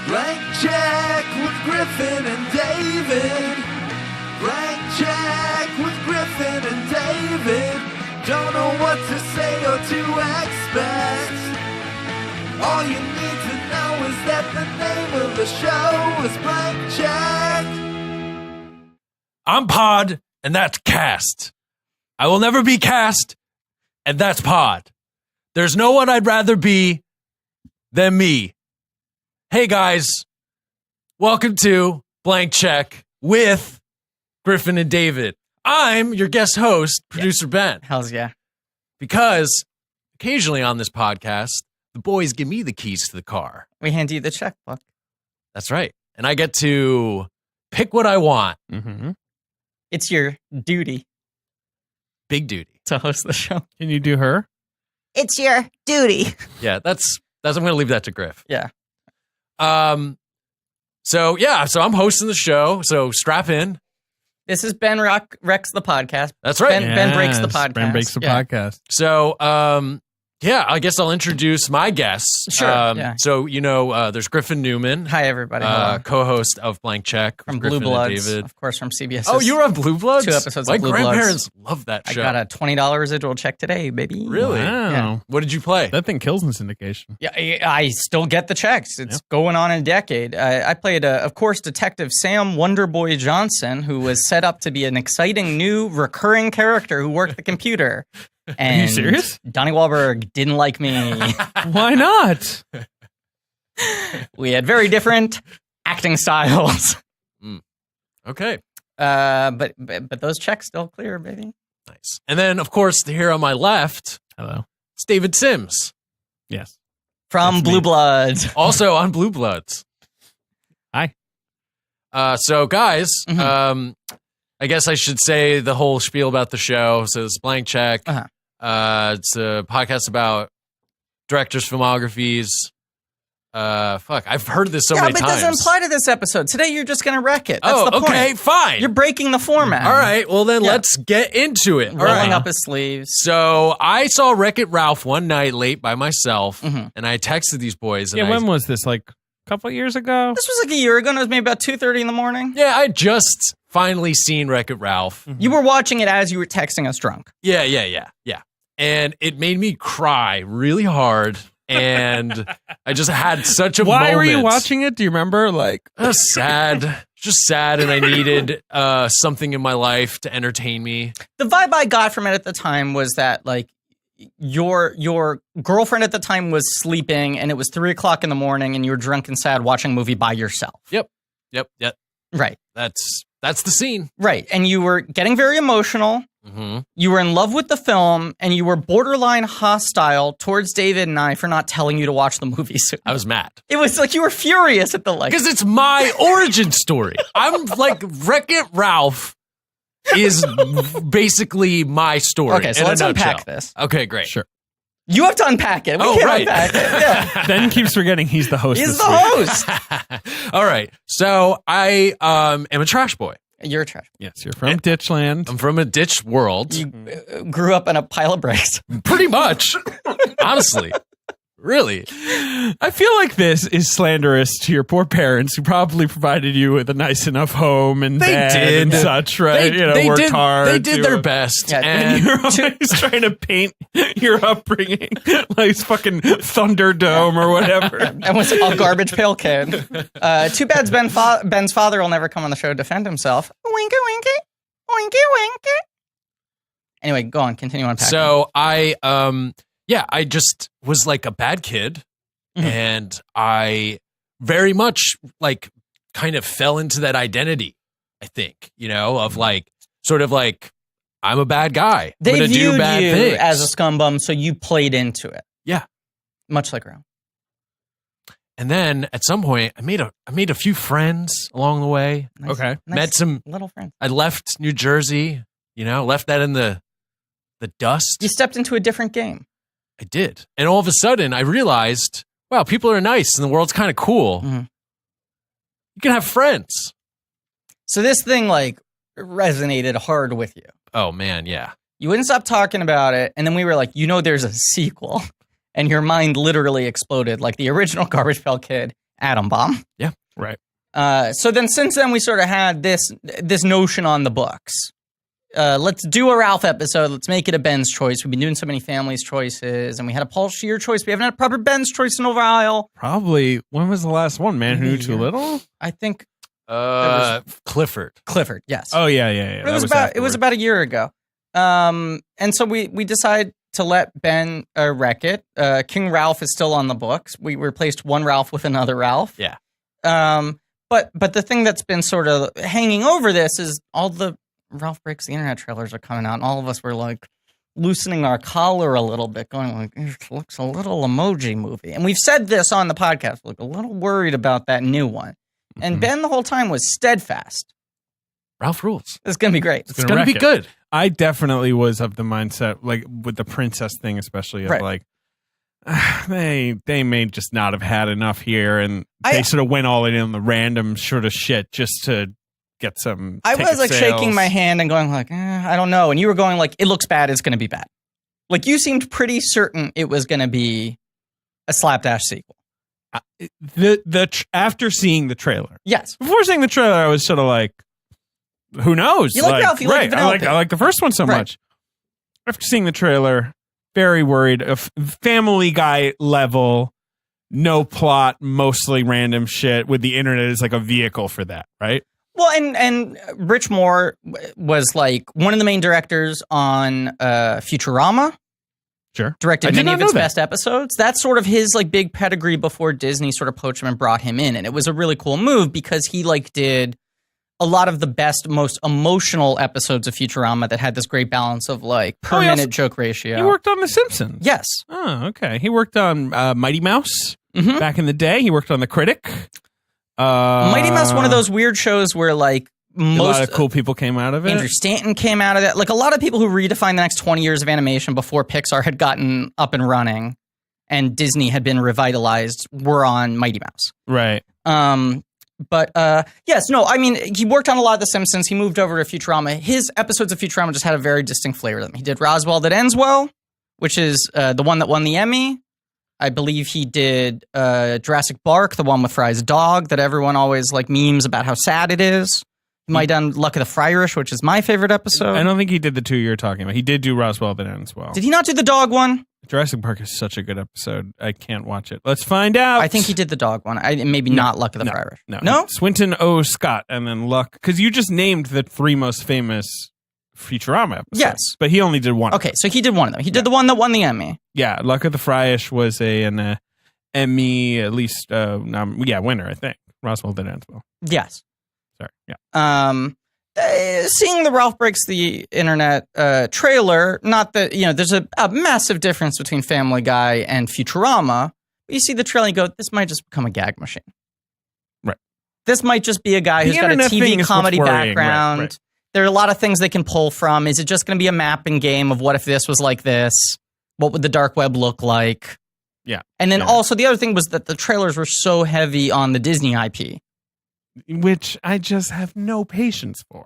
Blank Check with Griffin and David. Blank Check with Griffin and David. Don't know what to say or to expect. All you need to know is that the name of the show is Blank Check. I'm Pod, and that's Cast. I will never be Cast, and that's Pod. There's no one I'd rather be than me. Hey guys, welcome to Blank Check with Griffin and David. I'm your guest host, producer Ben. Hells yeah. Because occasionally on this podcast, the boys give me the keys to the car. We hand you the checkbook. That's right. And I get to pick what I want. Mm-hmm. It's your duty Big duty. to host the show. Can you do her? It's your duty. Yeah, that's I'm going to leave that to Griff. Yeah. So I'm hosting the show. So strap in. This is Ben Rex the podcast. That's right. Ben breaks the podcast. Ben breaks the Yeah. podcast. So, I guess I'll introduce my guests. Sure, yeah. So, there's Griffin Newman, Hi, everybody. Hello. co-host of Blank Check. From with Blue Griffin and Bloods, David. of course, from CBS. Oh, you were on Blue Bloods? 2 episodes My of Blue Bloods. grandparents love that I show. got a $20 residual check today, baby. Really? Wow. Yeah. What did you play? That thing kills in syndication. Yeah, I still get the checks. It's going on a decade. I played, of course, Detective Sam Wonderboy Johnson, who was set up to be an exciting new recurring character who worked the computer. And Are you serious? Donnie Wahlberg didn't like me. Why not? We had very different acting styles. Okay. But those checks still clear, baby. Nice. And then, of course, here on my left, Hello. it's David Sims, Yes. From That's Blue me. Bloods. also on Blue Bloods. Hi. So, guys, Mhm. I guess I should say the whole spiel about the show. So it's Blank Check. Uh-huh. It's a podcast about directors' filmographies. I've heard this so many but it times. doesn't apply to this episode. Today you're just going to wreck it. That's Oh, the point. okay, fine. You're breaking the format. All right, well then Yeah. let's get into it. All Rolling right. up his sleeves. So I saw Wreck-It Ralph one night late by myself, Mhm. and I texted these boys. And Yeah, when was this? Like a couple of years ago? This was like a year ago, and it was maybe about 2:30 in the morning. Yeah, I just finally seen Wreck-It Ralph. You were watching it as you were texting us drunk. Yeah. And it made me cry really hard, and I just had such a Why were you moment. watching it? Do you remember? Like, Just sad, and I needed something in my life to entertain me. The vibe I got from it at the time was that, like, your girlfriend at the time was sleeping, and it was 3:00 in the morning, and you were drunk and sad watching a movie by yourself. Yep. Right. That's the scene. Right. And you were getting very emotional. Mm-hmm. You were in love with the film, and you were borderline hostile towards David and I for not telling you to watch the movie soon. I was mad. It was like you were furious at the like. Because it's my origin story. I'm like, Wreck-It Ralph is basically my story. Okay, so in a let's unpack nutshell. this. Okay, great. sure. You have to unpack it. We Oh, can't right. unpack it. Yeah. Ben keeps forgetting he's the host. He's this the week. host. All right. So I am a trash boy. You're a trash. Yes, you're from Ditchland. I'm from a ditch world. You grew up in a pile of bricks. Pretty much. Honestly. Really. I feel like this is slanderous to your poor parents who probably provided you with a nice enough home and They bed did. and such, right? Worked did, hard. They did to- their best. Yeah, and You're always trying to paint your upbringing like it's fucking Thunderdome or whatever. And was a garbage pail kid. Too bad Ben's father will never come on the show to defend himself. Winky, winky. Winky, winky. Anyway, go on. Continue unpacking. So I just was like a bad kid, and I very much like kind of fell into that identity, I think, of like sort of like I'm a bad guy. I'm they gonna viewed do bad you things. as a scumbum, so you played into it. Yeah. Much like Ralph. And then at some point I made a few friends along the way. Nice, Okay. nice Met some little friends. I left New Jersey, left that in the dust. You stepped into a different game. I did. And all of a sudden I realized, wow, people are nice and the world's kind of cool. Mhm. You can have friends. So this thing like resonated hard with you. Oh man, yeah. You wouldn't stop talking about it, and then we were like, there's a sequel, and your mind literally exploded like the original Garbage Pail Kid atom bomb. Right. So then since then we sort of had this notion on the books. Let's do a Ralph episode. Let's make it a Ben's choice. We've been doing so many families' choices, and we had a Paul Scheer choice. We haven't had a proper Ben's choice in a while. Probably. When was the last one? Man Who Knew Too Little? I think Clifford. Clifford. Yes. Oh yeah. But it was about a year ago. And so we decided to let Ben wreck it. King Ralph is still on the books. We replaced one Ralph with another Ralph. Yeah. But the thing that's been sort of hanging over this is all the Ralph Breaks the Internet trailers are coming out, and all of us were like loosening our collar a little bit, going like, it looks a little Emoji Movie. And we've said this on the podcast, like a little worried about that new one. And Ben the whole time was steadfast. Ralph rules. It's going to be great. It's going to be good. I definitely was of the mindset, like with the princess thing, especially of like, they may just not have had enough here, and they sort of went all in on the random sort of shit just to get some. I was like sales. shaking my hand and going like, I don't know. And you were going like, it looks bad. It's going to be bad. Like you seemed pretty certain it was going to be a slapdash sequel. After seeing the trailer, yes. Before seeing the trailer, I was sort of like, who knows? You like Ralph? You like Vanellope. I like the first one so much. After seeing the trailer, very worried of Family Guy level, no plot, mostly random shit with the internet as like a vehicle for that, right? Well, and Rich Moore was like one of the main directors on Futurama. Sure. Directed many of its best episodes. That's sort of his like big pedigree before Disney sort of poached him and brought him in. And it was a really cool move because he like did a lot of the best, most emotional episodes of Futurama that had this great balance of like per minute joke ratio. He worked on The Simpsons. Yes. Oh, okay. He worked on Mighty Mouse back in the day. He worked on The Critic. Mighty Mouse, one of those weird shows where like a lot of cool people came out of it. Andrew Stanton came out of that. Like a lot of people who redefined the next 20 years of animation before Pixar had gotten up and running and Disney had been revitalized were on Mighty Mouse. Right. But yes, no, I mean, he worked on a lot of The Simpsons. He moved over to Futurama. His episodes of Futurama just had a very distinct flavor to them. He did Roswell That Ends Well, which is the one that won the Emmy. I believe he did Jurassic Bark, the one with Fry's dog that everyone always like memes about how sad it is. He might have done Luck of the Friarish, which is my favorite episode. I don't think he did the two you're talking about. He did do Roswell That Ends Well. Did he not do the dog one? Jurassic Park is such a good episode. I can't watch it. Let's find out. I think he did the dog one. Maybe not Luck of the Friarish. No? Swinton O. Scott and then Luck. Because you just named the three most famous Futurama episodes. Yes. But he only did one. Okay, so he did one of them. He did the one that won the Emmy. Yeah, Luck of the Friarish was an Emmy, at least, winner, I think. Roswell That Ends Well. Yes. Sorry, yeah. Seeing the Ralph Breaks the Internet trailer, not that, there's a massive difference between Family Guy and Futurama. But you see the trailer and you go, this might just become a gag machine. Right. This might just be a guy who's got a TV comedy background. Right. There are a lot of things they can pull from. Is it just going to be a mapping game of what if this was like this? What would the dark web look like? Yeah. And then also the other thing was that the trailers were so heavy on the Disney IP. Which I just have no patience for.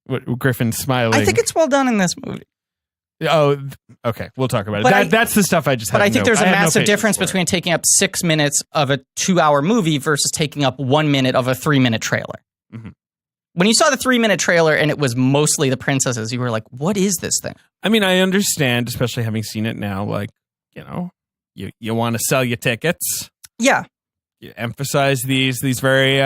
What Griffin's smiling. I think it's well done in this movie. Oh, okay. We'll talk about it. That's the stuff I just have. But I think there's a massive difference between taking up 6 minutes of a 2-hour movie versus taking up 1 minute of a 3-minute trailer. Mm-hmm. When you saw the 3-minute trailer and it was mostly the princesses, you were like, what is this thing? I mean, I understand, especially having seen it now, like, you want to sell your tickets. Yeah. You emphasize these very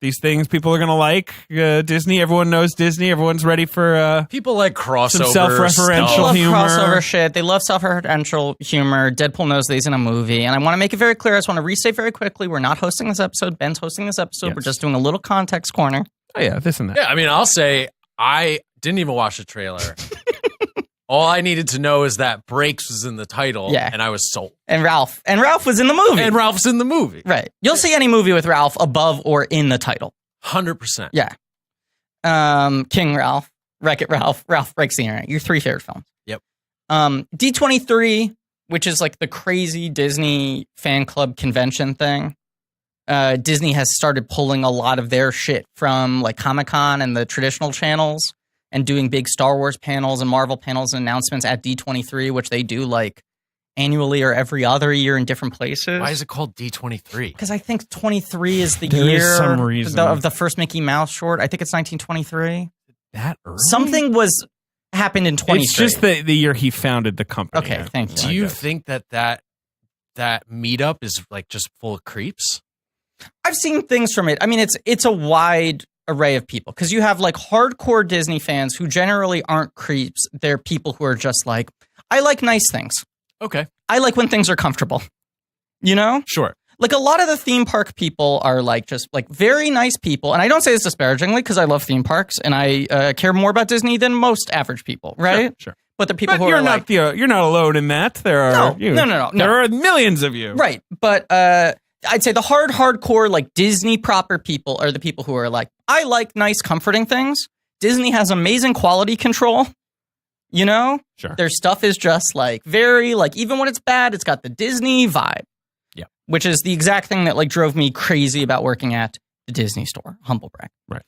these things people are going to like. Disney, everyone knows Disney. Everyone's ready for people like crossover some self-referential humor. Crossover shit. They love self-referential humor. Deadpool knows these in a movie. And I want to make it very clear. I just want to restate very quickly. We're not hosting this episode. Ben's hosting this episode. Yes. We're just doing a little context corner. Oh, yeah, this and that. Yeah, I mean, I'll say I didn't even watch the trailer. All I needed to know is that Breaks was in the title, and I was sold. And Ralph was in the movie. And Ralph's in the movie. Right. You'll see any movie with Ralph above or in the title. 100%. Yeah. King Ralph, Wreck-It Ralph, Ralph Breaks the Internet. Your 3 favorite films. Yep. D23, which is like the crazy Disney fan club convention thing. Disney has started pulling a lot of their shit from like Comic-Con and the traditional channels and doing big Star Wars panels and Marvel panels and announcements at D23, which they do like annually or every other year in different places. Why is it called D23? Because I think 23 is the There year is some reason. of the first Mickey Mouse short. I think it's 1923. That early? Something happened in 23. It's just the year he founded the company. Okay, thank you. Do you think that meetup is like just full of creeps? I've seen things from it. I mean, it's a wide array of people because you have like hardcore Disney fans who generally aren't creeps. They're people who are just like, I like nice things. Okay. I like when things are comfortable. You know? Sure. Like a lot of the theme park people are like just like very nice people. And I don't say this disparagingly because I love theme parks and I care more about Disney than most average people, right? Sure. But the people who you're are not like... you're not alone in that. There are... No. There are millions of you. Right. But I'd say the hardcore like Disney proper people are the people who are like, I like nice comforting things. Disney has amazing quality control. You know? Sure. Their stuff is just like very like, even when it's bad, it's got the Disney vibe. Yeah. Which is the exact thing that like drove me crazy about working at the Disney store, humble brag. Right.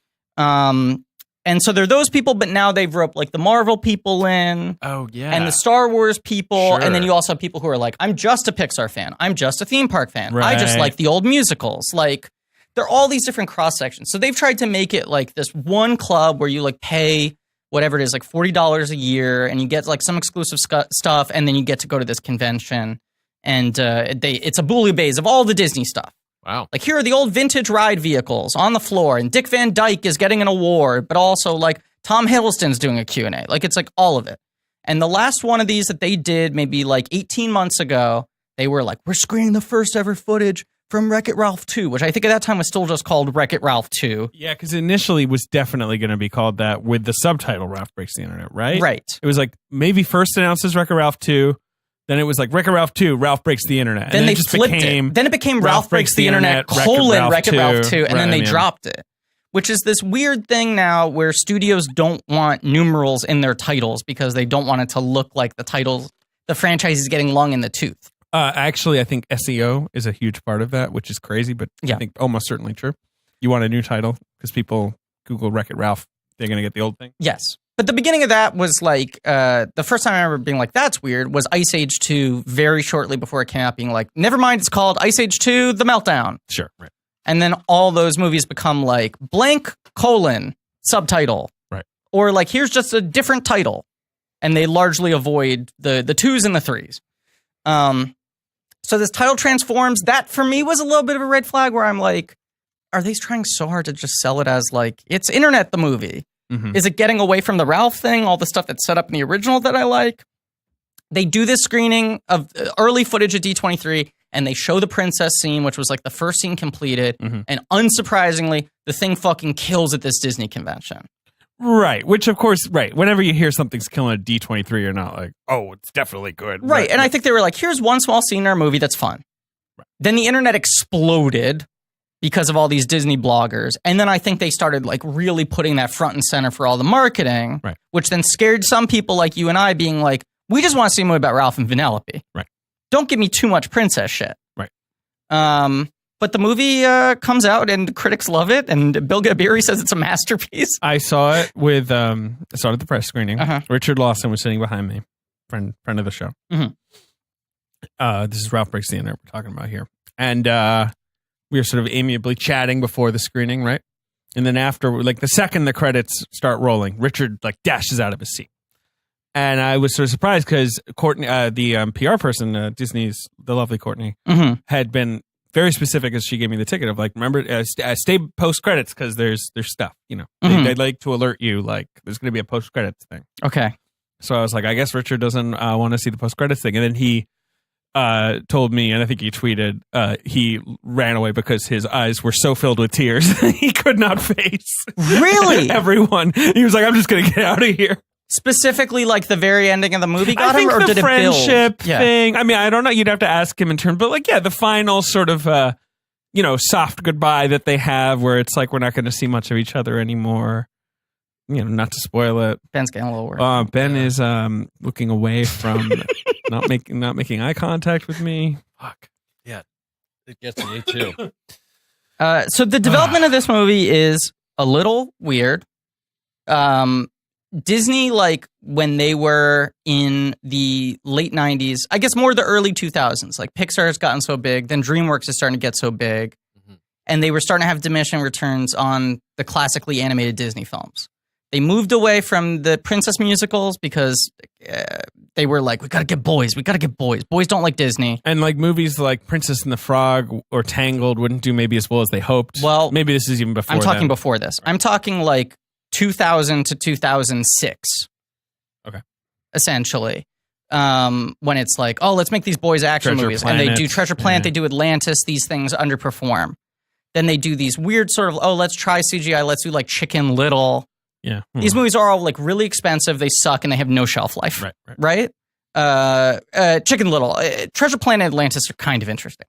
And so they're those people, but now they've roped like the Marvel people in. Oh, yeah. And the Star Wars people. Sure. And then you also have people who are like, I'm just a Pixar fan. I'm just a theme park fan. I just Right. like the old musicals. Like, there are all these different cross sections. So they've tried to make it like this one club where you like pay whatever it is, like $40 a year, and you get like some exclusive stuff, and then you get to go to this convention. And it's a bouillabaisse of all the Disney stuff. Wow. Like, here are the old vintage ride vehicles on the floor, and Dick Van Dyke is getting an award, but also, like, Tom Hiddleston's doing a Q&A. Like, it's, like, all of it. And the last one of these that they did maybe, like, 18 months ago, they were like, we're screening the first ever footage from Wreck-It Ralph 2, which I think at that time was still just called Wreck-It Ralph 2. Yeah, because initially it was definitely going to be called that with the subtitle Ralph Breaks the Internet, right? Right. It was like maybe first announced as Wreck-It Ralph 2, then it was like Wreck-It Ralph 2, Ralph Breaks the Internet. And Then they it just flipped became it. Then it became Ralph Breaks the Internet, Wreck-It Ralph 2, and then they dropped it. Which is this weird thing now where studios don't want numerals in their titles because they don't want it to look like the franchise is getting long in the tooth. Actually, I think SEO is a huge part of that, which is crazy, but Yeah. I think almost certainly true. You want a new title because people Google Wreck-It Ralph, they're going to get the old thing. Yes. But the beginning of that was like, the first time I remember being like, that's weird, was Ice Age 2 very shortly before it came out, being like, never mind, it's called Ice Age 2, The Meltdown. Sure. Right. And then all those movies become like blank colon subtitle. Right. Or like, here's just a different title. And they largely avoid the 2s and the 3s. So this title transforms. That for me was a little bit of a red flag where I'm like, are they trying so hard to just sell it as like, it's Internet the movie? Mm-hmm. Is it getting away from the Ralph thing, all the stuff that's set up in the original that I like? They do this screening of early footage at D23, and they show the princess scene, which was like the first scene completed. Mm-hmm. And unsurprisingly, the thing fucking kills at this Disney convention. Right. Which, of course, right. Whenever you hear something's killing at D23, you're not like, oh, it's definitely good. Right. And I think they were like, here's one small scene in our movie that's fun. Right. Then the internet exploded because of all these Disney bloggers. And then I think they started like really putting that front and center for all the marketing, right. Which then scared some people like you and I being like, we just want to see a movie about Ralph and Vanellope. Right. Don't give me too much princess shit. Right. But the movie comes out and critics love it. And Bill Gabiri says it's a masterpiece. I saw it with, I saw it at the press screening. Uh-huh. Richard Lawson was sitting behind me, friend of the show. Mm-hmm. This is Ralph Breaks the Internet we're talking about here. And we were sort of amiably chatting before the screening, right? And then after, like the second the credits start rolling, Richard like dashes out of his seat. And I was sort of surprised because Courtney, the PR person, Disney's, the lovely Courtney, Mm-hmm. had been very specific as she gave me the ticket of like, remember, stay post credits because there's stuff, you know. Mhm. They'd like to alert you like there's going to be a post credits thing. Okay. So I was like, I guess Richard doesn't want to see the post credits thing. And then he told me, and I think he tweeted, he ran away because his eyes were so filled with tears he could not face Really? everyone. He was like, I'm just going to get out of here. Specifically, like the very ending of the movie got I think him, or the did it build? friendship Yeah. thing. I mean, I don't know. You'd have to ask him in turn, but like, yeah, the final sort of, soft goodbye that they have, where it's like we're not going to see much of each other anymore. You know, not to spoil it. Ben's getting a little worried. Ben is looking away from, not making eye contact with me. Fuck. Yeah. It gets me too. So the development of this movie is a little weird. Disney, like when they were in the late 90s, I guess more the early 2000s, like Pixar has gotten so big, then DreamWorks is starting to get so big, and they were starting to have diminishing returns on the classically animated Disney films. They moved away from the princess musicals because they were like, we got to get boys. Boys don't like Disney. And like movies like Princess and the Frog or Tangled wouldn't do maybe as well as they hoped. Well, maybe this is even before I'm talking then. before this. I'm talking like 2000 to 2006. Okay. Essentially. When it's like, oh, let's make these boys action Treasure movies. Planet. And they do Treasure Planet, Yeah. they do Atlantis, these things underperform. Then they do these weird sort of, oh, let's try CGI, let's do like Chicken Little. Yeah. These movies are all like really expensive, they suck, and they have no shelf life. Right. Chicken Little. Treasure Planet and Atlantis are kind of interesting.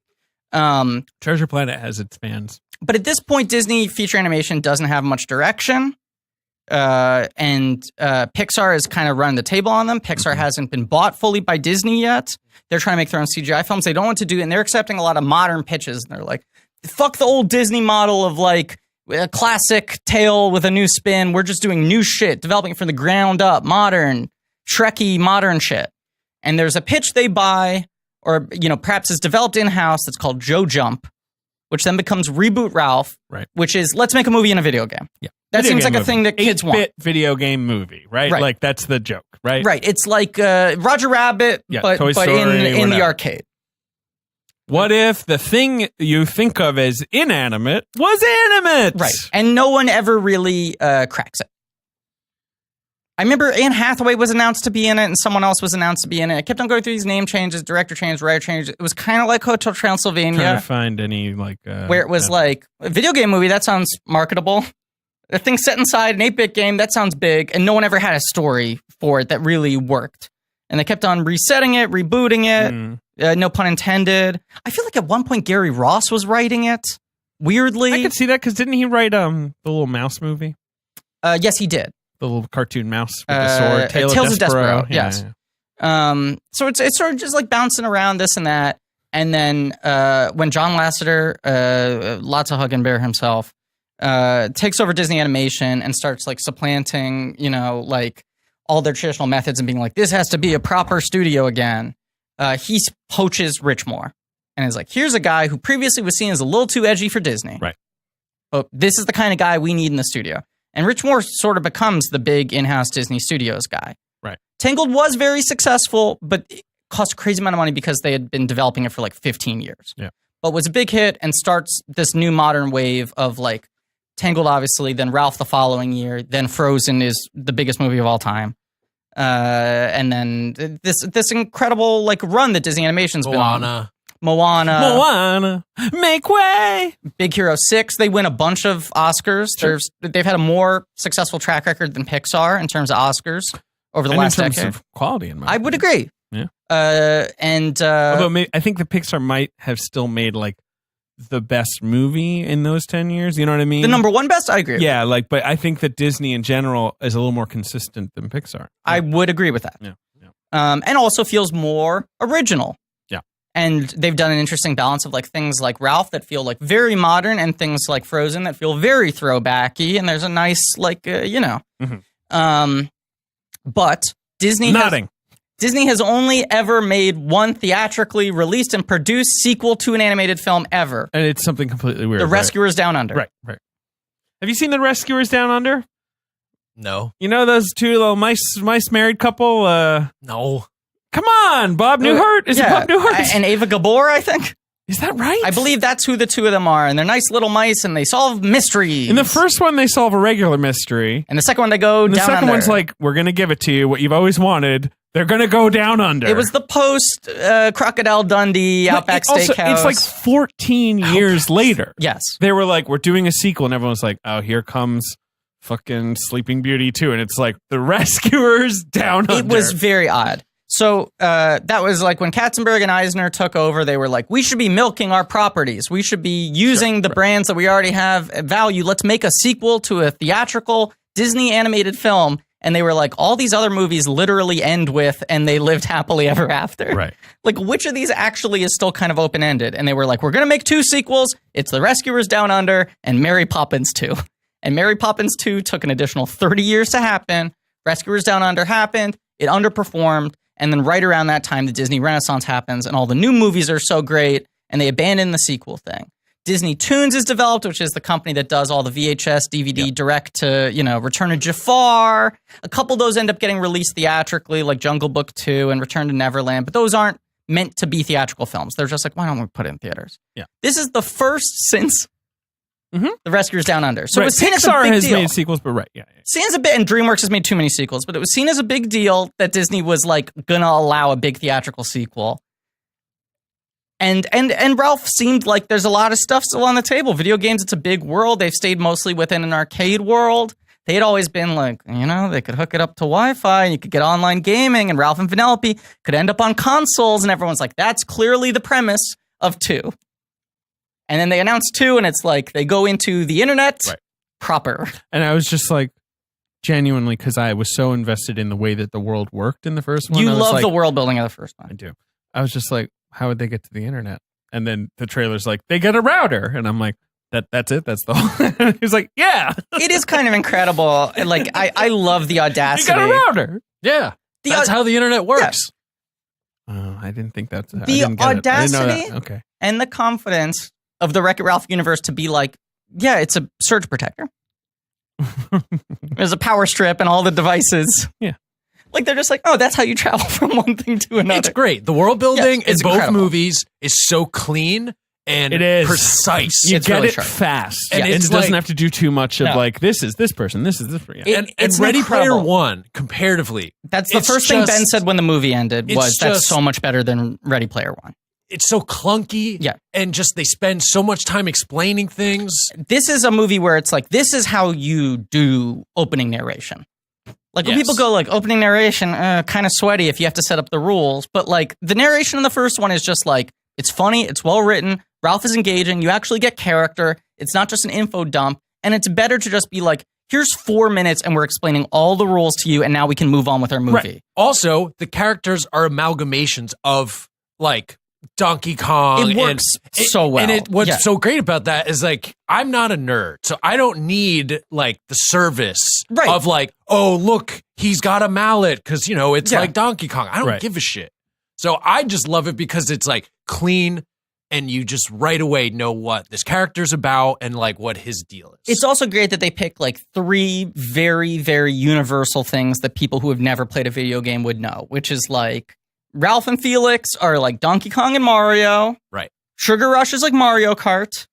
Treasure Planet has its fans. But at this point, Disney feature animation doesn't have much direction. And Pixar has kind of run the table on them. Pixar hasn't been bought fully by Disney yet. They're trying to make their own CGI films. They don't want to do it, and they're accepting a lot of modern pitches. And they're like, fuck the old Disney model of like a classic tale with a new spin. We're just doing new shit, developing from the ground up, modern, Shrekky modern shit. And there's a pitch they buy, or perhaps is developed in-house that's called Joe Jump, which then becomes Reboot Ralph, right? Which is, let's make a movie in a video game. Yeah. That Video seems game like a movie. thing that kids want. 8-bit video game movie, right? Like that's the joke, right? Right. It's like Roger Rabbit, but Toy Story, in the whatever. arcade. What if the thing you think of as inanimate was animate? Right. And no one ever really cracks it. I remember Anne Hathaway was announced to be in it, and someone else was announced to be in it. It kept on going through these name changes, director changes, writer changes. It was kind of like Hotel Transylvania. Trying to find any like where it was like a video game movie, that sounds marketable. A thing set inside an 8-bit game, that sounds big, and no one ever had a story for it that really worked. And they kept on resetting it, rebooting it, no pun intended. I feel like at one point Gary Ross was writing it, weirdly. I could see that because didn't he write the little mouse movie? Yes, he did. The little cartoon mouse with the sword, Tales of Despero. Yeah, Yes. yeah. So it's sort of just like bouncing around this and that. And then when John Lasseter, lots of hug and bear himself, takes over Disney Animation and starts like supplanting, like all their traditional methods and being like, this has to be a proper studio again. He poaches Rich Moore and is like, here's a guy who previously was seen as a little too edgy for Disney. Right. But this is the kind of guy we need in the studio. And Rich Moore sort of becomes the big in-house Disney Studios guy. Right. Tangled was very successful, but it cost a crazy amount of money because they had been developing it for like 15 years. Yeah. But was a big hit and starts this new modern wave of like Tangled, obviously, then Ralph the following year, then Frozen is the biggest movie of all time. And then this incredible like run that Disney Animation's been on. Moana, make way. Big Hero 6. They win a bunch of Oscars. Sure. They've had a more successful track record than Pixar in terms of Oscars over the last in terms decade. of quality, in my I would agree. Yeah. Although I think the Pixar might have still made like the best movie in those 10 years. You know what I mean? The number one best, I agree. Yeah, but I think that Disney in general is a little more consistent than Pixar. I would agree with that. Yeah. And also feels more original. Yeah. And they've done an interesting balance of like things like Ralph that feel like very modern and things like Frozen that feel very throwbacky. And there's a nice like, Mm-hmm. But Disney Nodding. Disney has only ever made one theatrically released and produced sequel to an animated film ever. And it's something completely weird. The Rescuers Down Under. Right. Have you seen The Rescuers Down Under? No. You know those two little mice married couple? No. Come on, Bob Newhart. Is it Bob Newhart? And Ava Gabor, I think. Is that right? I believe that's who the two of them are. And they're nice little mice and they solve mysteries. In the first one, they solve a regular mystery. And the second one, they go And the down second under. one's like, we're going to give it to you, what you've always wanted. They're going to go down under. It was the post Crocodile Dundee Outback Steakhouse. It's like 14 years later. Yes. They were like, we're doing a sequel. And everyone's like, oh, here comes fucking Sleeping Beauty 2. And it's like, The Rescuers Down Under. It was very odd. So that was like when Katzenberg and Eisner took over, they were like, we should be milking our properties. We should be using the brands that we already have at value. Let's make a sequel to a theatrical Disney animated film. And they were like, all these other movies literally end with, and they lived happily ever after. Right. Like, which of these actually is still kind of open-ended? And they were like, we're going to make two sequels. It's The Rescuers Down Under and Mary Poppins 2. And Mary Poppins 2 took an additional 30 years to happen, Rescuers Down Under happened, it underperformed, and then right around that time, the Disney Renaissance happens, and all the new movies are so great, and they abandon the sequel thing. Disney Toons is developed, which is the company that does all the VHS, DVD, direct to, Return of Jafar. A couple of those end up getting released theatrically, like Jungle Book 2 and Return to Neverland, but those aren't meant to be theatrical films. They're just like, why don't we put it in theaters? Yeah. This is the first since The Rescuers Down Under. So it was seen as a Pixar big has deal. made sequels, but Seen as a bit, and DreamWorks has made too many sequels, but it was seen as a big deal that Disney was like gonna allow a big theatrical sequel. And Ralph seemed like there's a lot of stuff still on the table. Video games, it's a big world. They've stayed mostly within an arcade world. They had always been like, they could hook it up to Wi-Fi and you could get online gaming, and Ralph and Vanellope could end up on consoles, and everyone's like, that's clearly the premise of 2. And then they announced 2, and it's like they go into the internet proper. And I was just like, genuinely, because I was so invested in the way that the world worked in the first one. You love the world building of the first one. I do. I was just like, how would they get to the internet? And then the trailer's like, they get a router. And I'm like, that's it? That's the whole... He's like, yeah. It is kind of incredible. Like, I love the audacity. You got a router. Yeah. That's how the internet works. Yeah. I didn't think that's... The audacity okay. And the confidence of the Wreck-It Ralph universe to be like, yeah, it's a surge protector. There's a power strip and all the devices. Yeah. Like, they're just like, oh, that's how you travel from one thing to another. It's great. The world building in both incredible. Movies is so clean and it is precise. You it's get really it sharp. fast. And it it's doesn't like- have to do too much of like, this is this person, this is this person. Yeah. And Ready Player One, comparatively, That's the it's first thing just- Ben said when the movie ended it's was, that's just- so much better than Ready Player One. it's so clunky. Yeah. And just they spend so much time explaining things. This is a movie where it's like, this is how you do opening narration. Like, when Yes. people go like, opening narration, kind of sweaty if you have to set up the rules. But like, the narration in the first one is just like, it's funny, it's well written, Ralph is engaging, you actually get character, it's not just an info dump, and it's better to just be like, here's 4 minutes and we're explaining all the rules to you, and now we can move on with our movie. Right. Also, the characters are amalgamations of like Donkey Kong. It works so well. And what's so great about that is like, I'm not a nerd, so I don't need like the service of like, oh, look, he's got a mallet because, it's like Donkey Kong. I don't give a shit. So I just love it because it's like clean and you just right away know what this character's about and like what his deal is. It's also great that they pick like 3 very, very universal things that people who have never played a video game would know, which is like, Ralph and Felix are like Donkey Kong and Mario. Right. Sugar Rush is like Mario Kart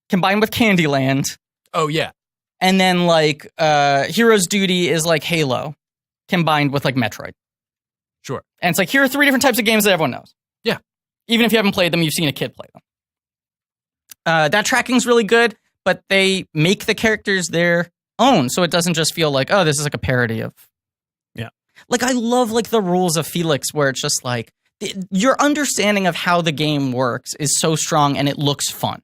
combined with Candyland. Oh, yeah. And then like Hero's Duty is like Halo combined with like Metroid. Sure. And it's like, here are 3 different types of games that everyone knows. Yeah. Even if you haven't played them, you've seen a kid play them. That tracking's really good, but they make the characters their own. So it doesn't just feel like, oh, this is like a parody of. Yeah. Like, I love like the rules of Felix where it's just like, your understanding of how the game works is so strong and it looks fun.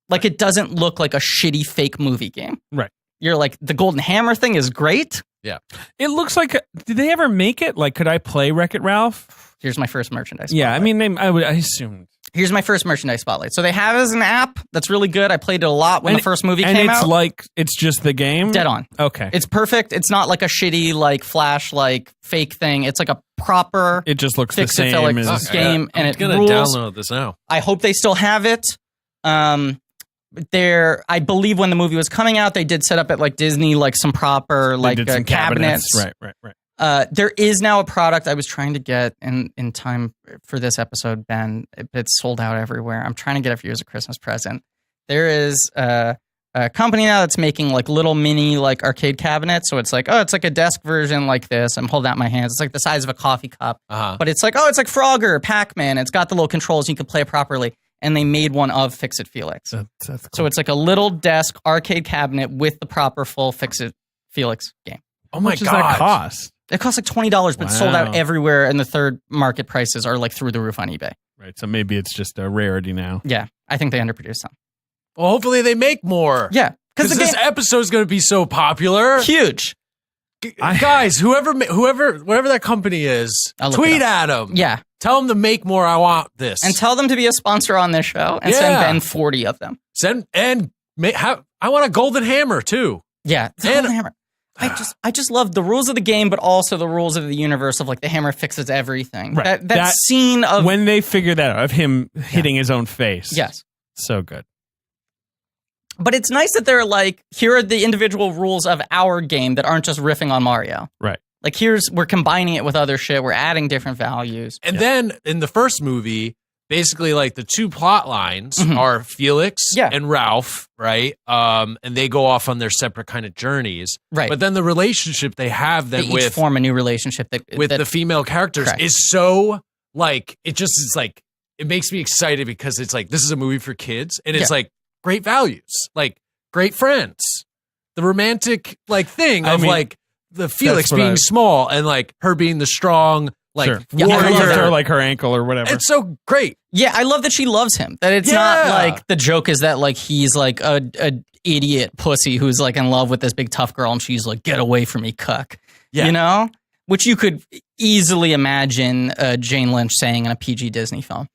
Like, it doesn't look like a shitty fake movie game. Right. You're like, the Golden Hammer thing is great. Yeah. It looks like, did they ever make it? Like, could I play Wreck-It Ralph? Here's my first merchandise. Yeah, spotlight. I mean, I assumed. Here's my first merchandise spotlight. So they have it as an app that's really good. I played it a lot when the first movie came out. And it's like, it's just the game? Dead on. Okay. It's perfect. It's not like a shitty, like, Flash, like, fake thing. It's like a proper It just looks the fix it same Felix as game, and I'm it gonna rules. download this now. I hope they still have it. I believe when the movie was coming out, they did set up at like Disney, like some proper like They did some cabinets. Right. There is now a product I was trying to get in time for this episode, Ben. It's sold out everywhere. I'm trying to get it for you as a Christmas present. There is a company now that's making like little mini like arcade cabinets. So it's like, oh, it's like a desk version like this. I'm holding out my hands. It's like the size of a coffee cup. But it's like, oh, it's like Frogger, Pac-Man. It's got the little controls. You can play it properly. And they made one of Fix-It Felix. That's cool. So it's like a little desk arcade cabinet with the proper full Fix-It Felix game. Oh my How much does that cost? It costs like $20, but it's sold out everywhere, and the third market prices are like through the roof on eBay. Right, so maybe it's just a rarity now. Yeah, I think they underproduced them. Well, hopefully they make more. Yeah, because this episode is going to be so popular. Huge. Guys, whoever, whatever that company is, tweet at them. Yeah. Tell them to make more. I want this. And tell them to be a sponsor on this show and send Ben 40 of them. I want a golden hammer too. Yeah. And hammer. I just love the rules of the game, but also the rules of the universe of like the hammer fixes everything. Right. That scene of when they figure that out of him hitting his own face. Yes. So good. But it's nice that they're like, here are the individual rules of our game that aren't just riffing on Mario. Right. Like we're combining it with other shit. We're adding different values. And then in the first movie, basically like the two plot lines are Felix and Ralph, right? And they go off on their separate kind of journeys. Right. But then the relationship they have then they each form a new relationship with the female characters is so like, it just is like, it makes me excited because it's like, this is a movie for kids and it's like great values, like great friends, the romantic like thing of like the Felix being small and like her being the strong, like warrior, like her ankle or whatever. It's so great. Yeah, I love that she loves him. That it's not like the joke is that like he's like a idiot pussy who's like in love with this big tough girl and she's like, get away from me, cuck. Yeah. You know? Which you could easily imagine Jane Lynch saying in a PG Disney film.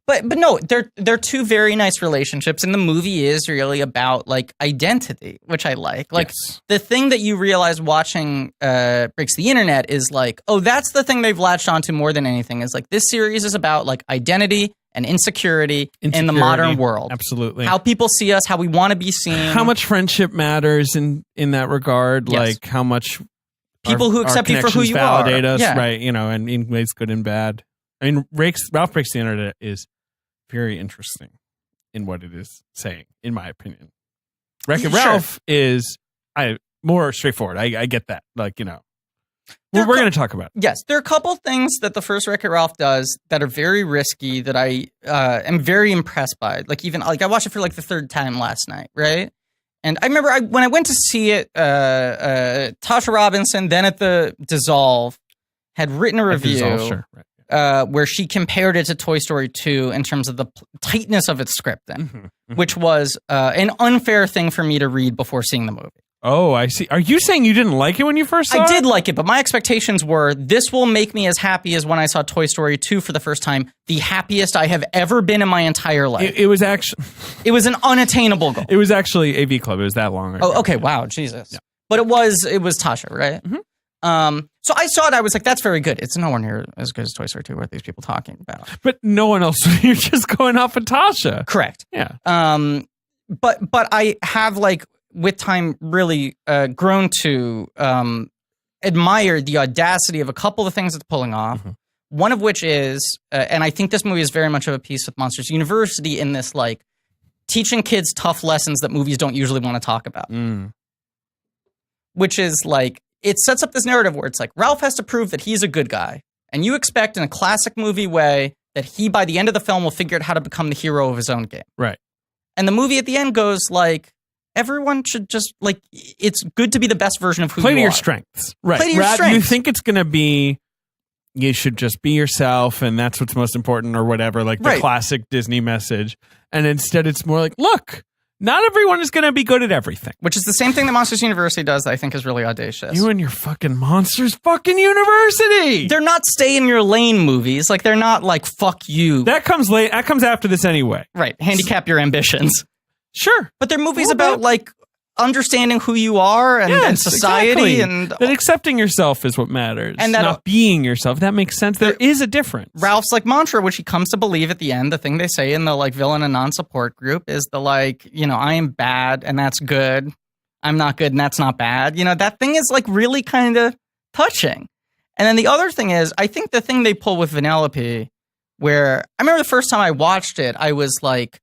But no, they're two very nice relationships, and the movie is really about like identity, which I like. Like the thing that you realize watching Breaks the Internet is like, oh, that's the thing they've latched onto more than anything. Is like this series is about like identity and insecurity in the modern world. Absolutely, how people see us, how we want to be seen, how much friendship matters in that regard. Yes. Like how much people who accept you for who you validate are, us, right? You know, and in ways good and bad. I mean, Ralph Breaks the Internet is very interesting in what it is saying, in my opinion. Wreck-It Ralph is more straightforward. I get that. Like, you know, we're going to talk about it. Yes, there are a couple things that the first Wreck-It Ralph does that are very risky that I am very impressed by. Like, even like I watched it for like the third time last night, right? And I remember when I went to see it, Tasha Robinson, then at the Dissolve, had written a review. Dissolve, sure. Right. Where she compared it to Toy Story 2 in terms of the tightness of its scripting, which was an unfair thing for me to read before seeing the movie. Oh, I see. Are you saying you didn't like it when you first saw it? I did like it, but my expectations were this will make me as happy as when I saw Toy Story 2 for the first time, the happiest I have ever been in my entire life. It was actually... It was an unattainable goal. It was actually AV Club. It was that long ago. Oh, okay. Wow. Jesus. Yeah. But it was Tasha, right? Mm-hmm. So I saw it. I was like, that's very good. It's nowhere near as good as Toy Story 2. What are these people talking about? But no one else. You're just going off of Tasha. Correct. Yeah. But I have like with time really grown to admire the audacity of a couple of things it's pulling off. Mm-hmm. One of which is, and I think this movie is very much of a piece with Monsters University in this like teaching kids tough lessons that movies don't usually want to talk about. Which is like, it sets up this narrative where it's like Ralph has to prove that he's a good guy. And you expect in a classic movie way that he, by the end of the film, will figure out how to become the hero of his own game. Right. And the movie at the end goes like, everyone should just, like, it's good to be the best version of who you are. Play to your strengths. Right. Play to your strengths. You think it's going to be, you should just be yourself and that's what's most important or whatever, like the classic Disney message. And instead it's more like, look, not everyone is going to be good at everything. Which is the same thing that Monsters University does that I think is really audacious. You and your fucking Monsters fucking University! They're not stay in your lane movies. Like, they're not like, fuck you. That comes late. That comes after this anyway. Right. Handicap your ambitions. Sure. But they're movies about, like, understanding who you are and society. Exactly. And that accepting yourself is what matters. And that, not being yourself. That makes sense. There is a difference. Ralph's like mantra, which he comes to believe at the end, the thing they say in the like villain and non-support group is the like, you know, I am bad and that's good. I'm not good and that's not bad. You know, that thing is like really kind of touching. And then the other thing is, I think the thing they pull with Vanellope, where I remember the first time I watched it, I was like,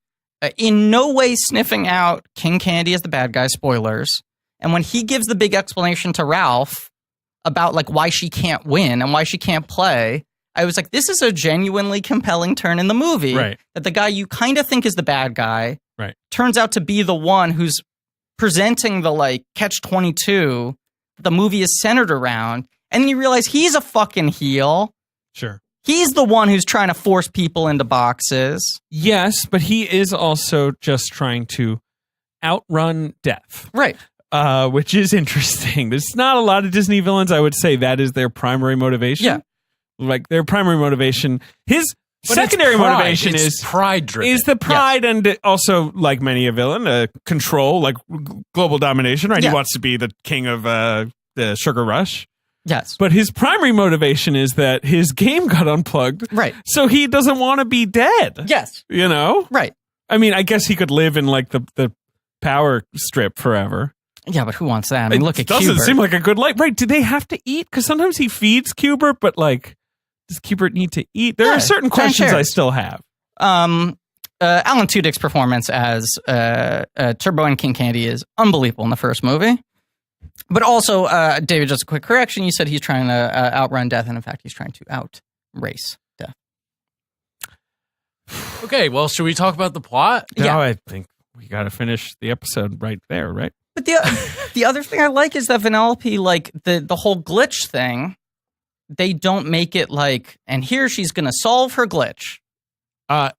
in no way sniffing out King Candy as the bad guy, spoilers. And when he gives the big explanation to Ralph about like why she can't win and why she can't play, I was like, this is a genuinely compelling turn in the movie. Right. That the guy you kind of think is the bad guy turns out to be the one who's presenting the like catch-22 the movie is centered around. And then you realize he's a fucking heel. Sure. He's the one who's trying to force people into boxes. Yes, but he is also just trying to outrun death. Right. Which is interesting. There's not a lot of Disney villains, I would say that is their primary motivation. Yeah. Like their primary motivation. But secondary it's pride. motivation It's is pride driven. is the pride and also, like many a villain, control, like global domination, right? Yeah. He wants to be the king of the Sugar Rush. Yes. But his primary motivation is that his game got unplugged. Right. So he doesn't want to be dead. Yes. You know? Right. I mean, I guess he could live in like the power strip forever. Yeah, but who wants that? I mean, look at doesn't Q*bert. seem like a good life. Right. Do they have to eat? Because sometimes he feeds Q*bert, but like, does Q*bert need to eat? There are certain questions I still have. Alan Tudyk's performance as Turbo and King Candy is unbelievable in the first movie. But also, David, just a quick correction. You said he's trying to outrun death, and in fact, he's trying to outrace death. Okay, well, should we talk about the plot? Yeah. No, I think we got to finish the episode right there, right? But the other thing I like is that Vanellope, like the whole glitch thing, they don't make it like, and here she's going to solve her glitch.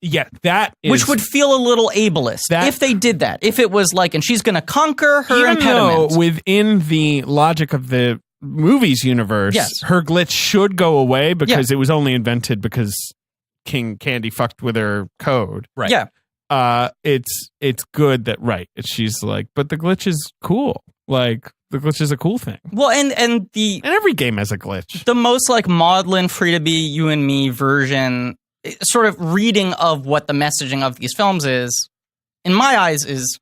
Yeah, that is... Which would feel a little ableist if they did that. If it was like, and she's going to conquer her Even impediment. though within the logic of the movies universe, her glitch should go away because it was only invented because King Candy fucked with her code. Right. Yeah. It's good that, she's like, but the glitch is cool. Like, the glitch is a cool thing. Well, and every game has a glitch. The most like maudlin, free to be you and me version, sort of reading of what the messaging of these films is, in my eyes, is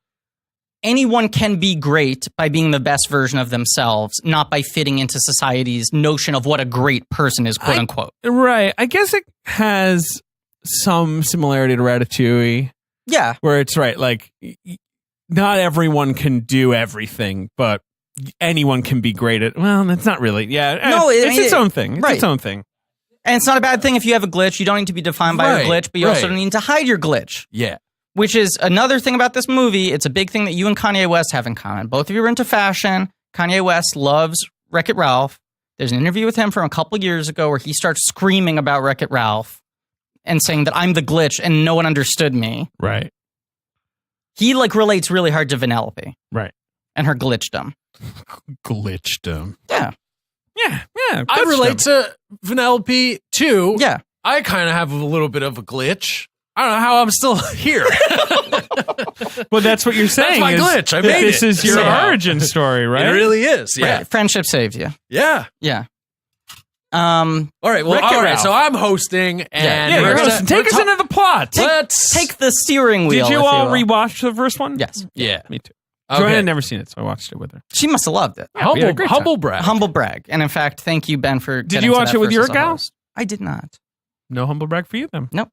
anyone can be great by being the best version of themselves, not by fitting into society's notion of what a great person is, quote unquote. Right. I guess it has some similarity to Ratatouille. Yeah. Where it's like, not everyone can do everything, but anyone can be great at, well, that's not really, no, it's its own thing. It's its own thing. And it's not a bad thing if you have a glitch. You don't need to be defined by your glitch, but you also don't need to hide your glitch. Yeah. Which is another thing about this movie. It's a big thing that you and Kanye West have in common. Both of you are into fashion. Kanye West loves Wreck-It Ralph. There's an interview with him from a couple of years ago where he starts screaming about Wreck-It Ralph and saying that I'm the glitch and no one understood me. Right. He relates really hard to Vanellope. Right. And her glitchdom. Glitchdom. Yeah. Yeah. I relate to Vanellope too. Yeah. I kind of have a little bit of a glitch. I don't know how I'm still here. Well, that's what you're saying. That's my glitch. I made this is your origin story, right? It really is. Yeah. Right. Friendship saved you. Yeah. Yeah. All right. Well, all right. So I'm hosting, and you're hosting. Take us into the plot. Let's take the steering wheel. Did you all rewatch the first one? Yes. Yeah. Me too. Okay. Joanna had never seen it, so I watched it with her. She must have loved it. Humble brag. Humble brag. And in fact, thank you, Ben, for. Did you watch it with your gal? I did not. No humble brag for you then. Nope.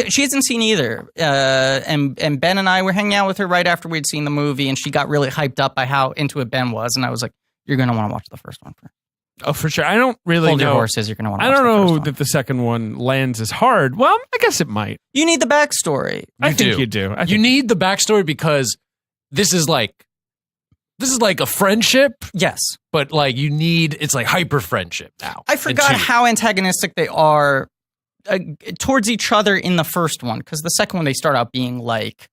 She hasn't seen either. And Ben and I were hanging out with her right after we'd seen the movie, and she got really hyped up by how into it Ben was, and I was like, "You're going to want to watch the first one first." Oh, for sure. I don't really Hold know. your horses. You're going to want to. I don't know one. that the second one lands as hard. Well, I guess it might. You need the backstory. I think you do. You need the backstory because this is like a friendship. Yes, but it's like hyper friendship now. I forgot how antagonistic they are towards each other in the first one, because the second one they start out being like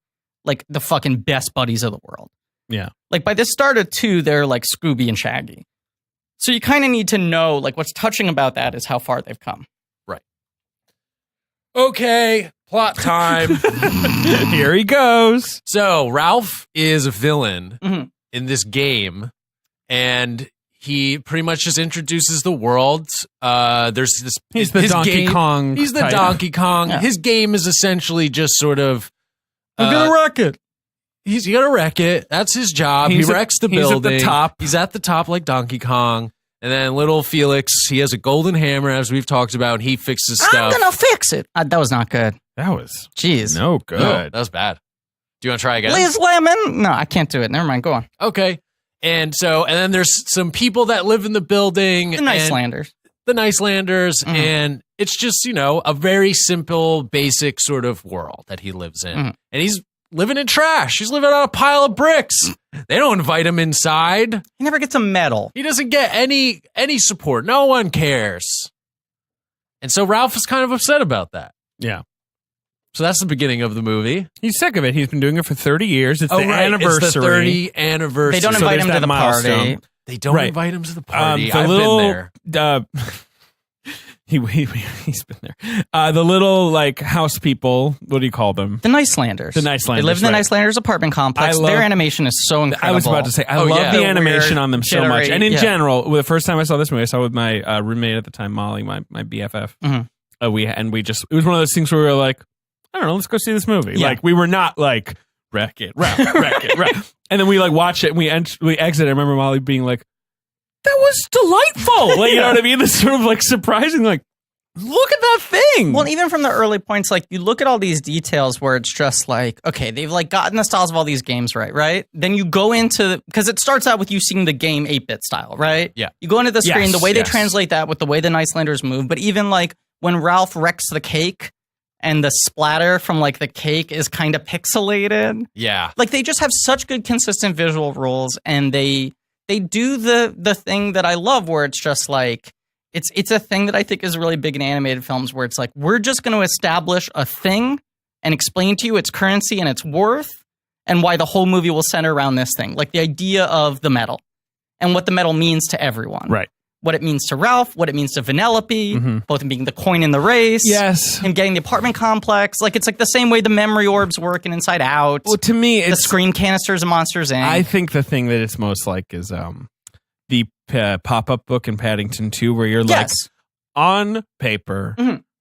the fucking best buddies of the world. Yeah. Like by the start of 2, they're like Scooby and Shaggy. So you kind of need to know, what's touching about that is how far they've come. Right. Okay, plot time. Here he goes. So Ralph is a villain in this game, and he pretty much just introduces the world. There's this. He's the Donkey Kong. He's the Donkey Kong. Yeah. His game is essentially just sort of. I'm gonna wreck it. He's gonna wreck it. That's his job. He wrecks the building. He's at the top. He's at the top like Donkey Kong. And then little Felix, he has a golden hammer, as we've talked about. And he fixes stuff. I'm gonna fix it. That was not good. That was no good. No, that was bad. Do you want to try again? Liz Lemon? No, I can't do it. Never mind. Go on. Okay. And then there's some people that live in the building. The Nicelanders. And it's just, a very simple, basic sort of world that he lives in. And he's living in trash. He's living on a pile of bricks. They don't invite him inside. He never gets a medal. He doesn't get any support. No one cares. And so Ralph is kind of upset about that. Yeah. So that's the beginning of the movie. He's sick of it. He's been doing it for 30 years. It's the anniversary. It's the 30 anniversary. They don't invite him to the party. They don't invite him to the party. I've been there. He's been there. The little like house people. What do you call them? The Nicelanders. The Nicelanders. They live in the Nicelanders apartment complex. Their animation is so incredible. I was about to say, I love the animation on them so much. And in general, the first time I saw this movie, I saw it with my roommate at the time, Molly, my BFF. Mm-hmm. It was one of those things where we were like, I don't know, let's go see this movie. Yeah. Like we were not like wreck it. And then we like watch it and we exit. I remember Molly being like, that was delightful. Like, you know what I mean? This sort of like surprising, like, look at that thing. Well, even from the early points, like you look at all these details where it's just like, okay, they've like gotten the styles of all these games right? Then you go into, because it starts out with you seeing the game 8-bit style, right? Yeah. You go into the screen, the way they translate that with the way the Nicelanders move, but even like when Ralph wrecks the cake and the splatter from like the cake is kind of pixelated. Yeah. Like they just have such good consistent visual rules, and they do the thing that I love where it's just like, it's a thing that I think is really big in animated films where it's like, we're just going to establish a thing and explain to you its currency and its worth and why the whole movie will center around this thing. Like the idea of the medal and what the medal means to everyone. Right. What it means to Ralph, what it means to Vanellope, both being the coin in the race. Yes. Him getting the apartment complex. Like it's like the same way the memory orbs work in Inside Out. Well, to me, the screen canisters and Monsters Inc. I think the thing that it's most like is the pop-up book in Paddington 2 where you're like, on paper,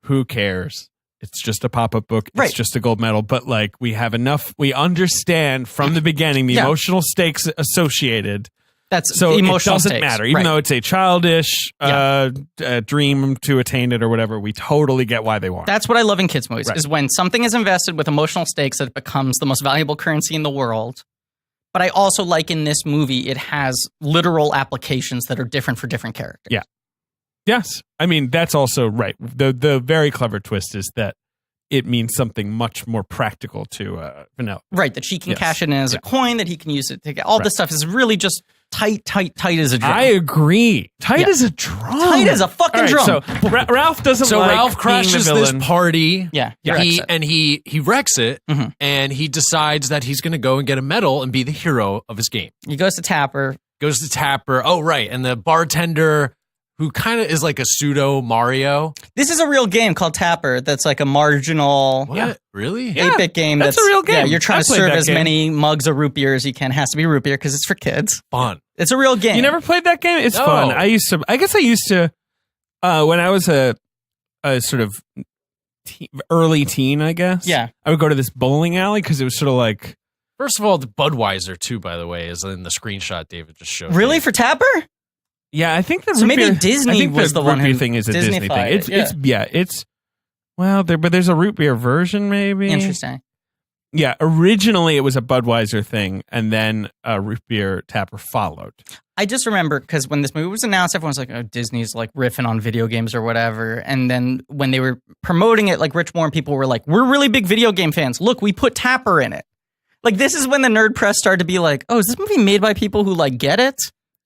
who cares? It's just a pop-up book. It's just a gold medal. But like we have enough, we understand from the beginning the emotional stakes associated. That's so emotional it doesn't stakes. matter. Even though it's a childish dream to attain it or whatever, we totally get why they want it. That's what I love in kids' movies, is when something is invested with emotional stakes that it becomes the most valuable currency in the world. But I also like in this movie, it has literal applications that are different for different characters. Yeah. Yes. I mean, that's also right. The very clever twist is that it means something much more practical to Vanellope. Right, that she can cash it in as a coin, that he can use it to get all this stuff is really just tight as a drum. I agree. Tight as a drum. Tight as a fucking drum. So Ralph doesn't So like Ralph crashes this party. He wrecks it, and he decides that he's going to go and get a medal and be the hero of his game. He goes to Tapper. Oh, right. And the bartender, who kind of is like a pseudo Mario. This is a real game called Tapper that's like a marginal... What? Really? 8-bit game. That's a real game. Yeah, you're trying to serve as many mugs of root beer as you can. It has to be root beer because it's for kids. Fun. It's a real game. You never played that game? It's fun. I guess I used to, when I was a sort of early teen, I guess. Yeah. I would go to this bowling alley because it was sort of like... First of all, the Budweiser, too, by the way, is in the screenshot David just showed. Really? For Tapper? Yeah, I think the so maybe Disney was the one who thing is a Disney thing. It's but there's a root beer version maybe. Interesting. Yeah, originally it was a Budweiser thing, and then a root beer Tapper followed. I just remember because when this movie was announced, everyone's like, "Oh, Disney's like riffing on video games or whatever." And then when they were promoting it, like Rich Moore and people were like, "We're really big video game fans. Look, we put Tapper in it." Like this is when the nerd press started to be like, "Oh, is this movie made by people who like get it?"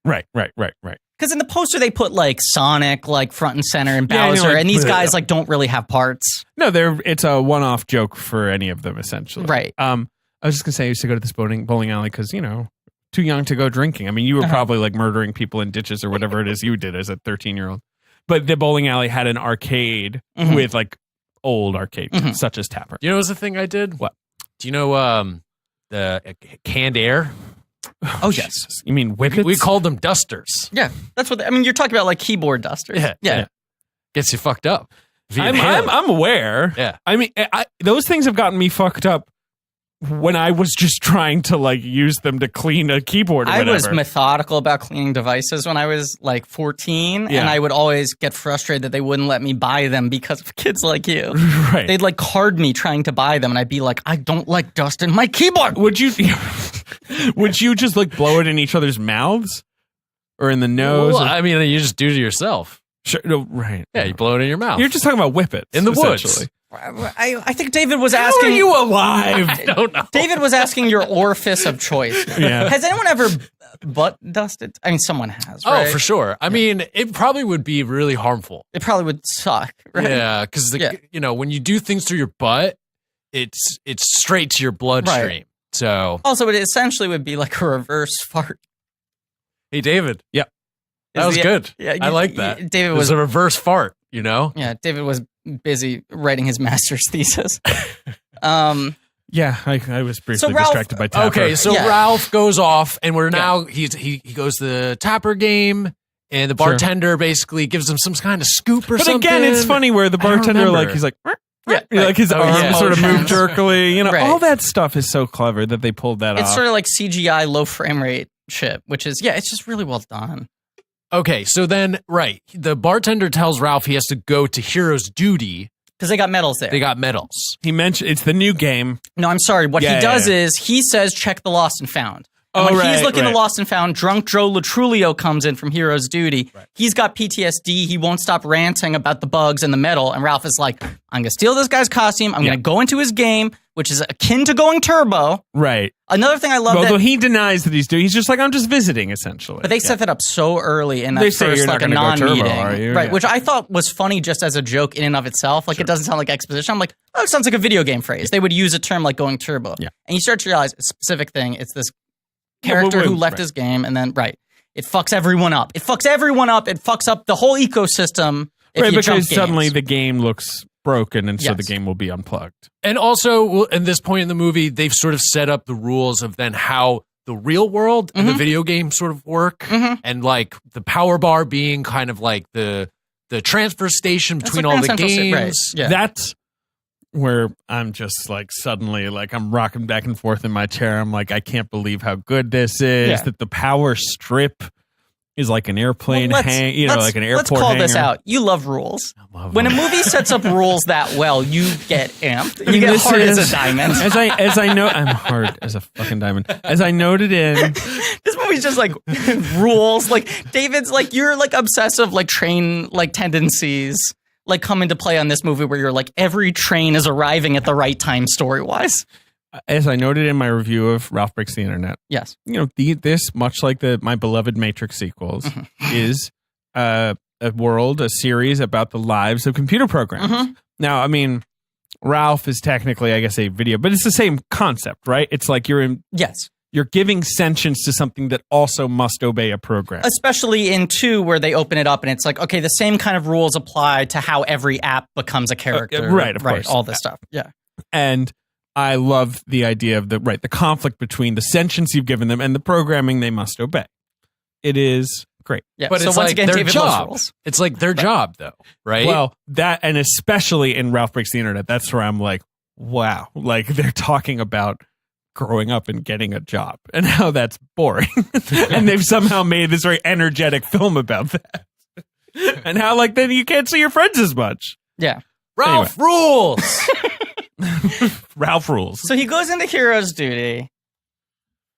Right. Because in the poster they put like Sonic like front and center and Bowser, and these guys like don't really have parts. No, it's a one-off joke for any of them essentially. Right. I was just gonna say I used to go to this bowling alley because too young to go drinking. I mean, you were probably like murdering people in ditches or whatever it is you did as a 13-year-old. But the bowling alley had an arcade with like old arcade such as Tapper. You know, what's the thing I did? What? Do you know the canned air? Oh, yes. You mean whippets? We called them dusters. Yeah, that's what. I mean, you're talking about like keyboard dusters. Yeah. Gets you fucked up. I'm aware. Yeah. I mean, those things have gotten me fucked up when I was just trying to like use them to clean a keyboard or whatever. I was methodical about cleaning devices when I was like 14, and I would always get frustrated that they wouldn't let me buy them because of kids like you. Right. They'd like card me trying to buy them, and I'd be like, I don't like dust in my keyboard. Would you just like blow it in each other's mouths or in the nose? Well, I mean, you just do it to yourself. Sure, no, right. Yeah, you blow it in your mouth. You're just talking about whippets in the woods. I think David was asking. How are you alive? I don't know. David was asking your orifice of choice. Yeah. Has anyone ever butt dusted? I mean, someone has. Right? Oh, for sure. I mean, it probably would be really harmful. It probably would suck. Right? Yeah, because when you do things through your butt, it's straight to your bloodstream. Right. So also, it essentially would be like a reverse fart. Hey, David. Yeah. That was good. Yeah, I like that. David was a reverse fart. you know? Yeah, David was busy writing his master's thesis. Yeah, I was briefly distracted by Tapper. Okay, so Ralph goes off, and we're now he goes to the Tapper game, and the bartender basically gives him some kind of scoop or something. But again, it's funny where the bartender he's like. Yeah, like his arms sort of move jerkily. You know, Right. all that stuff is so clever that they pulled that off. It's sort of like CGI low frame rate shit, which is it's just really well done. Okay, so then the bartender tells Ralph he has to go to Hero's Duty because they got medals there. They got medals. He mentioned it's the new game. No, I'm sorry. What he does is he says, "Check the lost and found." And when he's looking at Lost and Found, drunk Joe Latrulio comes in from Hero's Duty. Right. He's got PTSD. He won't stop ranting about the bugs and the metal. And Ralph is like, I'm going to steal this guy's costume. I'm going to go into his game, which is akin to going turbo. Right. Another thing I love although he denies that he's doing, he's just like, I'm just visiting, essentially. But they set that up so early in that first, like, a non-meeting. Right, which I thought was funny just as a joke in and of itself. Like, it doesn't sound like exposition. I'm like, oh, it sounds like a video game phrase. They would use a term like going turbo. Yeah. And you start to realize a specific thing. It's this character who left his game, and then it fucks everyone up. It fucks everyone up. It fucks up the whole ecosystem. Because suddenly the game looks broken, and so the game will be unplugged. And also, at this point in the movie, they've sort of set up the rules of then how the real world and the video game sort of work, and like the power bar being kind of like the transfer station between all the games. Right. Yeah. That's where I'm just like suddenly like I'm rocking back and forth in my chair. I'm like, I can't believe how good this is. Yeah. That the power strip is like an airplane like an airport. Let's call this out. You love rules. When a movie sets up rules that well, you get amped. You get hard as a diamond. As I know, I'm hard as a fucking diamond. As I noted in, this movie's just like rules. Like David's like you're like obsessive like train like tendencies. Like come into play on this movie where you're like every train is arriving at the right time story wise. As I noted in my review of Ralph Breaks the Internet, yes, this much like my beloved Matrix sequels is a series about the lives of computer programs. Now, I mean, Ralph is technically, I guess, a video, but it's the same concept, right? It's like you're giving sentience to something that also must obey a program. Especially in 2 where they open it up and it's like, okay, the same kind of rules apply to how every app becomes a character. Of course. All this stuff. Yeah. And I love the idea of the conflict between the sentience you've given them and the programming they must obey. It is great. Yeah. But so it's once like again, their David job. It's like their job though, right? Well, that, and especially in Ralph Breaks the Internet, that's where I'm like, wow. Like they're talking about growing up and getting a job and how that's boring. And they've somehow made this very energetic film about that. And how like then you can't see your friends as much. Yeah. Ralph rules. Ralph rules. So he goes into Hero's Duty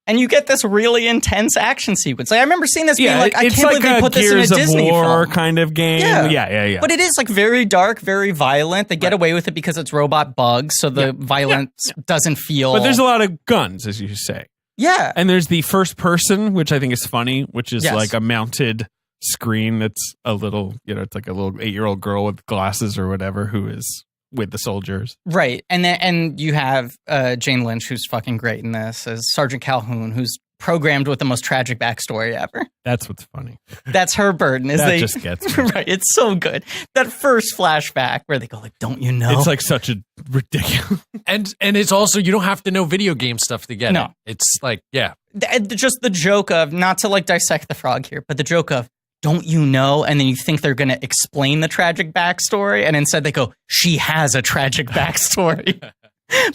and you get this really intense action sequence. Like I remember seeing this being like, I can't believe they put this in a Disney War film. Kind of game. Yeah. But it is like very dark, very violent. They get away with it because it's robot bugs, so the violence doesn't feel. But there's a lot of guns, as you say. Yeah. And there's the first person, which I think is funny, which is like a mounted screen that's a little, it's like a little 8-year-old girl with glasses or whatever who is with the soldiers. Right. And you have Jane Lynch, who's fucking great in this, as Sergeant Calhoun, who's programmed with the most tragic backstory ever. That's what's funny. That's her burden. Just gets me. Right. It's so good. That first flashback where they go like, don't you know? It's like such a ridiculous. And it's also, you don't have to know video game stuff to get it. It's like, just the joke of, not to like dissect the frog here, but the joke of, don't you know? And then you think they're going to explain the tragic backstory. And instead they go, she has a tragic backstory.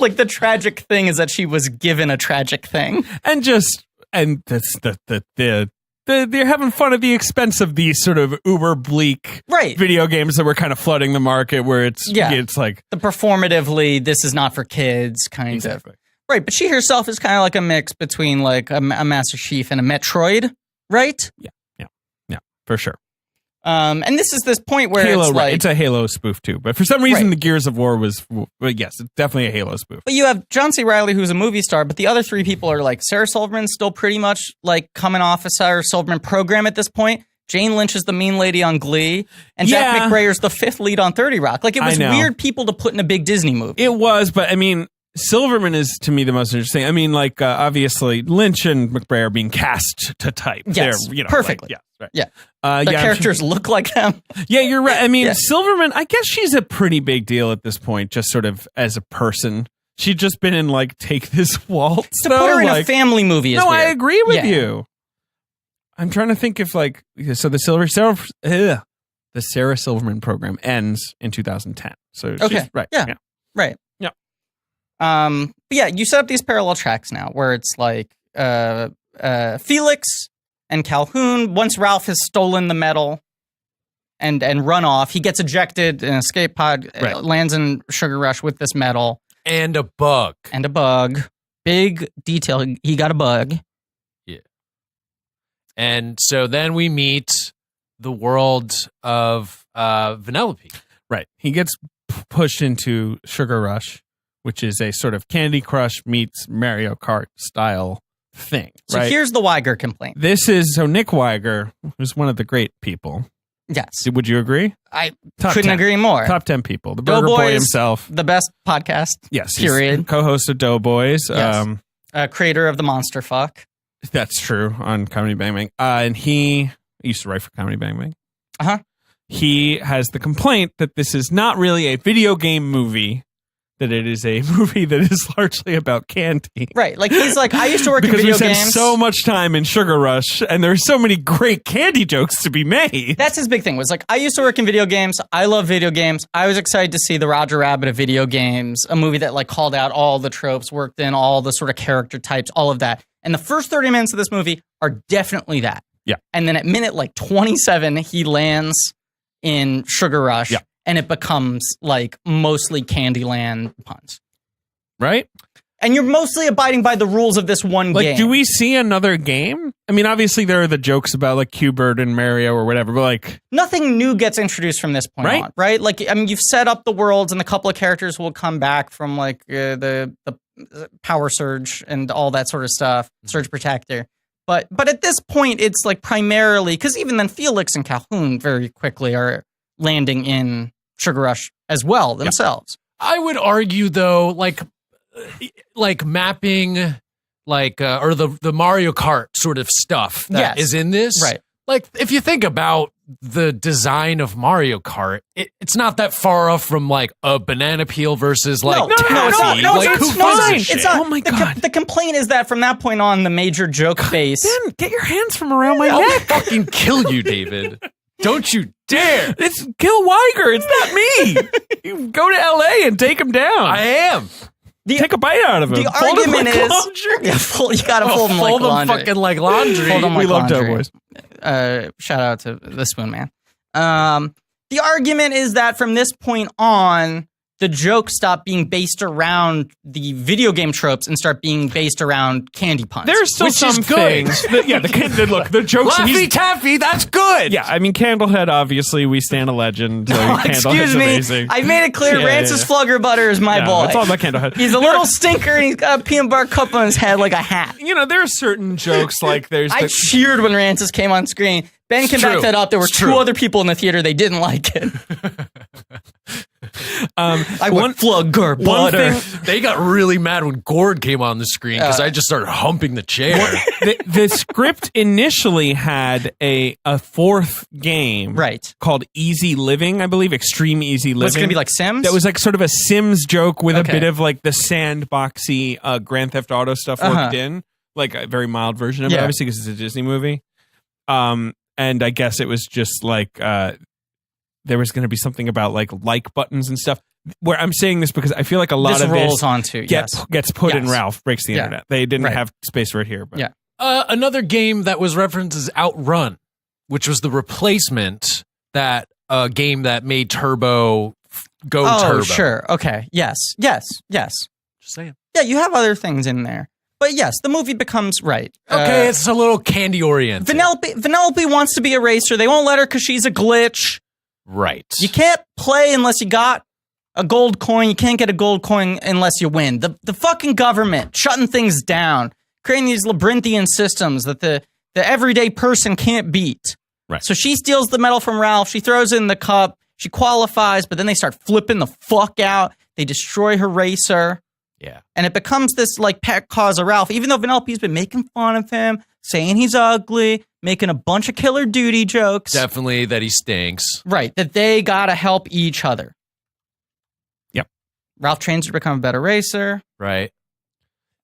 Like the tragic thing is that she was given a tragic thing. And that's they're having fun at the expense of these sort of uber bleak video games that were kind of flooding the market where it's like the performatively, this is not for kids kind of. Right. But she herself is kind of like a mix between like a Master Chief and a Metroid. Right. Yeah. For sure. And this is this point where Halo, it's like... It's a Halo spoof, too. But for some reason, the Gears of War was... Well, yes, it's definitely a Halo spoof. But you have John C. Reilly, who's a movie star, but the other 3 people are like... Sarah Silverman's still pretty much like coming off a Sarah Silverman program at this point. Jane Lynch is the mean lady on Glee. And Jack McBrayer's the 5th lead on 30 Rock. Like, it was weird people to put in a big Disney movie. It was, but I mean... Silverman is, to me, the most interesting. I mean, like, obviously, Lynch and McBrayer being cast to type. Yes, perfectly. Like, right. Yeah. The characters look like them. Yeah, you're right. I mean, Silverman, I guess she's a pretty big deal at this point, just sort of as a person. She'd just been in, like, Take This Waltz. To put her in a family movie is weird. I agree with you. I'm trying to think if, like, so the Sarah Silverman program ends in 2010. So she's, right. Yeah. Right. Yeah. But yeah, you set up these parallel tracks now where it's like Felix and Calhoun, once Ralph has stolen the medal and run off, he gets ejected in an escape pod, lands in Sugar Rush with this medal. And a bug. Big detail. He got a bug. Yeah. And so then we meet the world of Vanellope. Right. He gets pushed into Sugar Rush, which is a sort of Candy Crush meets Mario Kart style thing. So here's the Weiger complaint. So Nick Weiger, who's one of the great people. Yes. Would you agree? I couldn't agree more. Top 10 people. The Burger Boy himself. The best podcast. Yes. Period. He's co-host of Doughboys. Yes. Creator of the Monster Fuck. That's true on Comedy Bang Bang. And he used to write for Comedy Bang Bang. Uh-huh. He has the complaint that this is not really a video game movie, that it is a movie that is largely about candy. Right. Like, he's like, I used to work in video games. Because we spent so much time in Sugar Rush, and there's so many great candy jokes to be made. That's his big thing, was like, I used to work in video games. I love video games. I was excited to see the Roger Rabbit of video games, a movie that, like, called out all the tropes, worked in all the sort of character types, all of that. And the first 30 minutes of this movie are definitely that. Yeah. And then at minute, like, 27, he lands in Sugar Rush. Yeah. And it becomes, like, mostly Candyland puns. Right? And you're mostly abiding by the rules of this one game. Like, do we see another game? I mean, obviously there are the jokes about, like, Q-Bird and Mario or whatever, but, like... Nothing new gets introduced from this point on, right? Like, I mean, you've set up the worlds, and a couple of characters will come back from, like, the Power Surge and all that sort of stuff, Surge Protector. But at this point, it's, like, primarily... Because even then, Felix and Calhoun very quickly are landing in Sugar Rush as well themselves. I would argue, though, like mapping, like or the Mario Kart sort of stuff that is in this. Right. Like, if you think about the design of Mario Kart, it's not that far off from, like, a banana peel versus, like, taffy. No, like, it's who fine. gives a shit? It's not, oh my God. The complaint is that from that point on, the major joke base... Ben, get your hands from around my I'll neck. fucking kill you, David. Don't you dare. It's Gil Weiger. It's not me. You go to LA and take him down. I am. Take a bite out of him. The argument is... you gotta fold them like laundry. Fucking like laundry. Fold them like we love laundry. Doughboys. Shout out to the Spoon Man. The argument is that from this point on, the jokes stop being based around the video game tropes and start being based around candy puns. There's still some things. The jokes. Laffy Taffy, that's good. Yeah, I mean, Candlehead, obviously, we stand a legend. Excuse me. Amazing. I made it clear Rancis Flugger Butter is my boy. It's all about Candlehead. He's a little stinker and he's got a peanut butter cup on his head like a hat. You know, there are certain jokes like there's... I cheered when Rancis came on screen. Ben can back that up. There were two other people in the theater. They didn't like it. I want Flugger Butter. They got really mad when Gord came on the screen because I just started humping the chair. The script initially had a fourth game called Easy Living, I believe, Extreme Easy Living. Was it going to be like Sims? That was like sort of a Sims joke with a bit of like the sandboxy Grand Theft Auto stuff worked in. Like a very mild version of it, obviously, because it's a Disney movie. And I guess it was just like there was going to be something about like buttons and stuff. Where I'm saying this because I feel like a lot of rolls this onto gets put in Ralph Breaks the Internet. They didn't have space for it here. But. Another game that was referenced is Outrun, which was the replacement that game that made Turbo go Turbo. Oh, sure. Okay. Yes. Just saying. Yeah, you have other things in there. But yes, the movie becomes Okay, it's a little candy oriented. Vanellope wants to be a racer. They won't let her because she's a glitch. Right. You can't play unless you got a gold coin. You can't get a gold coin unless you win. The fucking government shutting things down, creating these labyrinthian systems that the everyday person can't beat. Right. So she steals the medal from Ralph. She throws it in the cup. She qualifies, but then they start flipping the fuck out. They destroy her racer. Yeah. And it becomes this like pet cause of Ralph, even though Vanellope's been making fun of him, saying he's ugly, making a bunch of killer duty jokes. Definitely that he stinks. Right. That they got to help each other. Yep. Ralph trains her to become a better racer. Right.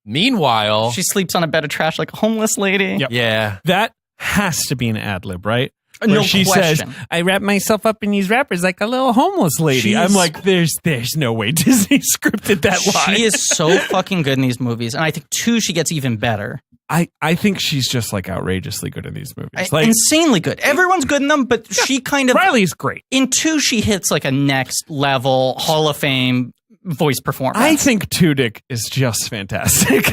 Meanwhile, she sleeps on a bed of trash like a homeless lady. Yep. Yeah. That has to be an ad lib, right? No Where she question. says, I wrap myself up in these wrappers like a little homeless lady. I'm like, there's no way Disney scripted that line. She is so fucking good in these movies. And I think 2, she gets even better. I think she's just like outrageously good in these movies. Like, insanely good. Everyone's good in them, but she kind of... Riley's great. In 2, she hits like a next level Hall of Fame voice performance. I think Tudyk is just fantastic.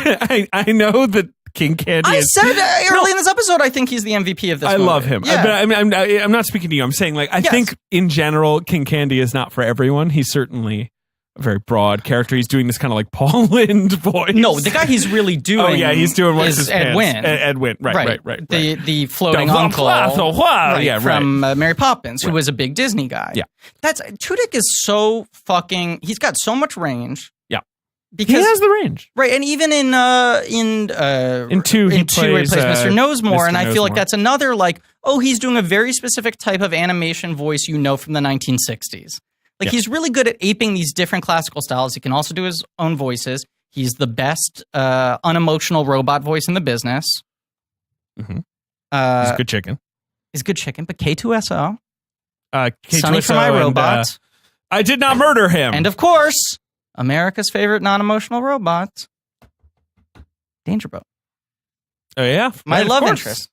I know that King Candy. I said early in this episode, I think he's the MVP of this movie. Love him. Yeah. But I'm not speaking to you. I'm saying, like, I think in general, King Candy is not for everyone. He's certainly a very broad character. He's doing this kind of like Paul Lynde voice. No, the guy he's really doing. Oh yeah, he's doing what's his Ed Wynn. Ed Wynn. Right. The floating uncle. From Mary Poppins, who was a big Disney guy. Yeah. Tudyk is so fucking. He's got so much range. Because he has the range, right? And even in 2, he plays Mr. Knowsmore, and I feel like Knowsmore. that's another like, oh, he's doing a very specific type of animation voice, from the 1960s. Like he's really good at aping these different classical styles. He can also do his own voices. He's the best unemotional robot voice in the business. Mm-hmm. He's good chicken. He's good chicken, but K2SO, K2SO Sonny from iRobot. I did not murder him, and of course, America's favorite non-emotional robot, Danger Boat. Oh yeah, my right, love interest.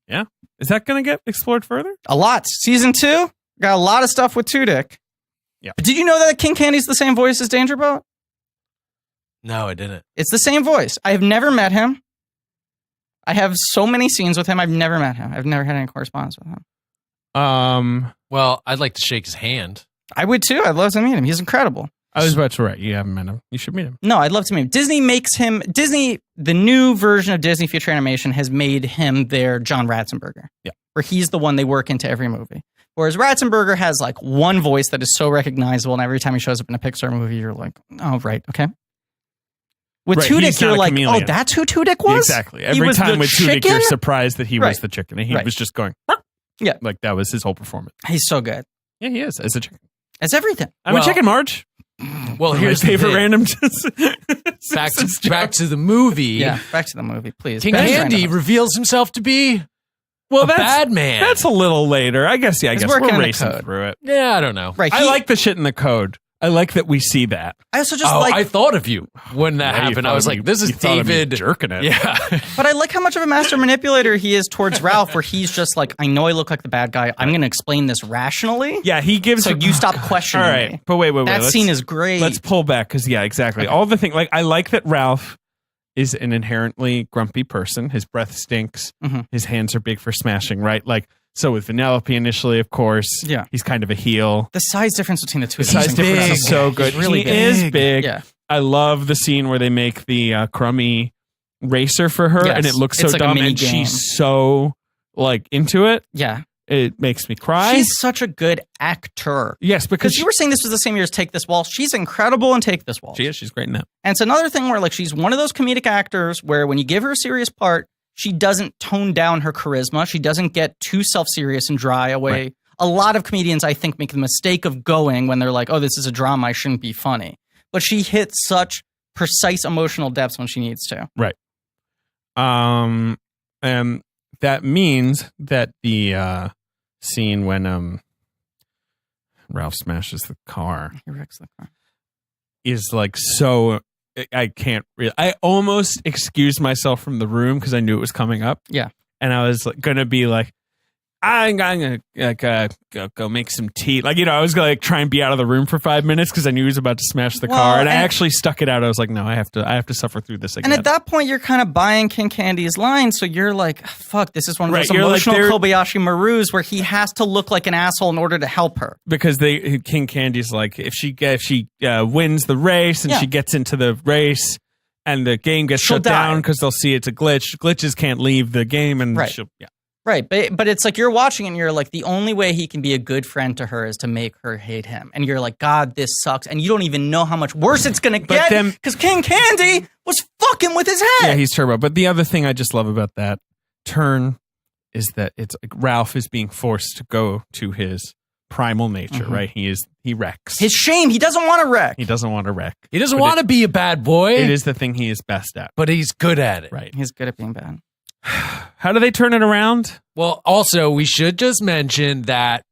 Yeah, is that going to get explored further? A lot. Season 2 got a lot of stuff with Tudyk. Yeah. But did you know that King Candy's the same voice as Danger Boat? No, I didn't. It's the same voice. I have never met him. I have so many scenes with him. I've never met him. I've never had any correspondence with him. Well, I'd like to shake his hand. I would too. I'd love to meet him. He's incredible. I was about to write. You haven't met him. You should meet him. No, I'd love to meet him. Disney, the new version of Disney Future Animation has made him their John Ratzenberger. Yeah. Where he's the one they work into every movie. Whereas Ratzenberger has like one voice that is so recognizable, and every time he shows up in a Pixar movie, you're like, oh, right, okay. With Tudyk, you're like, oh, that's who Tudyk was? Exactly. Every time with Tudyk, you're surprised that he was the chicken. And he was just going, yeah. Like that was his whole performance. He's so good. Yeah, he is, as a chicken. As everything. I'm a chicken, Marge. Well, here's my favorite random. back to the movie. Yeah, back to the movie, please. King Candy reveals himself to be a bad man. That's a little later. I guess we're racing through it. Yeah, I don't know. Right, I like the shit in the code. I like that we see that. I also just I thought of you when that happened. I was like, this is David jerking it. Yeah. But I like how much of a master manipulator he is towards Ralph, where he's just like, I know I look like the bad guy. I'm going to explain this rationally. Yeah, he gives. So you stop questioning All right, me. but wait. That scene is great. Let's pull back because exactly. Okay. All the things like I like that Ralph is an inherently grumpy person. His breath stinks. Mm-hmm. His hands are big for smashing. Right, like. So with Vanellope initially, of course, he's kind of a heel. The size difference between the two. The size difference is so good. He's really he is big. Yeah. I love the scene where they make the crummy racer for her, and it looks so like dumb, and she's so like into it. Yeah. It makes me cry. She's such a good actor. Yes, because you were saying this was the same year as Take This Waltz. She's incredible in Take This Waltz. She is. She's great in that. And it's another thing where like she's one of those comedic actors where when you give her a serious part, she doesn't tone down her charisma. She doesn't get too self-serious and dry away. Right. A lot of comedians, I think, make the mistake of going when they're like, oh, this is a drama, I shouldn't be funny. But she hits such precise emotional depths when she needs to. Right. And that means that the scene when Ralph smashes the car. He wrecks the car. Is like so... I can't really. I almost excused myself from the room because I knew it was coming up. Yeah, and I was gonna be like, I'm gonna go make some tea. Like, I was gonna try and be out of the room for 5 minutes because I knew he was about to smash the car, and I actually stuck it out. I was like, no, I have to suffer through this again. And at that point, you're kind of buying King Candy's line, so you're like, fuck, this is one of those emotional Kobayashi Marus where he has to look like an asshole in order to help her. Because King Candy's like, if she wins the race and she gets into the race and the game gets shut down because they'll see it's a glitch. Glitches can't leave the game, and Right, but it's like you're watching and you're like, the only way he can be a good friend to her is to make her hate him. And you're like, God, this sucks. And you don't even know how much worse it's going to get because King Candy was fucking with his head. Yeah, he's turbo. But the other thing I just love about that turn is that it's like Ralph is being forced to go to his primal nature, right? He wrecks. His shame. He doesn't want to wreck. He doesn't want to wreck. He doesn't want to be a bad boy. It is the thing he is best at. But he's good at it. Right. He's good at being bad. How do they turn it around? Well, also, we should just mention that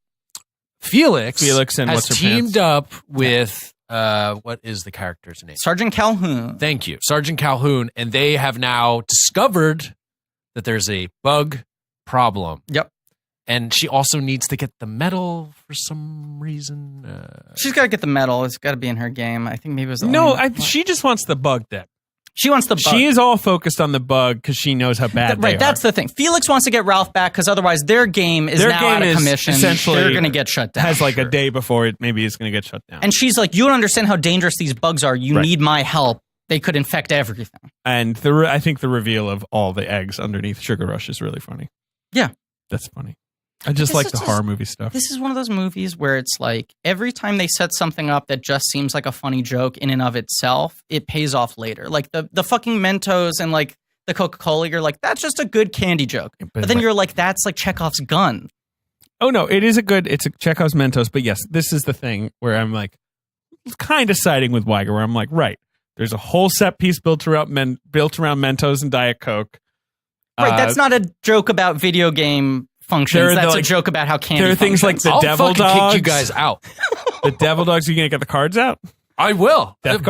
Felix and has what's-her-pants. teamed up with, what is the character's name? Sergeant Calhoun. Thank you. Sergeant Calhoun. And they have now discovered that there's a bug problem. Yep. And she also needs to get the medal for some reason. She's got to get the medal. It's got to be in her game. I think maybe it was the she just wants the bug then. She wants the bug. She is all focused on the bug because she knows how bad they right, are. that's the thing. Felix wants to get Ralph back because otherwise their game is now out of commission. Essentially, they're going to get shut down. Has like a day before it maybe it's going to get shut down. And she's like, you don't understand how dangerous these bugs are. You need my help. They could infect everything. And I think the reveal of all the eggs underneath Sugar Rush is really funny. Yeah. That's funny. I just like the horror movie stuff. This is one of those movies where it's like every time they set something up that just seems like a funny joke in and of itself, it pays off later. Like the fucking Mentos and like the Coca-Cola, you're like, that's just a good candy joke. But then you're like, that's like Chekhov's gun. Oh no, it's a Chekhov's Mentos. But yes, this is the thing where I'm like kind of siding with Weiger, where I'm like, right, there's a whole set piece built around Mentos and Diet Coke. Right, that's not a joke about video game functions. That's a joke about how candy there are things functions. like the Devil Dogs. Kick you guys out. The Devil Dogs. Are you gonna get the cards out? I will. Death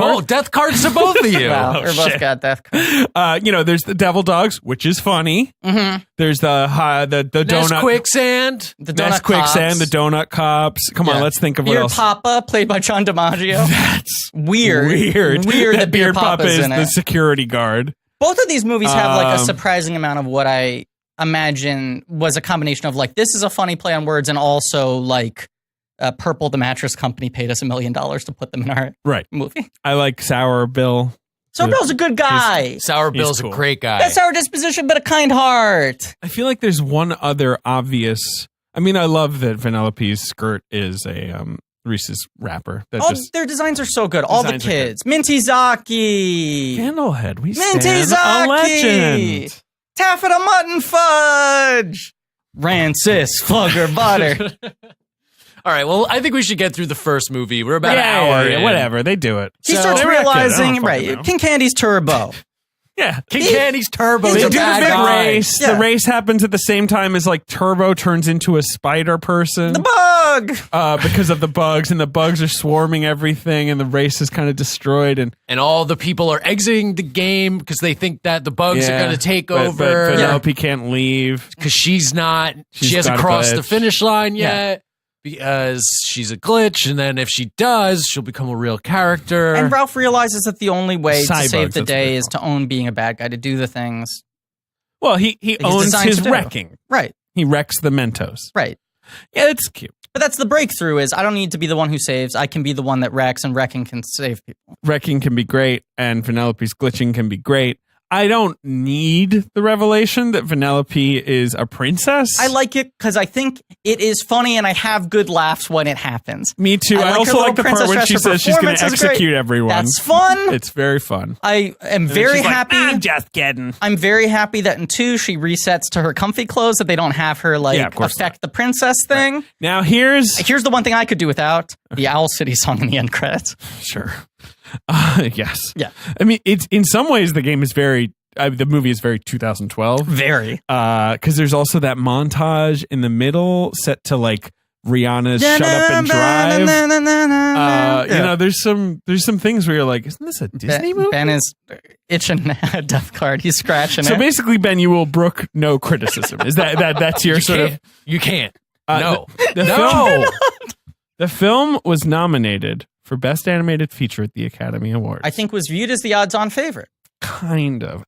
cards to both of you. Wow, we're both got death cards. There's the Devil Dogs, which is funny. Mm-hmm. There's the donut quicksand, the donut quicksand, the donut cops. Come on, let's think of what Beer else. Papa, played by John DiMaggio. That's weird. That Beer Papa is the security guard. Both of these movies have like a surprising amount of what I imagine was a combination of like, this is a funny play on words, and also like Purple, the mattress company, paid us $1 million to put them in our movie. I like Sour Bill. Sour Bill's a good guy. Sour Bill's a great guy. Got sour disposition, but a kind heart. I feel like there's one other obvious. I mean, I love that Vanellope's skirt is a Reese's wrapper. Their designs are so good. All the kids. Minty Zaki. Candlehead. Minty Zaki. A legend. Taffeta Mutton Fudge. Rancis Flugger Butter. All right, well, I think we should get through the first movie. We're about an hour in. Whatever. They do it. He starts realizing, King Candy's turbo. Yeah. King Candy's turbo. They do the big race. Yeah. The race happens at the same time as like Turbo turns into a spider person. The bug! Because of the bugs, and the bugs are swarming everything, and the race is kind of destroyed. And all the people are exiting the game because they think that the bugs are going to take over. But Vanellope can't leave. Because she hasn't crossed the finish line yet. Because she's a glitch, and then if she does, she'll become a real character. And Ralph realizes that the only way to save the day is to own being a bad guy, to do the things. Well, he owns his wrecking. Right. He wrecks the Mentos. Right. Yeah, it's cute. But that's the breakthrough is I don't need to be the one who saves. I can be the one that wrecks, and wrecking can save people. Wrecking can be great, and Vanellope's glitching can be great. I don't need the revelation that Vanellope is a princess. I like it because I think it is funny, and I have good laughs when it happens. Me too. I also like the part when she says she's going to execute everyone. That's fun. It's very fun. I am very happy. I'm just kidding. I'm very happy that in 2 she resets to her comfy clothes, that they don't have her affect the princess thing. Right. Now here's the one thing I could do without: the Owl City song in the end credits. Sure. Yes. Yeah. I mean, it's in some ways the game is very. The movie is very 2012. Very. Because there's also that montage in the middle set to like Rihanna's "Shut Up and Drive." There's some things where you're like, isn't this a Disney movie? Ben is itching a death card. He's scratching it. So basically, Ben, you will brook no criticism. Is that's your sort of? You can't. No. The film was nominated for Best Animated Feature at the Academy Awards. I think was viewed as the odds-on favorite. Kind of.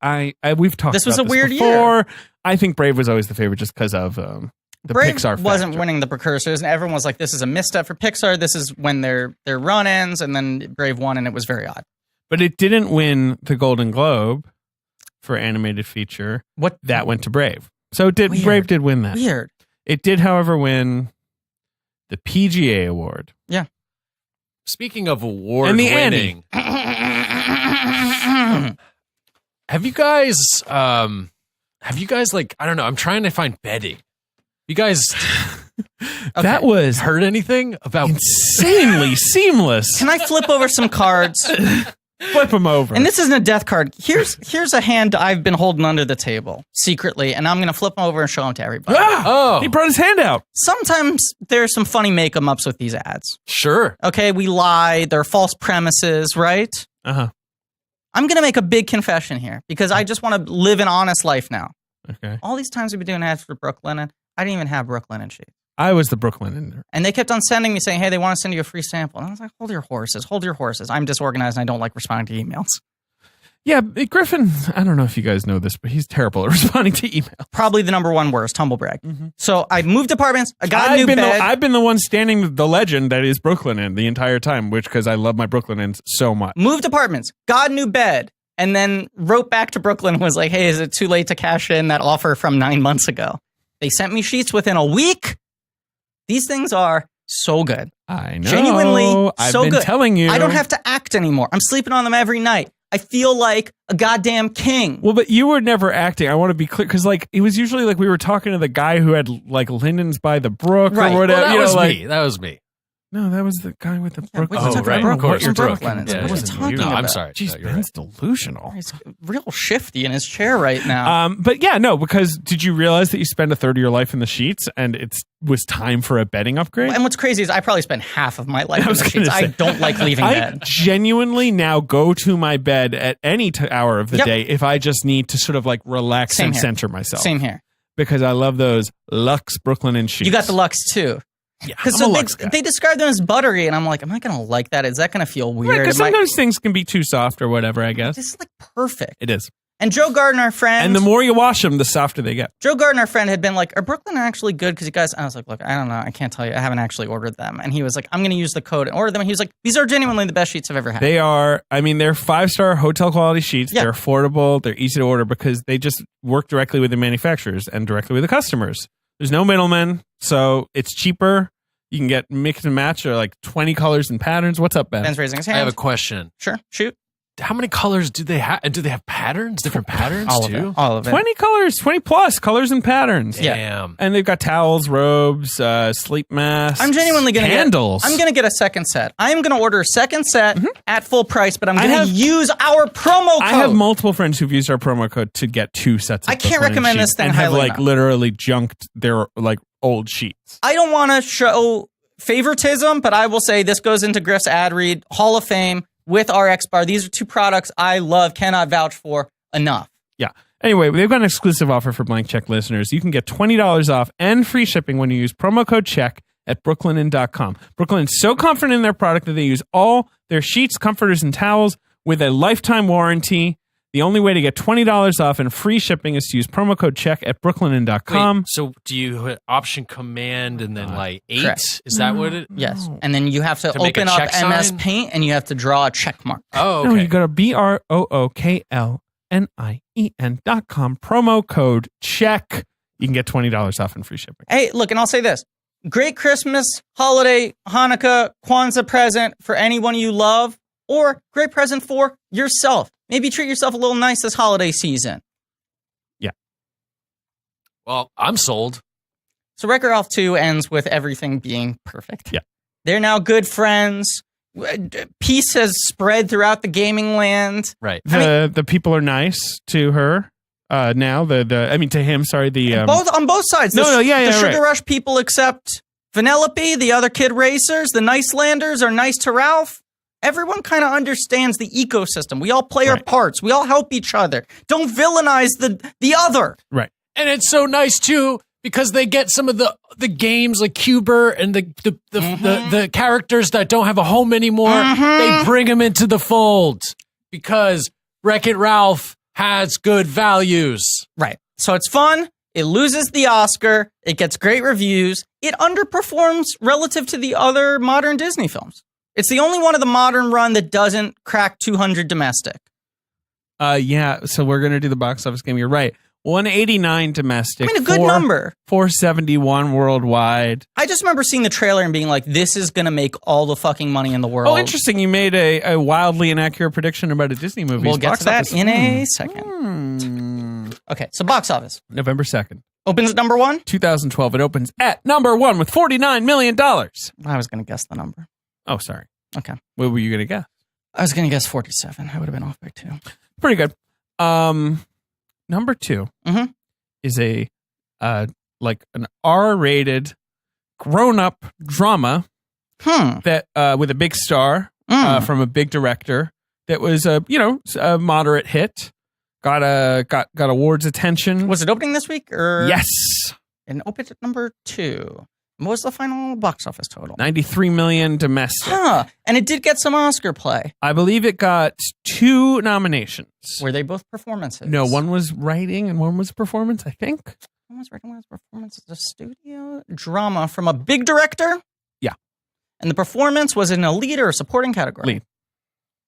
We've talked. This was about a weird before. year. I think Brave was always the favorite just because of the Brave Pixar. Wasn't winning the Precursors, and everyone was like, "This is a misstep for Pixar. This is when their run ends." And then Brave won, and it was very odd. But it didn't win the Golden Globe for animated feature. What? That went to Brave. So Weird. Brave did win that. Weird. It did, however, win the PGA award. Yeah. Speaking of award And the winning, have you guys like, I don't know, I'm trying to find bedding. You guys That was heard anything about insanely seamless. Can I flip over some cards? Flip them over. And this isn't a death card. Here's a hand I've been holding under the table secretly, and I'm going to flip them over and show them to everybody. Oh. He brought his hand out. Sometimes there's some funny make-em-ups with these ads. Sure. Okay, we lie. They're false premises, right? Uh-huh. I'm going to make a big confession here because I just want to live an honest life now. Okay. All these times we've been doing ads for Brooklyn, and I didn't even have Brooklyn and sheets. I was the Brooklyner. And they kept on sending me saying, hey, they want to send you a free sample. And I was like, hold your horses. I'm disorganized and I don't like responding to emails. Yeah, Griffin, I don't know if you guys know this, but he's terrible at responding to email. Probably the number one worst, humble brag. Mm-hmm. So I moved apartments. I got a new bed. I've been the one standing the legend that is Brooklyn Inn the entire time, because I love my Brooklyn Inns so much. Moved apartments. Got a new bed. And then wrote back to Brooklyn and was like, hey, is it too late to cash in that offer from 9 months ago? They sent me sheets within a week. These things are so good. I know. Genuinely I've so been good. telling you. I don't have to act anymore. I'm sleeping on them every night. I feel like a goddamn king. Well, but you were never acting. I want to be clear, because like it was usually like we were talking to the guy who had like Linden's by the brook Right. or whatever. Well, that you know, was like, me. That was me. No, that was the guy with the brook. we can talk about Of course. Brooklyn. Brooklyn. It's- Yeah, what are you yeah. talking No, I'm about? sorry. Jeez, No, you're Ben's delusional. He's real shifty in his chair right now. But yeah, no, because did you realize that you spend a third of your life in the sheets and it was time for a bedding upgrade? And what's crazy is I probably spend half of my life in was the gonna sheets. I say, don't like leaving I bed. genuinely now go to my bed at any hour of the Yep. day if I just need to sort of like relax Same and here. center myself. Same here. Because I love those Lux Brooklyn and sheets. You got the Lux too. Yeah, Because I'm a so Lux guy. they describe them as buttery, and I'm like, am I going to like that? Is that going to feel weird? Because Am I- sometimes things can be too soft or whatever, I guess. This is like perfect. It is. And Joe Gardner, our friend, And the more you wash them, the softer they get. Joe Gardner, our friend, had been like, are Brooklyn actually good? Because you guys, I was like, look, I don't know. I can't tell you. I haven't actually ordered them. And he was like, I'm going to use the code and order them. And he was like, these are genuinely the best sheets I've ever had. They are, I mean, they're 5-star hotel quality sheets. Yeah. They're affordable. They're easy to order because they just work directly with the manufacturers and directly with the customers. There's no middlemen. So it's cheaper. You can get mix and match or like 20 colors and patterns. What's up, Ben? Ben's raising his I hand. have a question. Sure, shoot. How many colors do they have? And do they have patterns? Different patterns All of too? it. All of it. 20 colors, 20 plus colors and patterns. Yeah. Damn. And they've got towels, robes, sleep masks. I'm genuinely going to candles. I'm going to get a second set. I'm going to order a second set at full price, but I'm going have- to use our promo code. I have multiple friends who've used our promo code to get 2 sets of I can't Brooklyn recommend sheets this thing and have highly like enough. literally junked their like old sheets. I don't want to show favoritism, but I will say this goes into Griff's ad read Hall of Fame with RX Bar. These are 2 products I love, cannot vouch for enough. Yeah. Anyway, they've got an exclusive offer for Blank Check listeners. You can get $20 off and free shipping when you use promo code CHECK at brooklinen.com. Brooklyn's so confident in their product that they use all their sheets, comforters, and towels with a lifetime warranty. The only way to get $20 off and free shipping is to use promo code CHECK at brooklinen.com. Wait, so do you hit option command and then like 8? Correct. Is that what it? Yes. And then you have to make a open up check MS sign? Paint and you have to draw a check mark. Oh, No, okay. you go to BROOKLNIEN.com, promo code CHECK. You can get $20 off and free shipping. Hey, look, and I'll say this. Great Christmas, holiday, Hanukkah, Kwanzaa present for anyone you love, or great present for yourself. Maybe treat yourself a little nice this holiday season. Well, I'm sold. So Wreck-It Ralph 2 ends with everything being perfect. Yeah. They're now good friends. Peace has spread throughout the gaming land. Right. The people are nice to her now. To him. Sorry. On both sides. No, yeah, The Sugar right. Rush people accept Vanellope. The other Kid Racers, the Nicelanders are nice to Ralph. Everyone kind of understands the ecosystem. We all play our Right. parts. We all help each other. Don't villainize the other. Right. And it's so nice too because they get some of the games like Cuber and the characters that don't have a home anymore. They bring them into the fold because Wreck-It Ralph has good values. Right. So it's fun. It loses the Oscar. It gets great reviews. It underperforms relative to the other modern Disney films. It's the only one of the modern run that doesn't crack 200 domestic. Yeah. So we're gonna do the box office game. You're right. 189 domestic. I mean, a good number. 471 worldwide. I just remember seeing the trailer and being like, this is going to make all the fucking money in the world. Oh, interesting. You made a wildly inaccurate prediction about a Disney movie. We'll get to that in a second. Okay, so box office. November 2nd. Opens at number 1? 2012. It opens at number 1 with $49 million. I was going to guess the number. Oh, sorry. Okay. What were you going to guess? I was going to guess 47. I would have been off by 2. Pretty good. Number 2 is a like an R-rated grown-up drama that with a big star from a big director that was a moderate hit. Got awards attention. Was it opening this week or yes? And opened at number 2. What was the final box office total? 93 million domestic. And it did get some Oscar play. I believe it got 2 nominations. Were they both performances? No, one was writing and one was performance, I think. One was writing, one was performance. It's a studio drama from a big director? Yeah. And the performance was in a lead or a supporting category? Lead.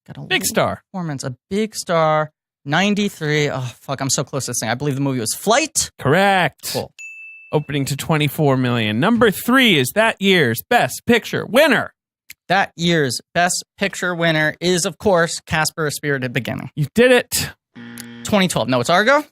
Got a big star. Performance, a big star. 93. Oh, fuck, I'm so close to this thing. I believe the movie was Flight. Correct. Cool. Opening to 24 million. Number 3 is that year's Best Picture winner. That year's Best Picture winner is, of course, Casper: A Spirited Beginning. You did it. 2012. No, it's Argo? That's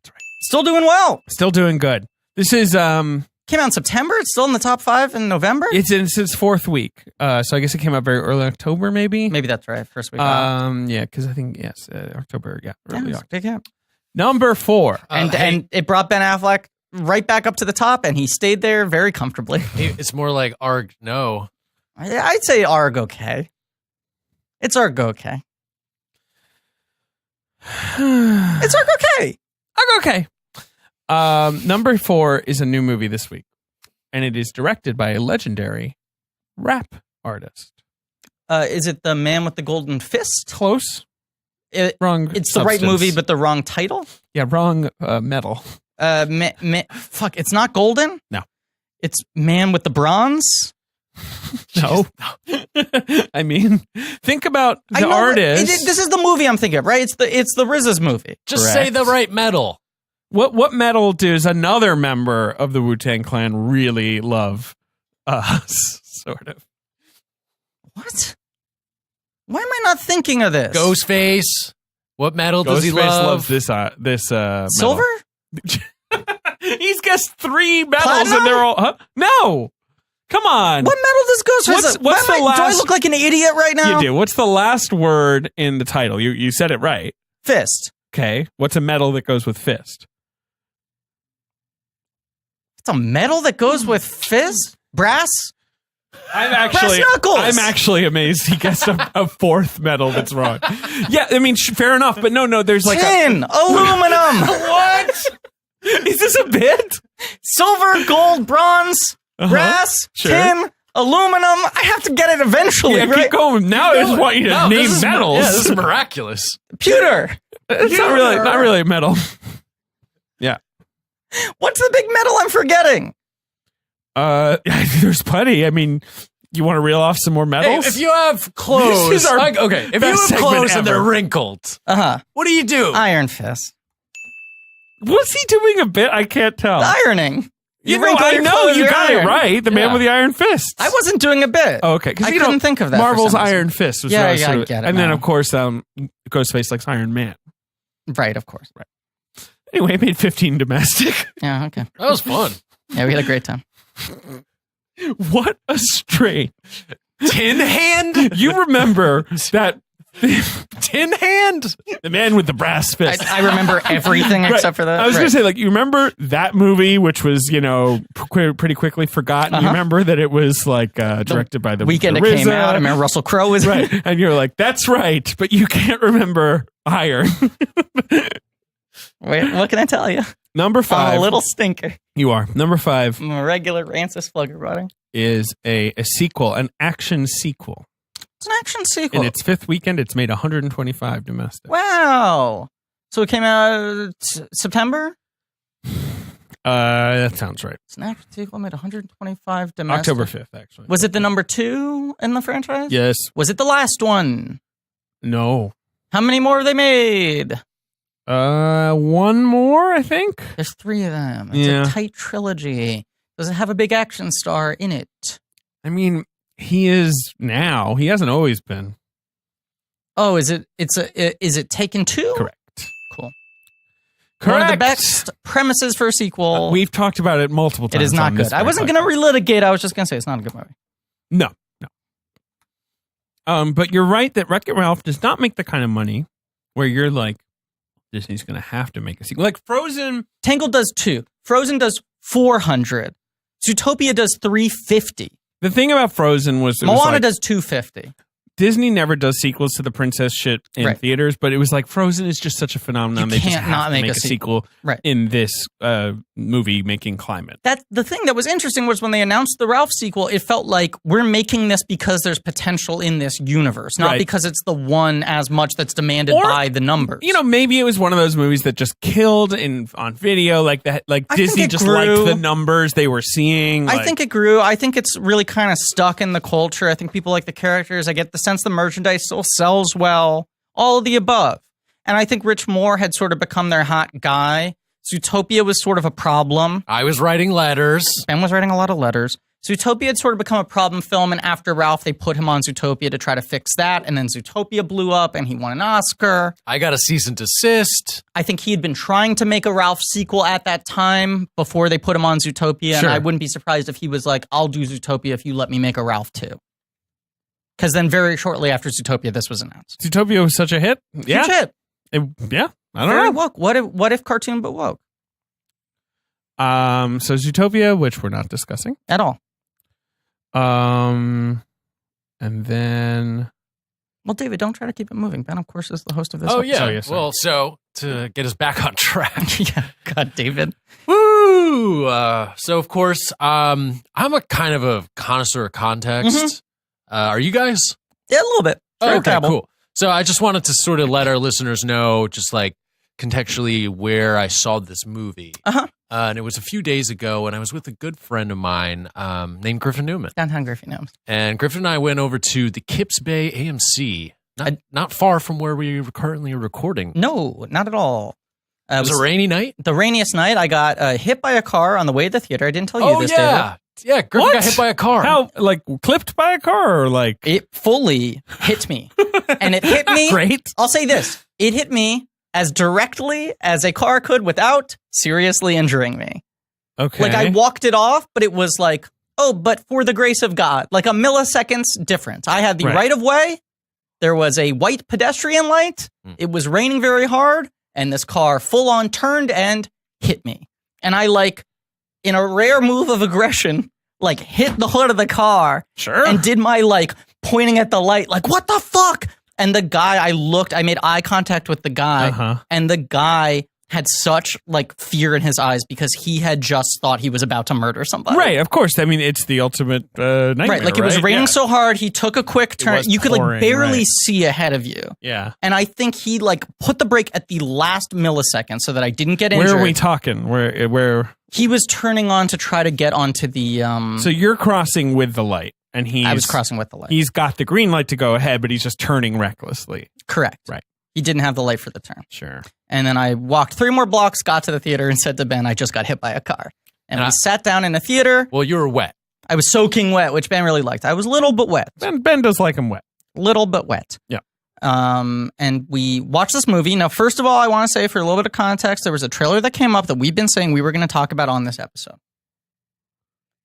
right. Still doing well. Still doing good. This is came out in September. It's still in the top 5 in November. It's in its 4th week. So I guess it came out very early October, maybe. Maybe that's right. First week. Yeah, because I think October. Yeah, early October. Big hit. Number 4, and it brought Ben Affleck right back up to the top, and he stayed there very comfortably. It's more like Arg. No, I'd say Arg okay. It's Arg okay. It's Arg okay. Arg okay. Number 4 is a new movie this week, and it is directed by a legendary rap artist. Is it The Man with the Golden Fist? Close. Wrong. It's the right movie, but the wrong title. Yeah, wrong metal. Fuck, it's not golden? No. It's Man with the Bronze? No. I mean, think about the artist. This is the movie I'm thinking of, right? It's the RZA's movie. Just say the right metal. What metal does another member of the Wu-Tang Clan really love? Sort of. What? Why am I not thinking of this? Ghostface. What metal does he Ghostface love? loves this metal. Silver? He's guessed 3 metals Platinum? and they're all... Huh? No! Come on. What metal does Ghostface What's the last... Do I look like an idiot right now? You do. What's the last word in the title? You said it right. Fist. Okay. What's a metal that goes with fist? It's a metal that goes with fist? Brass? Brass knuckles. I'm actually amazed he guessed a 4th metal that's wrong. Yeah, I mean, fair enough, but no, there's like tin, aluminum. What? Is this a bit? Silver, gold, bronze, brass, tin, aluminum. I have to get it eventually. Yeah, right? keep going. Now I just want you to name metals. Yeah, this is miraculous. Pewter. It's not really metal. Yeah. What's the big metal I'm forgetting? There's plenty. I mean, you want to reel off some more metals? Hey, if you have clothes, if you have clothes and they're wrinkled, what do you do? Iron Fist. Was he doing a bit? I can't tell. Ironing. You got it right. The man with the iron fist. I wasn't doing a bit. Oh, okay, because I couldn't think of that. Marvel's Iron Fist was I get it. and then of course, Ghostface likes Iron Man. Right, of course. Right. Anyway, it made 15 domestic. Yeah, okay. That was fun. Yeah, we had a great time. What a strange Tin Hand. You remember that Tin Hand? The man with the brass fist. I remember everything except for that. I was going to say, like, you remember that movie, which was, pretty quickly forgotten. You remember that it was, like, directed by the weekend the it RZA. came out. I remember Russell Crowe was right. And you're like, that's right, but you can't remember Iron. Wait, what can I tell you? Number 5. I'm a little stinker. You are. Number 5. I'm a regular Rancis Flugger, buddy. Is a sequel, an action sequel. It's an action sequel. In its 5th weekend, it's made 125 domestic. Wow. So it came out September? That sounds right. It's an action sequel, made 125 domestic. October 5th, actually. Was it the number 2 in the franchise? Yes. Was it the last one? No. How many more have they made? One more, I think. There's 3 of them. It's a tight trilogy. Does it have a big action star in it? I mean, he is now. He hasn't always been. Oh, is it Taken 2? Correct. Cool. Correct. One of the best premises for a sequel. We've talked about it multiple times. It is not good. I wasn't going to relitigate. I was just going to say it's not a good movie. No. But you're right that Wreck-It Ralph does not make the kind of money where you're like, Disney's going to have to make a sequel. Like Frozen. Tangled does 2. Frozen does 400. Zootopia does 350. The thing about Frozen was Moana does 250. Disney never does sequels to the princess shit in theaters, but it was like Frozen is just such a phenomenon. They can't not make a sequel in this movie making climate. The thing that was interesting was when they announced the Ralph sequel, it felt like we're making this because there's potential in this universe, not because it's the one as much that's demanded by the numbers. You know, maybe it was one of those movies that just killed on video, like that. Like Disney just liked the numbers they were seeing. I think it grew. I think it's really kind of stuck in the culture. I think people like the characters. I get the sense the merchandise still sells well, all of the above. And I think Rich Moore had sort of become their hot guy. Zootopia was sort of a problem. I was writing letters. Ben was writing a lot of letters. Zootopia had sort of become a problem film, and after Ralph, they put him on Zootopia to try to fix that, and then Zootopia blew up, and he won an Oscar. I got a cease and desist. I think he had been trying to make a Ralph sequel at that time before they put him on Zootopia, and I wouldn't be surprised if he was like, I'll do Zootopia if you let me make a Ralph too. Because then very shortly after Zootopia, this was announced. Zootopia was such a hit. Huge hit. I don't Very know. woke. What if cartoon but woke? So Zootopia, which we're not discussing at all. And then, well, David, don't try to keep it moving. Ben, of course, is the host of this. Oh episode. yeah. Well, so to get us back on track. Yeah. God, David. Woo! So of course, I'm a kind of a connoisseur of context. Mm-hmm. Are you guys? Yeah, a little bit. Okay, cool. So I just wanted to sort of let our listeners know, just like contextually, where I saw this movie. And it was a few days ago, and I was with a good friend of mine named Griffin Newman. Downtown Griffin Newman. And Griffin and I went over to the Kips Bay AMC, not far from where we are currently recording. No, not at all. It was a rainy night? The rainiest night. I got hit by a car on the way to the theater. I didn't tell you this, David. Yeah, Griffin got hit by a car. How, like, clipped by a car or like? It fully hit me. And it hit me. Great. I'll say this. It hit me as directly as a car could without seriously injuring me. Okay. Like, I walked it off, but it was like, oh, but for the grace of God. Like a milliseconds difference. I had the right of way. There was a white pedestrian light. It was raining very hard. And this car full on turned and hit me. And I in a rare move of aggression, hit the hood of the car. Sure. And did my, pointing at the light, what the fuck? And the guy, I made eye contact with the guy. And the guy had such, fear in his eyes because he had just thought he was about to murder somebody. Right, of course. I mean, it's the ultimate nightmare, right? It was raining so hard, he took a quick turn. You could, barely see ahead of you. Yeah. And I think he, put the brake at the last millisecond so that I didn't get injured. Where are we talking? Where? He was turning on to try to get onto the... So you're crossing with the light, and I was crossing with the light. He's got the green light to go ahead, but he's just turning recklessly. Correct. Right. He didn't have the light for the turn. Sure. And then I walked 3 more blocks, got to the theater, and said to Ben, I just got hit by a car. And we sat down in the theater. Well, you were wet. I was soaking wet, which Ben really liked. I was little but wet. Ben does like him wet. Little but wet. Yeah. And we watched this movie. Now, first of all, I want to say, for a little bit of context, there was a trailer that came up that we've been saying we were going to talk about on this episode.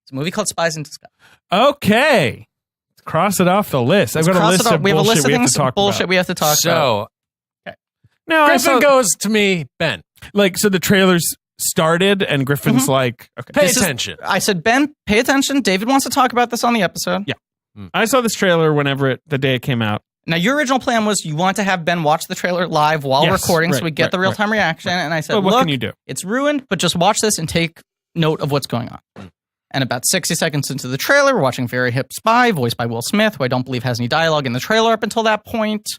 It's a movie called Spies in Disguise. Okay. Cross it off the list. I've got a list of bullshit we have to talk about. We have to talk about. Now, Griffin goes to me, Ben. So the trailers started, and Griffin's okay. Pay attention. I said, Ben, pay attention. David wants to talk about this on the episode. Yeah. I saw this trailer the day it came out. Now, your original plan was you want to have Ben watch the trailer live while recording so we get the real-time reaction. And I said, what can you do? It's ruined, but just watch this and take note of what's going on. And about 60 seconds into the trailer, we're watching Very Hip Spy, voiced by Will Smith, who I don't believe has any dialogue in the trailer up until that point.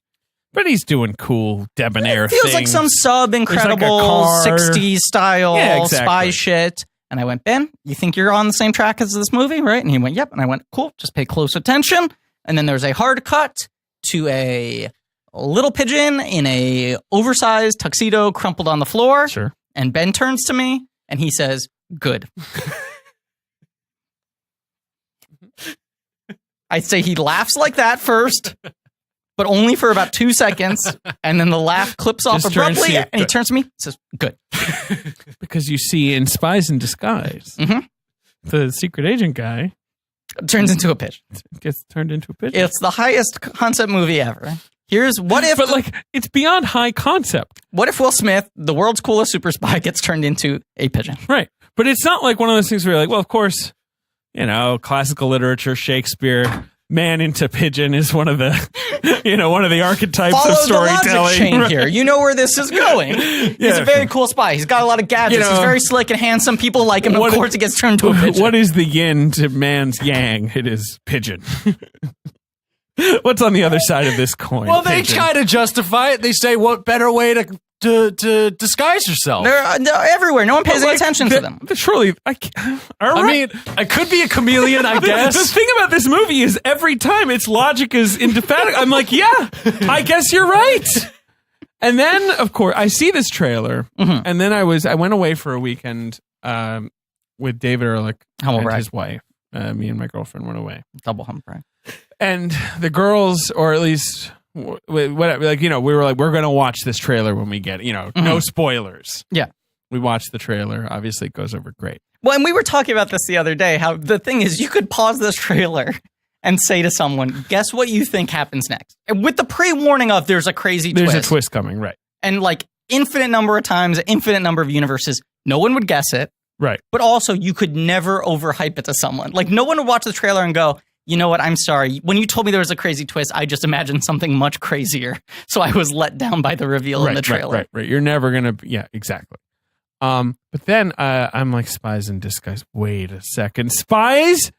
But he's doing cool debonair things. Feels like some sub-incredible 60s style spy shit. And I went, Ben, you think you're on the same track as this movie, right? And he went, yep. And I went, cool, just pay close attention. And then there's a hard cut to a little pigeon in a oversized tuxedo crumpled on the floor. Sure. And Ben turns to me and he says, "Good." I'd say he laughs like that first, but only for about 2 seconds. And then the laugh clips off Just trying to abruptly see it. and he turns to me and says, "Good." Because you see in Spies in Disguise, the secret agent guy Turns into a pigeon. gets turned into a pigeon. It's the highest concept movie ever. Here's what if, But like, it's beyond high concept. what if Will Smith, the world's coolest super spy, gets turned into a pigeon? Right. But it's not like one of those things where you're like, well, of course, you know, classical literature, Shakespeare, man into pigeon is one of the, one of the archetypes Follow of the storytelling. logic chain here. You know where this is going. He's a very cool spy. He's got a lot of gadgets. He's very slick and handsome. People like him. Of course, he gets turned into a pigeon. What is the yin to man's yang? It is pigeon. What's on the other side of this coin? Well, they Pigeon. try to justify it. They say, what better way to disguise yourself? They're everywhere. No one pays any attention to them. Surely, I mean, I could be a chameleon, I guess. The thing about this movie is every time its logic is indefatigable. I'm like, yeah, I guess you're right. And then, of course, I see this trailer, and then I went away for a weekend with David Ehrlich and his wife. Me and my girlfriend went away. Double hump, right? And the girls, or at least whatever, like, we were like, we're going to watch this trailer when we get it, no spoilers. Yeah. We watched the trailer. Obviously, it goes over great. Well, and we were talking about this the other day, how the thing is you could pause this trailer and say to someone, guess what you think happens next? And with the pre-warning of there's a crazy twist. There's a twist coming, right. And like infinite number of times, infinite number of universes, no one would guess it. Right. But also you could never overhype it to someone. Like no one would watch the trailer and go, you know what, I'm sorry. When you told me there was a crazy twist, I just imagined something much crazier. So I was let down by the reveal in the trailer. Right. You're never going to, yeah, exactly. But then I'm like, Spies in Disguise. Wait a second. Spies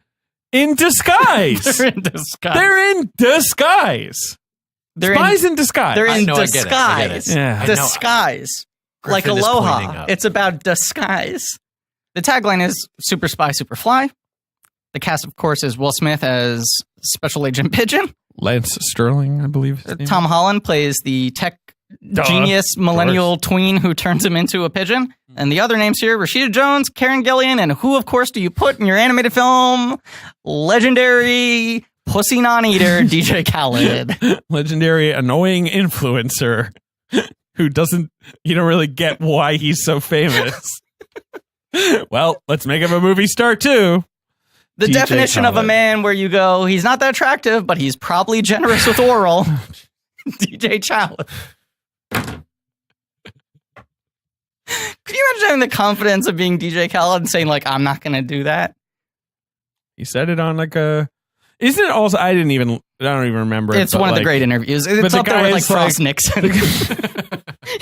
in Disguise. They're in disguise. They're in disguise. Spies in Disguise. They're in I get disguise. it. Yeah. Disguise. Like Griffin is pointing Aloha. up. It's about disguise. The tagline is Super Spy, Super Fly. The cast, of course, is Will Smith as Special Agent Pigeon. Lance Sterling, I believe. his name. Tom Holland plays the tech genius millennial tween who turns him into a pigeon. And the other names here, Rashida Jones, Karen Gillian, and who, of course, do you put in your animated film? Legendary pussy non-eater DJ Khaled. Legendary annoying influencer who you don't really get why he's so famous. Well, let's make him a movie star too. The DJ definition of a Khaled. man where you go, he's not that attractive, but he's probably generous with oral. DJ Khaled. Could you imagine having the confidence of being DJ Khaled and saying, like, I'm not going to do that? He said it on like a. Isn't it also? I don't even remember. It's but one of the like- great interviews. It's the up there guy with, like, is like- Frost Nixon.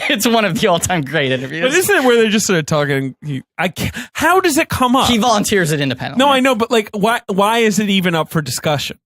It's one of the all-time great interviews. But isn't it where they're just sort of talking? How does it come up? He volunteers it independently. No, I know, but like, why is it even up for discussion?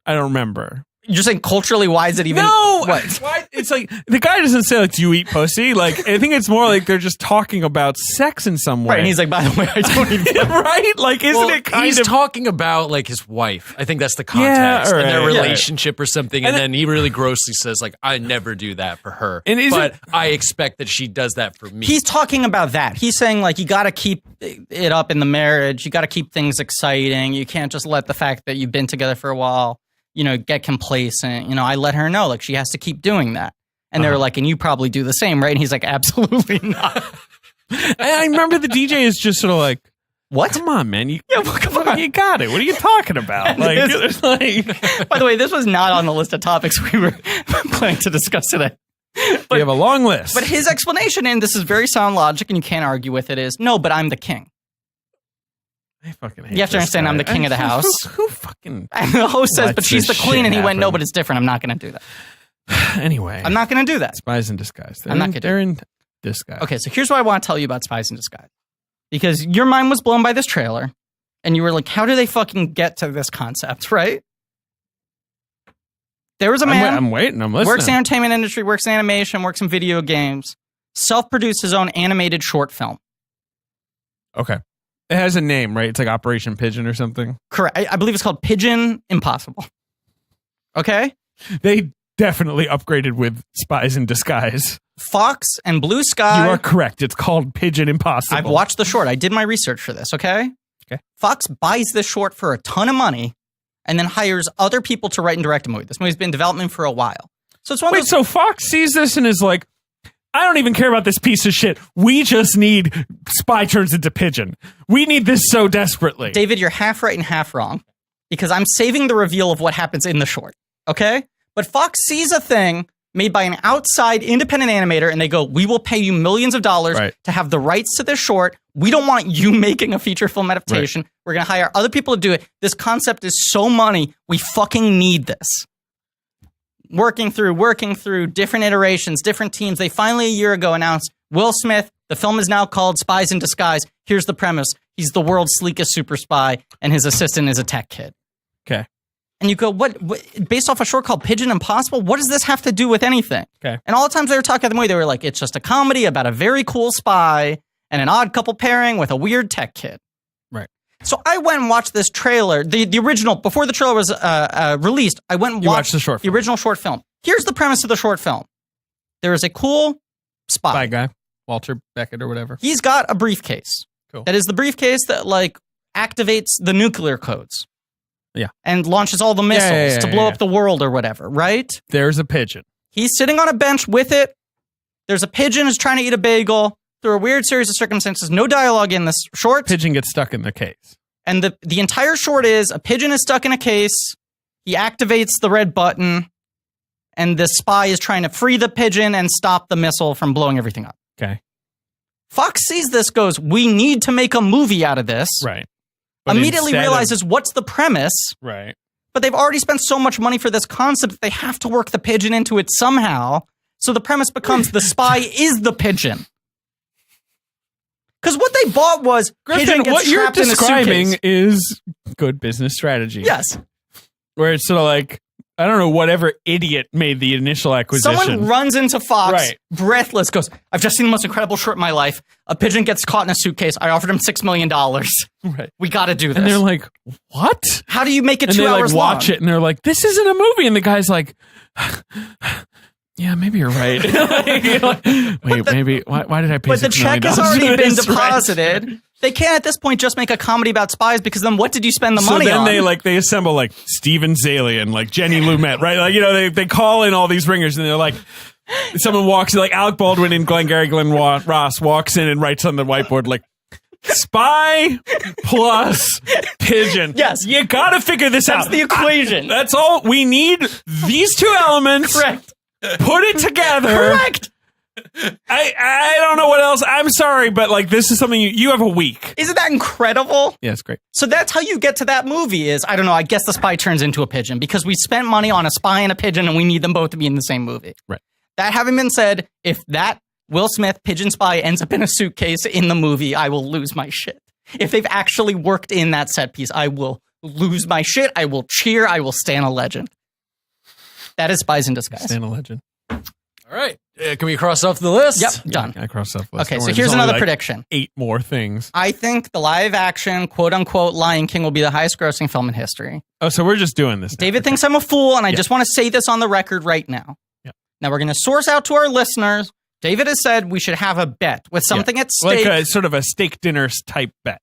I don't remember. You're saying culturally, why is it even... No, What? why? It's like the guy doesn't say like, "Do you eat pussy?" Like, I think it's more like they're just talking about sex in some way. Right, and he's like, by the way, I don't even... right? Like, isn't it kind he's of? talking about like his wife. I think that's the context Yeah, and their right, yeah. relationship or something. And then he really grossly says like, "I never do that for her, And is but I expect that she does that for me." He's talking about that. He's saying, like, you got to keep it up in the marriage. You got to keep things exciting. You can't just let the fact that you've been together for a while, get complacent. I let her know, like, she has to keep doing that. And they're like, and you probably do the same, right? And he's like, absolutely not. I remember the DJ is just sort of like, What? "Come on, man, you Come on. you got it. What are you talking about?" Like, it's like By the way, this was not on the list of topics we were planning to discuss today. we have a long list. But his explanation, and this is very sound logic, and you can't argue with it, is, no, but I'm the king. I fucking hate You have to this understand guy. I'm the king of the house. Who fucking? And the host says, Lets but she's the this queen. shit And he went, no, happen. but it's different. I'm not going to do that. Anyway, I'm not going to do that. Spies in Disguise. I'm not gonna do They're in disguise. Okay, so here's what I want to tell you about Spies in Disguise. Because your mind was blown by this trailer, and you were like, how do they fucking get to this concept, right? There was a man, I'm waiting. I'm listening. works in the entertainment industry, works in animation, works in video games, self-produced his own animated short film. Okay. It has a name, right? It's like Operation Pigeon or something. Correct. I believe it's called Pigeon Impossible. Okay? They definitely upgraded with Spies in Disguise. Fox and Blue Sky. You are correct. It's called Pigeon Impossible. I've watched the short. I did my research for this, okay? Okay. Fox buys this short for a ton of money and then hires other people to write and direct a movie. This movie's been in development for a while. So it's one of those... so Fox sees this and is like, I don't even care about this piece of shit. We just need Spy turns into Pigeon. We need this so desperately. David, you're half right and half wrong because I'm saving the reveal of what happens in the short, okay? But Fox sees a thing made by an outside independent animator, and they go, we will pay you millions of dollars to have the rights to this short. We don't want you making a feature film adaptation. Right. We're going to hire other people to do it. This concept is so money. We fucking need this. Working through different iterations, different teams. They finally, a year ago, announced Will Smith. The film is now called Spies in Disguise. Here's the premise. He's the world's sleekest super spy, and his assistant is a tech kid. Okay. And you go, what, based off a short called Pigeon Impossible, what does this have to do with anything? Okay. And all the times they were talking about the movie, they were like, it's just a comedy about a very cool spy and an odd couple pairing with a weird tech kid. Right. So I went and watched this trailer, the original, before the trailer was released, I went and watched the original short film. Here's the premise of the short film. There is a cool spy guy, Walter Beckett or whatever. He's got a briefcase. Cool. That is the briefcase that, like, activates the nuclear codes. Yeah. And launches all the missiles to blow up the world or whatever, right? There's a pigeon. He's sitting on a bench with it. There's a pigeon who's trying to eat a bagel through a weird series of circumstances. No dialogue in this short. Pigeon gets stuck in the case. And the entire short is a pigeon is stuck in a case. He activates the red button. And the spy is trying to free the pigeon and stop the missile from blowing everything up. Okay. Fox sees this, goes, we need to make a movie out of this. Right. But immediately realizes what's the premise. Right. But they've already spent so much money for this concept that they have to work the pigeon into it somehow. So the premise becomes the spy is the pigeon. Because what they bought was Griffin, what you're describing is good business strategy. Yes. Where it's sort of like, I don't know, whatever idiot made the initial acquisition. Someone runs into Fox, breathless, goes, I've just seen the most incredible short in my life. A pigeon gets caught in a suitcase. I offered him $6 million. Right. We got to do this. And they're like, what? How do you make it 2 hours long? And they watch long? it and they're like, this isn't a movie. And the guy's like, yeah, maybe you're right. Wait, maybe, why did I pay $6 million? But the check has already been deposited. Right. They can't at this point just make a comedy about spies because then what did you spend the money on? So then they assemble like Steven Zalian, like Jenny Lumet, right? Like, you know, they call in all these ringers and they're like, someone walks in, like Alec Baldwin and Glengarry Glen Ross walks in and writes on the whiteboard like, spy plus pigeon. Yes. You gotta figure this out. That's the equation. That's all. We need these two elements. Correct. Put it together. Correct. I don't know what else. I'm sorry, but like this is something you have a week. Isn't that incredible? Yeah, it's great. So that's how you get to that movie is, I don't know, I guess the spy turns into a pigeon because we spent money on a spy and a pigeon and we need them both to be in the same movie. Right. That having been said, if that Will Smith pigeon spy ends up in a suitcase in the movie, I will lose my shit. If they've actually worked in that set piece, I will lose my shit. I will cheer. I will stand a legend. That is Spies in Disguise. Stand a legend. All right. Can we cross off the list? Yep, done. I crossed off the list. Okay, so here's another prediction. 8 more things. I think the live action, quote unquote, Lion King will be the highest grossing film in history. Oh, so we're just doing this now. David thinks I'm a fool, and I just want to say this on the record right now. Yeah. Now we're going to source out to our listeners. David has said we should have a bet with something at stake. Like a sort of a steak dinner type bet.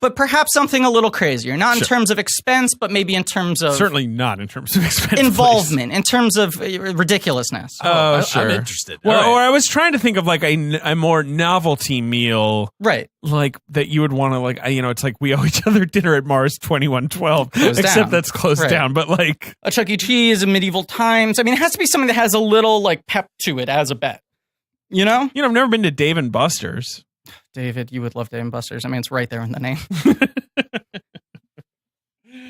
But perhaps something a little crazier. Not in terms of expense, but maybe in terms of... Certainly not in terms of expense. Involvement, in terms of ridiculousness. Oh, sure. I'm interested. Well, or I was trying to think of like a more novelty meal. Right. Like that you would want to like, you know, it's like we owe each other dinner at Mars 2112. Closed except down. that's closed down. But like... A Chuck E. Cheese in medieval times. I mean, it has to be something that has a little like pep to it as a bet. You know? You know, I've never been to Dave and Buster's. David, you would love Dave & Buster's. I mean, it's right there in the name.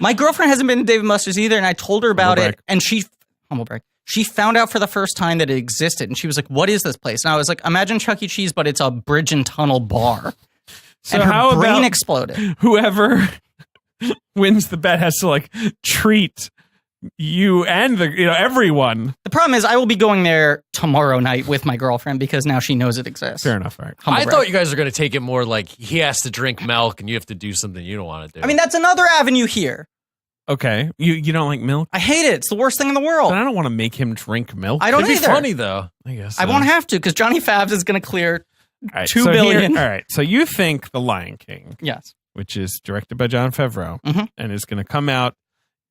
My girlfriend hasn't been to Dave & Buster's either, and I told her about it, and humble brag, she found out for the first time that it existed, and she was like, what is this place? And I was like, imagine Chuck E. Cheese, but it's a bridge and tunnel bar. So and her how brain about exploded. Whoever wins the bet has to like treat you and everyone. The problem is I will be going there tomorrow night with my girlfriend because now she knows it exists. Fair enough. All right. I thought you guys were going to take it more like he has to drink milk and you have to do something you don't want to do. I mean, that's another avenue here. Okay. You don't like milk? I hate it. It's the worst thing in the world. But I don't want to make him drink milk. I don't It'd be either. funny though. I guess I won't have to because Johnny Favs is going to clear All right, $2 so billion. all right. So you think The Lion King, Yes. which is directed by Jon Favreau Mhm. and is going to come out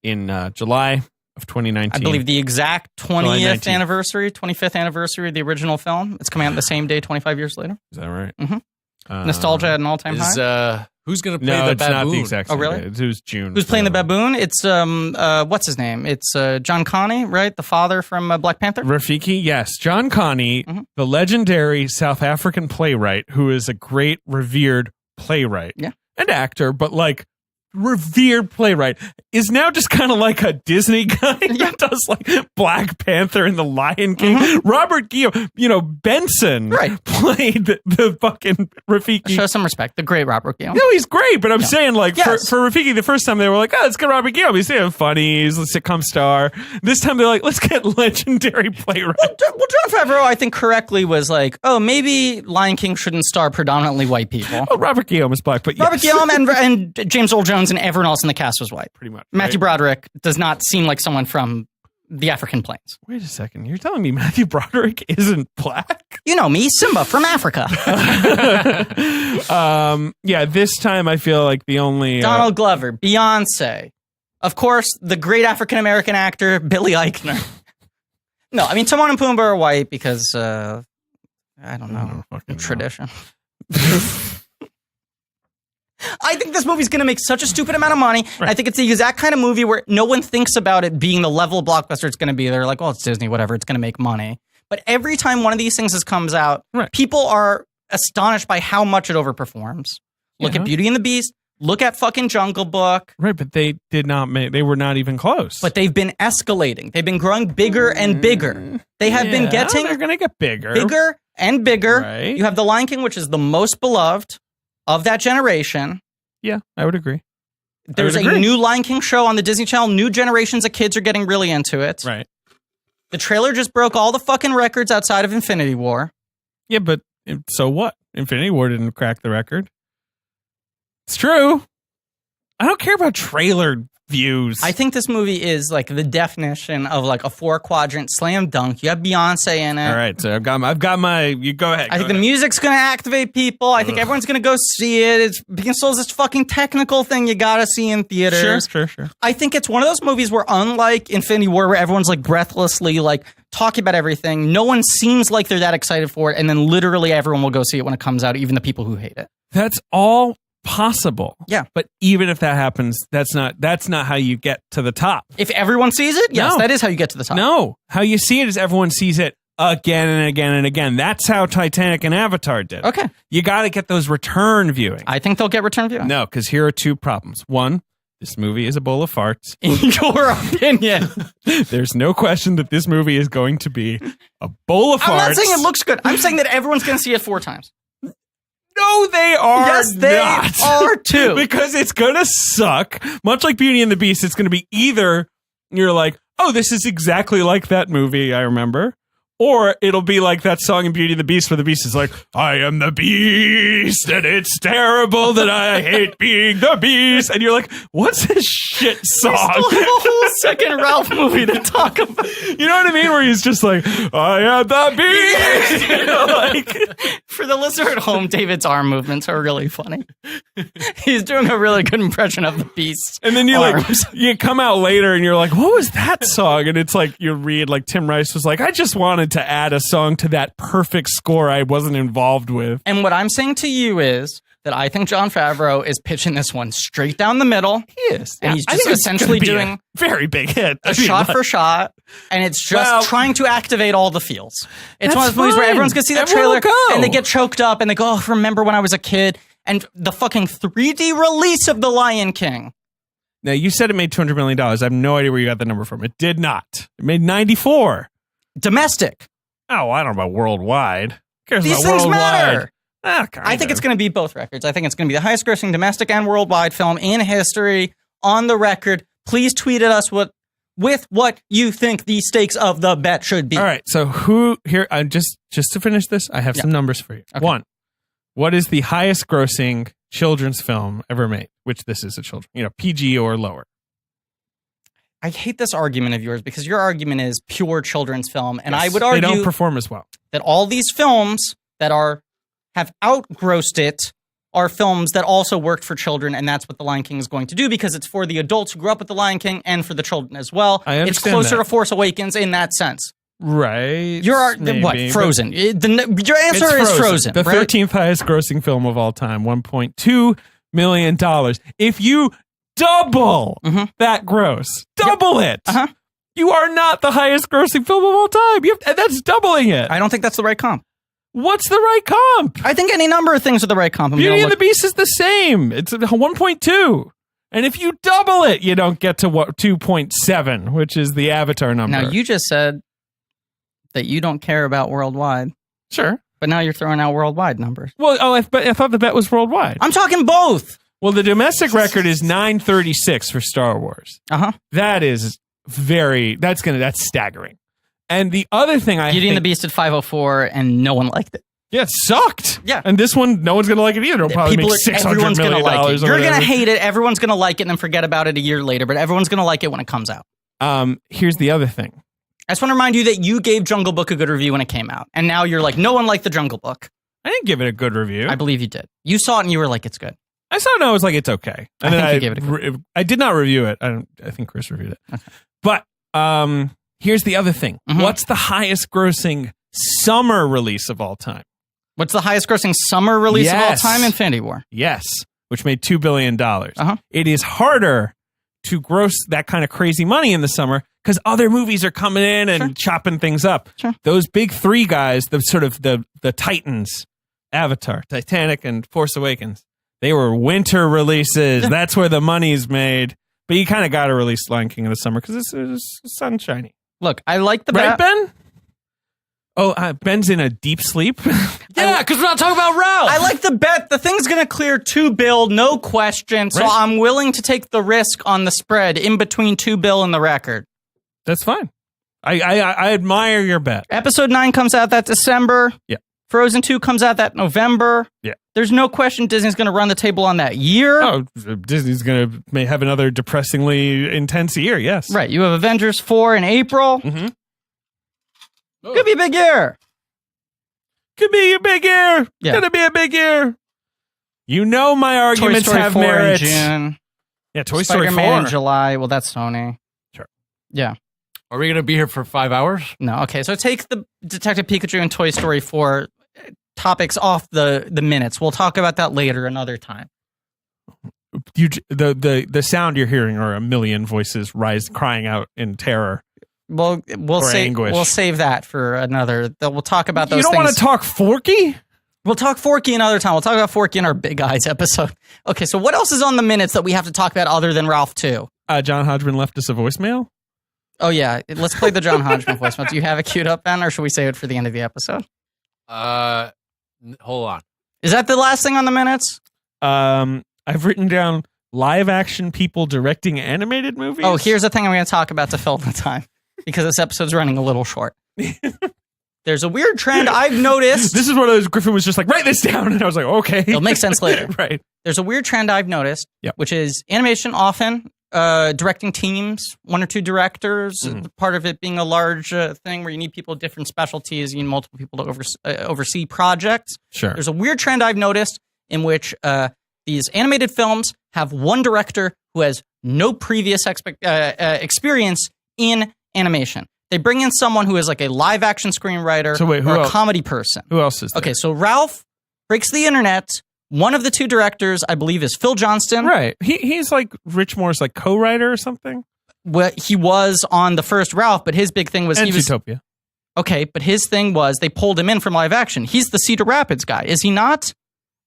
in July of 2019. I believe the exact July 20th 19th. anniversary, 25th anniversary of the original film. It's coming out the same day 25 years later. Is that right? Mhm. Nostalgia at an all-time high. Is who's gonna play No, the it's baboon? not the exact Oh, same really? day. It was June. Who's playing the baboon? It's what's his name? It's John Connie, right? The father from Black Panther. Rafiki, yes. John Connie, Mhm. the legendary South African playwright who is a great, revered playwright Yeah. and actor, but like revered playwright, is now just kind of like a Disney guy that does like Black Panther and the Lion King. Robert Guillaume, Benson Right. played the fucking Rafiki. Show some respect. The great Robert Guillaume. No, he's great, but I'm saying like Yes. for Rafiki, the first time they were like, oh, let's get Robert Guillaume. He's funny. He's a sitcom star. This time they're like, let's get legendary playwright. Well, Jon Favreau, I think correctly was like, oh, maybe Lion King shouldn't star predominantly white people. Oh, Robert Guillaume is black, but Robert yes. Guillaume and James Earl Jones and everyone else in the cast was white. Pretty much. Matthew right? Broderick does not seem like someone from the African plains. Wait a second. You're telling me Matthew Broderick isn't black? You know me, Simba from Africa. Yeah, this time I feel like the only Donald Glover, Beyonce. Of course, the great African American actor, Billy Eichner. No, I mean, Timon and Pumbaa are white because, I don't know, tradition. I think this movie's going to make such a stupid amount of money. Right. I think it's the exact kind of movie where no one thinks about it being the level of blockbuster it's going to be. They're like, well, it's Disney, whatever, it's going to make money. But every time one of these things comes out, Right. people are astonished by how much it overperforms. Look Yeah. at Beauty and the Beast. Look at fucking Jungle Book. right, but they did not make. They were not even close. But they've been escalating. They've been growing bigger and bigger. They have been getting They're gonna get bigger. bigger and bigger. Right. You have The Lion King, which is the most beloved of that generation. Yeah, I would agree. There's would a agree. new Lion King show on the Disney Channel. New generations of kids are getting really into it. Right. The trailer just broke all the fucking records outside of Infinity War. Yeah, but so what? Infinity War didn't crack the record. It's true. I don't care about trailer views. I think this movie is like the definition of like a 4-quadrant slam dunk. You have Beyonce in it. All right, so I've got my. You go ahead. I think the music's going to activate people. I think everyone's going to go see it. It's being sold as this fucking technical thing you got to see in theaters. Sure. I think it's one of those movies where, unlike Infinity War, where everyone's like breathlessly like talking about everything, no one seems like they're that excited for it, and then literally everyone will go see it when it comes out, even the people who hate it. That's all possible. Yeah. But even if that happens, that's not how you get to the top. If everyone sees it, yes, No. that is how you get to the top. No, how you see it is everyone sees it again and again and again. That's how Titanic and Avatar did. Okay. You got to get those return viewing. I think they'll get return viewing. No, because here are two problems. One, this movie is a bowl of farts. In your opinion. There's no question that this movie is going to be a bowl of farts. I'm not saying it looks good. I'm saying that everyone's going to see it 4 times. No, they are Yes, they not. are too. Because it's going to suck. Much like Beauty and the Beast, it's going to be either you're like, oh, this is exactly like that movie I remember. Or it'll be like that song in Beauty and the Beast where the Beast is like, I am the Beast and it's terrible that I hate being the Beast. And you're like, what's this shit song? We still have a whole second Ralph movie to talk about. You know what I mean? Where he's just like, I am the Beast. You know, like, For the listener at home, David's arm movements are really funny. He's doing a really good impression of the Beast. and then you arms. you come out later and you're like, what was that song? And it's like, you read like Tim Rice was like, I just wanted to add a song to that perfect score I wasn't involved with. And what I'm saying to you is that I think Jon Favreau is pitching this one straight down the middle. He is. And he's I just think it's essentially gonna be doing a very big hit. a shot for shot, and it's just Well- trying to activate all the feels. It's That's one of those movies where fine. everyone's going to see the Everyone trailer will go. and they get choked up and they go, oh, remember when I was a kid? And the fucking 3D release of The Lion King. Now, you said it made $200 million. I have no idea where you got the number from. It did not. It made 94. Domestic. Oh, I don't know about worldwide. Who cares These about things worldwide? matter. I think it's going to be both records. I think it's going to be the highest grossing domestic and worldwide film in history on the record. Please tweet at us with what you think the stakes of the bet should be. All right. So who here? Just to finish this, I have some numbers for you. Okay. One, what is the highest grossing children's film ever made? Which this is a children, PG or lower. I hate this argument of yours because your argument is pure children's film. And Yes, I would argue they don't perform as well. that all these films that have outgrossed it are films that also worked for children, and that's what The Lion King is going to do because it's for the adults who grew up with The Lion King and for the children as well. I understand it's closer that. to Force Awakens in that sense. Right. What? Frozen. Your answer is Frozen. The right? 13th highest grossing film of all time, $1.2 million. If you double that gross, double it, you are not the highest grossing film of all time. That's doubling it. I don't think that's the right comp. What's the right comp? I think any number of things are the right comp. Beauty and the Beast is the same. It's 1.2. And if you double it, you don't get to 2.7, which is the Avatar number. Now, you just said that you don't care about worldwide. Sure. But now you're throwing out worldwide numbers. Well, I thought the bet was worldwide. I'm talking both. Well, the domestic record is 936 for Star Wars. That is that's staggering. And the other thing Beauty and the Beast at 504, and no one liked it. Yeah, it sucked. Yeah. And this one, no one's going to like it either. It'll probably make $600 million. Like it. You're going to hate it. Everyone's going to like it and then forget about it a year later, but everyone's going to like it when it comes out. Here's the other thing. I just want to remind you that you gave Jungle Book a good review when it came out. And now you're like, no one liked the Jungle Book. I didn't give it a good review. I believe you did. You saw it and you were like, it's good. I saw it and I was like, it's okay. And I think you gave it a good I did not review it. I think Chris reviewed it. Okay. But here's the other thing. What's the highest grossing summer release of all time? What's the highest grossing summer release of all time? Infinity War. Yes, which made $2 billion. It is harder to gross that kind of crazy money in the summer because other movies are coming in and chopping things up. Those big three guys, the sort of the Titans, Avatar, Titanic, and Force Awakens, they were winter releases. That's where the money's made. But you kind of got to release Lion King in the summer because it's sunshiny. Look, I like the right, Ben? Oh, Ben's in a deep sleep. Yeah, because we're not talking about Ralph. I like the bet. The thing's going to clear $2 billion, no question. So I'm willing to take the risk on the spread in between $2 billion and the record. That's fine. I admire your bet. Episode 9 comes out that December. Yeah. Frozen 2 comes out that November. Yeah. There's no question Disney's going to run the table on that year. Oh, Disney's going to may have another depressingly intense year, yes. Right. You have Avengers 4 in April. Could be a big year. Could be a big year. Yeah. Gonna be a big year. You know my arguments Toy Story have 4 merit. in June. Yeah, Toy Story 4. Spider-Man in July. Well, that's Sony. Sure. Yeah. Are we going to be here for 5 hours? No. Okay, so take the Detective Pikachu and Toy Story 4 topics off the minutes. We'll talk about that later another time. The sound you're hearing are a million voices crying out in terror. Well, anguish. We'll save that for another. We'll talk about those. You don't things. want to talk Forky? We'll talk Forky another time. We'll talk about Forky in our Big Eyes episode. Okay, so what else is on the minutes that we have to talk about other than Ralph 2? John Hodgman left us a voicemail. Oh yeah, let's play the John Hodgman voicemail. Do you have it queued up, Ben, or should we save it for the end of the episode? Hold on. Is that the last thing on the minutes? I've written down live action people directing animated movies. Oh, here's the thing I'm going to talk about to fill the time. Because this episode's running a little short. There's a weird trend I've noticed. This is one of those, Griffin was just like, write this down. And I was like, okay. It'll make sense later. Right. There's a weird trend I've noticed, which is animation often directing teams, 1 or 2 directors, part of it being a large thing where you need people with different specialties, you need multiple people to oversee projects. Sure. There's a weird trend I've noticed in which these animated films have one director who has no previous experience in animation. They bring in someone who is like a live action screenwriter or a comedy person. Who else is there? Okay, so Ralph breaks the internet. One of the 2 directors, I believe, is Phil Johnston. Right. He's like Rich Moore's like co-writer or something. Well, he was on the first Ralph, but his big thing was and Zootopia. Okay, but his thing was they pulled him in from live action. He's the Cedar Rapids guy, is he not?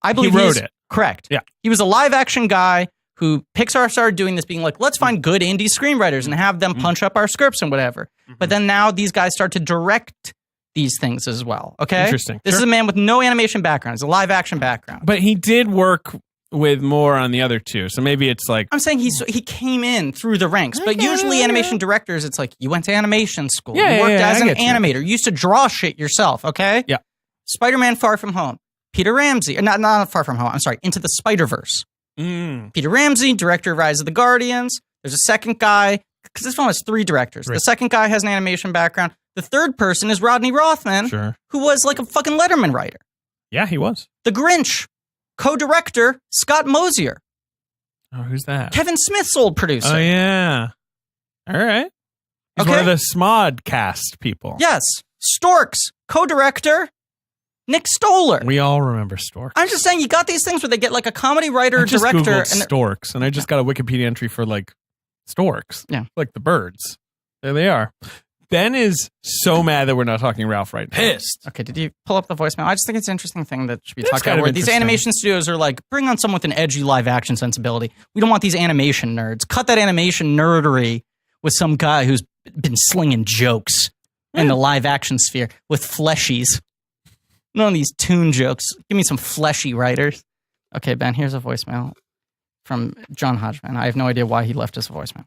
I believe he wrote it. Correct. Yeah. He was a live action guy who Pixar started doing this, being like, let's find good indie screenwriters and have them punch up our scripts and whatever. But then now these guys start to direct these things as well. Okay? Interesting. This is a man with no animation background. It's a live action background. But he did work with more on the other 2. So maybe it's like... I'm saying he came in through the ranks. But usually animation directors, it's like, you went to animation school. You worked as an animator. You used to draw shit yourself, okay? Yeah. Spider-Man Far From Home. Peter Ramsey. Not Far From Home. I'm sorry. Into the Spider-Verse. Peter Ramsey, director of Rise of the Guardians. There's a second guy, because this film has 3 directors. The second guy has an animation background. The third person is Rodney Rothman, who was like a fucking Letterman writer. Yeah, he was. The Grinch, co-director Scott Mosier. Oh, who's that? Kevin Smith's old producer. Oh, yeah. All right. He's one of the Smodcast people. Yes. Storks, co-director Nick Stoller. We all remember Storks. I'm just saying, you got these things where they get like a comedy writer, director. I just Googled Storks, and I just got a Wikipedia entry for like storks. Yeah. Like the birds. There they are. Ben is so mad that we're not talking Ralph right now. Pissed. Okay, did you pull up the voicemail? I just think it's an interesting thing that should be talked about, where these animation studios are like, bring on someone with an edgy live action sensibility. We don't want these animation nerds. Cut that animation nerdery with some guy who's been slinging jokes in the live action sphere with fleshies. None of these toon jokes. Give me some fleshy writers. Okay, Ben, here's a voicemail from John Hodgman. I have no idea why he left us a voicemail.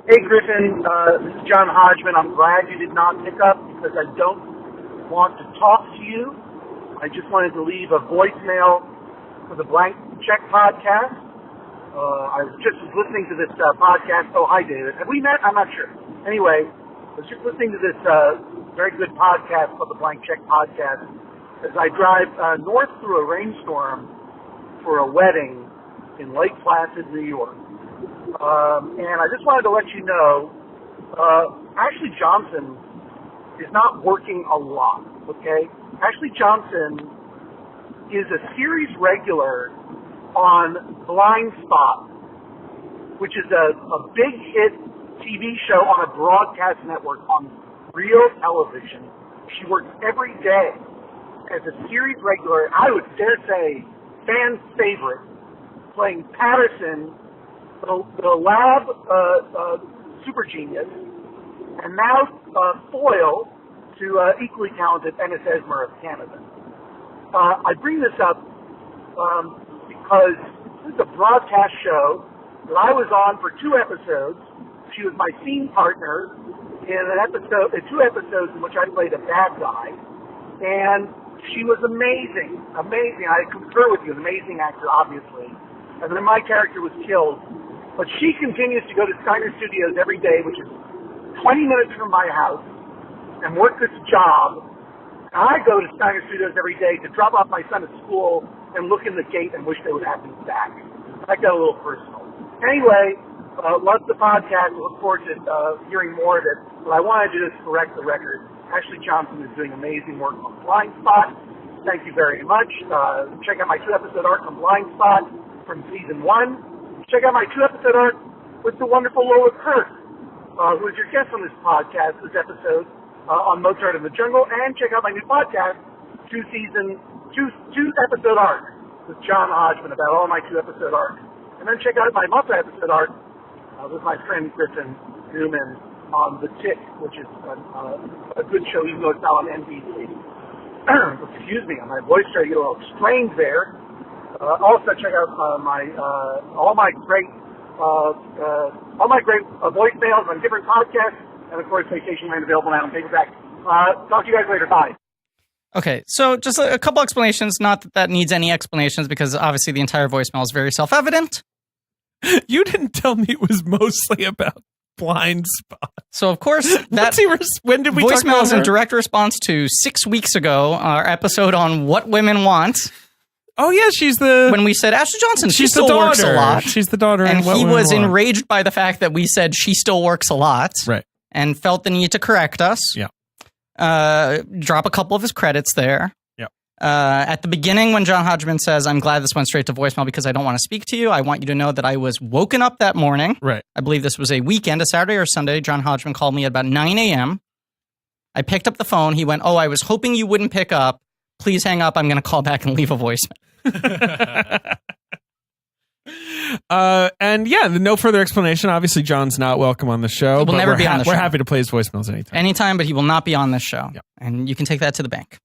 Hey, Griffin, this is John Hodgman. I'm glad you did not pick up because I don't want to talk to you. I just wanted to leave a voicemail for the Blank Check podcast. I was just listening to this podcast. Oh, hi, David. Have we met? I'm not sure. Anyway, I was just listening to this very good podcast called the Blank Check podcast as I drive north through a rainstorm for a wedding in Lake Placid, New York. And I just wanted to let you know, Ashley Johnson is not working a lot, okay? Ashley Johnson is a series regular on Blind Spot, which is a big hit TV show on a broadcast network on real television. She works every day as a series regular, I would dare say, fan favorite, playing Patterson, the lab super genius, and now foil to equally talented Ennis Esmer of Canada. I bring this up because this is a broadcast show that I was on for 2 episodes. She was my scene partner in 2 episodes in which I played a bad guy, and she was amazing. I concur with you, an amazing actor, obviously. And then my character was killed. But she continues to go to Steiner Studios every day, which is 20 minutes from my house, and work this job. And I go to Steiner Studios every day to drop off my son at school and look in the gate and wish they would have me back. That got a little personal. Anyway, love the podcast. Look forward to hearing more of it. But I wanted to just correct the record. Ashley Johnson is doing amazing work on Blind Spot. Thank you very much. Check out my 2-episode arc on Blind Spot from season 1. Check out my 2-episode arc with the wonderful Lola Kirk, who is your guest on this podcast, this episode, on Mozart in the Jungle. And check out my new podcast, 2-episode arc with John Hodgman about all my 2-episode arcs. And then check out my multi-episode arc with my friend Griffin Newman on The Tick, which is a good show, even though it's not on NBC. Excuse me, my voice started to get a little strained there. Also, check out all my great voicemails on different podcasts, and of course, Vacation Land available now on paperback. Talk to you guys later. Bye. Okay, so just a couple explanations. Not that needs any explanations, because obviously the entire voicemail is very self-evident. You didn't tell me it was mostly about Blind Spot. So, of course, that when did we voicemail is in direct response to 6 weeks ago, our episode on What Women Want. Oh, yeah, she's the... When we said, Ashley Johnson, she still works a lot. She's the daughter. And he was enraged by the fact that we said she still works a lot. Right. And felt the need to correct us. Yeah. Drop a couple of his credits there. Yeah. At the beginning, when John Hodgman says, I'm glad this went straight to voicemail because I don't want to speak to you, I want you to know that I was woken up that morning. Right. I believe this was a weekend, a Saturday or Sunday. John Hodgman called me at about 9 a.m. I picked up the phone. He went, I was hoping you wouldn't pick up. Please hang up. I'm going to call back and leave a voicemail. And yeah, no further explanation. Obviously, John's not welcome on the show. He will never be on the show. We're happy to play his voicemails anytime. Anytime, but he will not be on this show. Yep. And you can take that to the bank.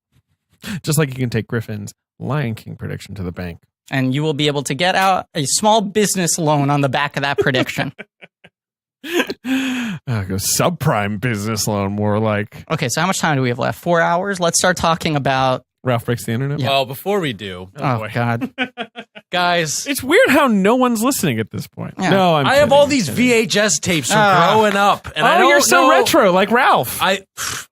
Just like you can take Griffin's Lion King prediction to the bank. And you will be able to get out a small business loan on the back of that prediction. Go subprime business loan, more like. Okay, so how much time do we have left? 4 hours? Let's start talking about... Ralph Breaks the Internet? Yeah. Well, before we do... Oh, God. Guys, It's weird how no one's listening at this point. Yeah. No, I'm I have kidding, all these I'm kidding. VHS tapes from growing up, and I don't you're so know- retro, like Ralph.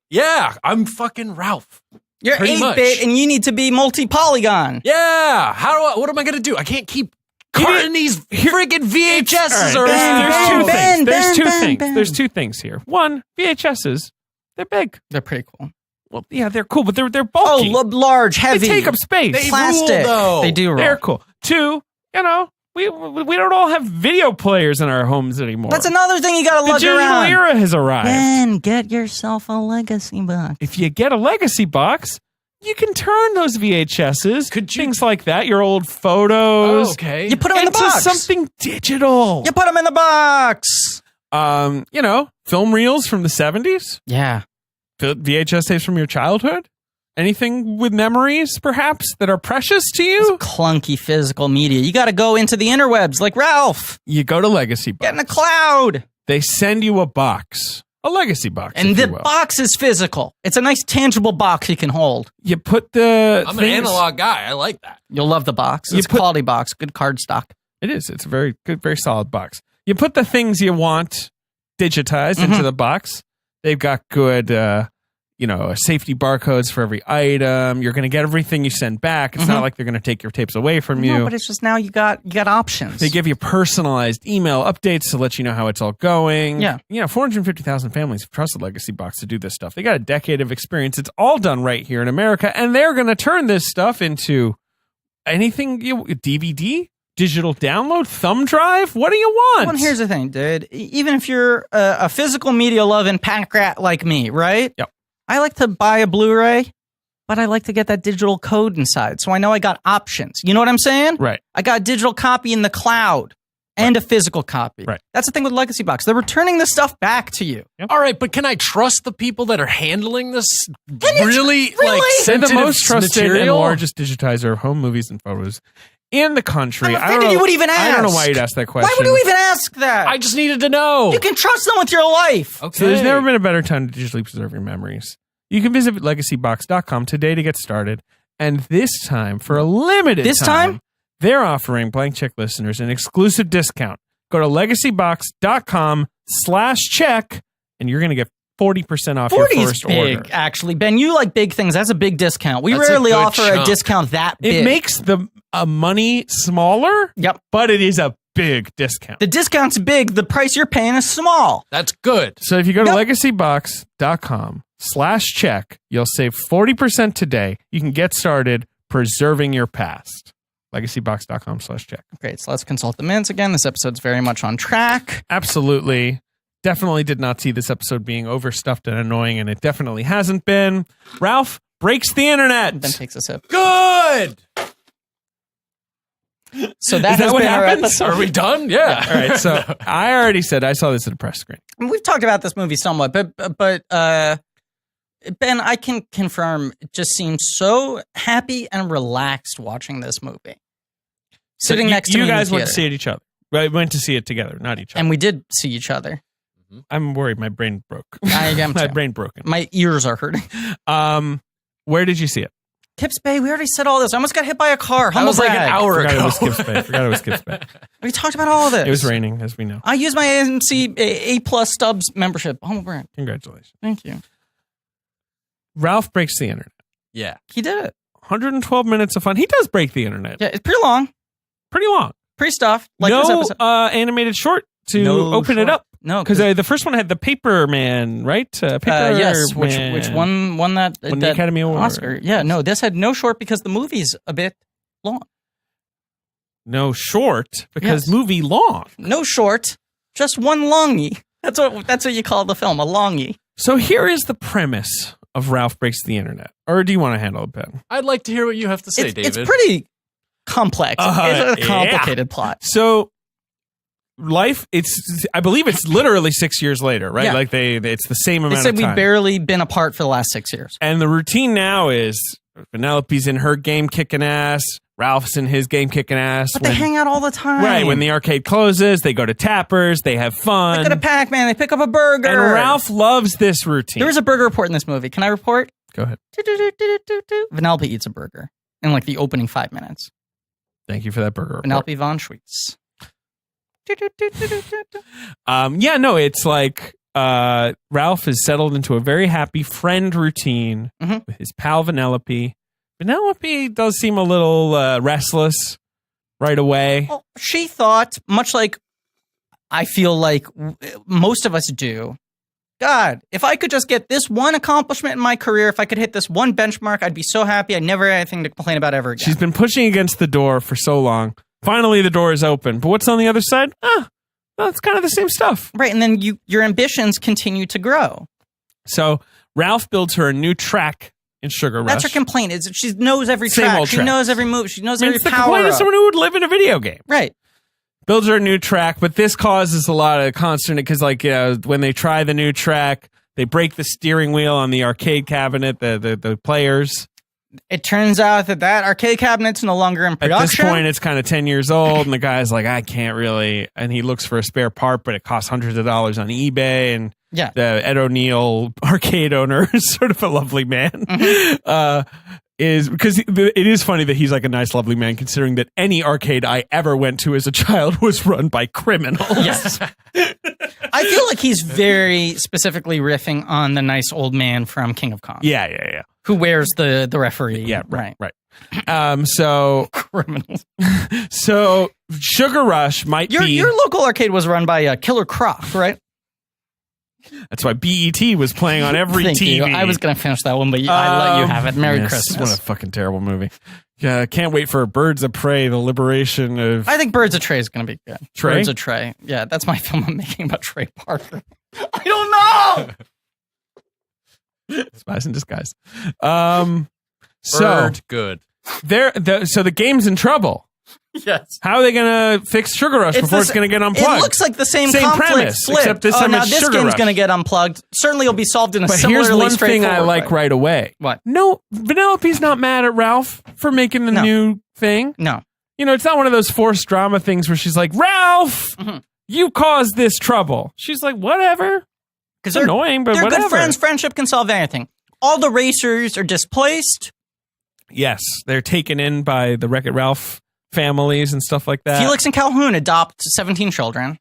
Yeah, I'm fucking Ralph. You're Pretty 8-bit much. and you need to be multi-polygon. Yeah, what am I gonna do? I can't keep carting these freaking VHSs All right, around. There's two things here. One, VHSs, they're big. They're pretty cool. Well, yeah, they're cool, but they're Oh, bulky. large, heavy. They take up space. They plastic. rule, though. They do roll. They're cool. Two, we don't all have video players in our homes anymore. That's another thing you got to The look digital around. era has arrived. Ben, get yourself a legacy box. If you get a legacy box, you can turn those VHSs, things like that, your old photos, okay. You put them in the into box. something digital. You put them in the box. Film reels from the 70s, Yeah. VHS tapes from your childhood, anything with memories, perhaps, that are precious to you. Clunky physical media. You got to go into the interwebs like Ralph. You go to Legacy Box. Get in the cloud. They send you a box, a Legacy Box, And if the you will. box is physical. It's a nice tangible box you can hold. You put the I'm an things- analog guy. I like that. You'll love the box. You It's a put- quality box. Good card stock. It is. It's a very good, very solid box. You put the things you want digitized into the box. They've got good, safety barcodes for every item. You're going to get everything you send back. It's not like they're going to take your tapes away from you. No, but it's just now you got options. They give you personalized email updates to let you know how it's all going. Yeah. 450,000 families have trusted Legacy Box to do this stuff. They got a decade of experience. It's all done right here in America, and they're going to turn this stuff into anything, DVD, digital download, thumb drive. What do you want? Well, here's the thing, dude. Even if you're a physical media loving pack rat like me, right? Yep. I like to buy a Blu-ray, but I like to get that digital code inside, so I know I got options. You know what I'm saying? Right. I got a digital copy in the cloud and a physical copy. Right. That's the thing with Legacy Box. They're returning the stuff back to you. All right, but can I trust the people that are handling this you really really? like They're the sensitive most trusted material? and largest digitizer of home movies and photos in the country. I'm offended you would even I don't know ask. why you'd ask that question. Why would you even ask that? I just needed to know. You can trust them with your life. Okay. So there's never been a better time to digitally preserve your memories. You can visit legacybox.com today to get started. And this time, for a limited This time? they're offering Blank Check listeners an exclusive discount. Go to legacybox.com/check, and you're going to get 40% off your 40 is first big, order. actually. Ben, you like big things. That's a big discount. We That's a rarely good offer a chunk. discount that big. It makes the money smaller, Yep. but it is a big discount. The discount's big. The price you're paying is small. That's good. So if you go to legacybox.com/check, you'll save 40% today. You can get started preserving your past. Legacybox.com/check. Great. So let's consult the minutes again. This episode's very much on track. Absolutely. Definitely did not see this episode being overstuffed and annoying, and it definitely hasn't been. Ralph breaks the internet. Ben takes a sip. Good. So that Is that has what been our happens? episode. Are we done? Yeah. All right. So I already said I saw this at a press screen. We've talked about this movie somewhat, but Ben, I can confirm, it just seems so happy and relaxed watching this movie. Sitting next to me you in the guys went to theater. see it each other. Right? Went to see it together, not each other. And we did see each other. I'm worried my brain broke. I am my too. brain broken. My ears are hurting. Where did you see it? Kips Bay, we already said all this. I almost got hit by a car. That was like an hour Forgot ago. it was Kips Bay. Forgot it was Kips Bay. We talked about all of this. It was raining, as we know. I used my AMC A+ Stubs membership. Humble brand. Congratulations. Thank you. Ralph breaks the internet. Yeah. He did it. 112 minutes of fun. He does break the internet. Yeah, it's pretty long. Pretty long. Pretty stuff. Like this No episode. animated short to No open it short. up. No, Because the first one had the Paper Man, right? Paper yes, which Man. won that Won the that Academy Award. Oscar. Yeah, no, this had no short because the movie's a bit long. No short because Yes. movie long. No short, just one longy. That's what you call the film, a longy. So here is the premise of Ralph Breaks the Internet. Or do you want to handle it, Ben? I'd like to hear what you have to say, It's David. pretty complex. It's a Yeah. complicated plot. So I believe it's literally 6 years later, right? Yeah. Like it's the same They amount said of time. we've barely been apart for the last 6 years. And the routine now is Penelope's in her game kicking ass, Ralph's in his game kicking ass. But they hang out all the time. Right, when the arcade closes, they go to Tappers, they have fun. They go to Pac-Man, they pick up a burger. And Ralph loves this routine. There was a burger report in this movie. Can I report? Go ahead. Vanellope eats a burger in like the opening 5 minutes. Thank you for that burger report. Penelope von Schweetz. Yeah, no, it's like Ralph is settled into a very happy friend routine with his pal Vanellope. Vanellope does seem a little restless right away. Well, she thought, much like I feel like most of us do, God, if I could just get this one accomplishment in my career, if I could hit this one benchmark, I'd be so happy. I'd never have anything to complain about ever again. She's been pushing against the door for so long. Finally, the door is open. But what's on the other side? Well, it's kind of the same stuff. Right, and then your ambitions continue to grow. So Ralph builds her a new track in Sugar Rush. That's her complaint, is that she knows every Same track. old She track. knows every move. She knows every It's the power complaint of up. someone who would live in a video game. Right. Builds her a new track, but this causes a lot of consternation because, like, when they try the new track, they break the steering wheel on the arcade cabinet, the players. It turns out that arcade cabinet's no longer in production. At this point, it's kind of 10 years old, and the guy's like, I can't really. And he looks for a spare part, but it costs hundreds of dollars on eBay. And Yeah. the Ed O'Neill arcade owner is sort of a lovely man. Is because it is funny that he's like a nice, lovely man, considering that any arcade I ever went to as a child was run by criminals. Yes. I feel like he's very specifically riffing on the nice old man from King of Kong. Yeah. Who wears the referee. Yeah, right. So Criminals. So Sugar Rush might be. Your local arcade was run by Killer Croc, right? That's why BET was playing on every Thank TV. you. I was going to finish that one, but I let you have it. Merry Christmas. What a fucking terrible movie. Yeah, can't wait for Birds of Prey, the liberation of... I think Birds of Trey is going to be good. Trey? Birds of Trey. Yeah, that's my film I'm making about Trey Parker. I don't know! Spies in Disguise. Bird, good. So the game's in trouble. Yes. How are they going to fix Sugar Rush before it's going to get unplugged? It looks like the same conflict premise, flipped. except this time now it's this Sugar game's Rush. going to get unplugged. Certainly it'll be solved in a But similarly here's one thing straightforward I like way. right away. What? No, Vanellope's not mad at Ralph for making the new thing. No. You know, it's not one of those forced drama things where she's like, Ralph, you caused this trouble. She's like, whatever. Because It's annoying, but they're whatever. good friends. Friendship can solve anything. All the racers are displaced. Yes, they're taken in by the Wreck-It Ralph families and stuff like that. Felix and Calhoun adopt 17 children.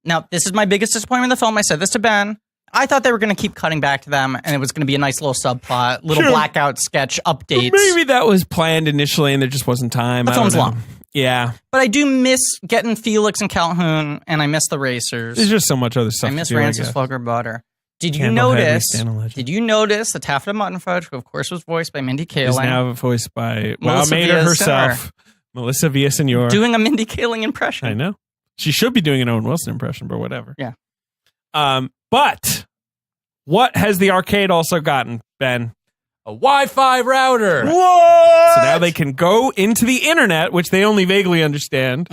Now, this is my biggest disappointment in the film. I said this to Ben. I thought they were going to keep cutting back to them, and it was going to be a nice little subplot, little blackout sketch updates. Maybe that was planned initially, and there just wasn't time. The I don't film's know. long. Yeah, But I do miss getting Felix and Calhoun, and I miss the racers. there's just so much other stuff. I miss to do, Francis guess. Flugger Butter. Did you Candlehead, we notice? stand a legend. Did you notice the Taffeta Mutton Fudge, who of course was voiced by Mindy Is Kaling, now voiced by Melissa Mader Villasenor. herself, Melissa Villasenor. doing a Mindy Kaling impression? I know she should be doing an Owen Wilson impression, but whatever. Yeah. But what has the arcade also gotten, Ben? A Wi-Fi router. What? So now they can go into the internet, which they only vaguely understand,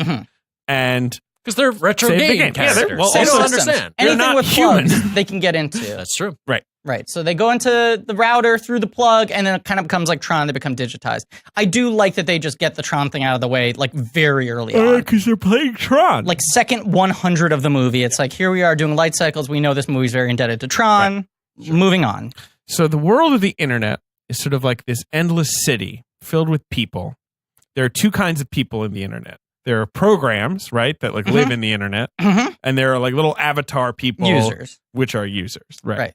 and Because they're retro Save the game game. Yeah, characters. they're- well, they don't Systems. understand. They're Anything not with human. plugs they can get into. That's true. right. Right. So they go into the router through the plug, and then it kind of becomes like Tron. They become digitized. I do like that they just get the Tron thing out of the way like very early on. Because they're playing Tron. Like second 100 of the movie, it's like, here we are doing light cycles. We know this movie's very indebted to Tron. Moving on. So the world of the internet is sort of like this endless city filled with people. There are two kinds of people in the internet. There are programs, right, that like live in the internet, and there are like little avatar people, Users. which are users, right? Right.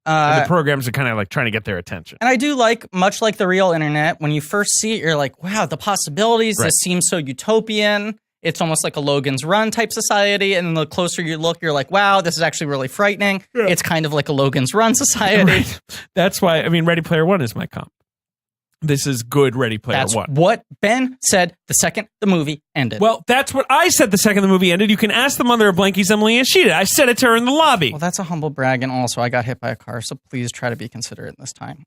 And the programs are kind of like trying to get their attention. And I do like, much like the real internet, when you first see it, you're like, wow, the possibilities. Right. This seems so utopian. It's almost like a Logan's Run type society. And the closer you look, you're like, wow, this is actually really frightening. Yeah. It's kind of like a Logan's Run society. Right. That's why, I mean, Ready Player One is my comp. This is good Ready Player That's One. what Ben said the second the movie ended. Well, that's what I said the second the movie ended. You can ask the mother of Blanky's Emily and she did. I said it to her in the lobby. Well, that's a humble brag. And also, I got hit by a car. So please try to be considerate this time.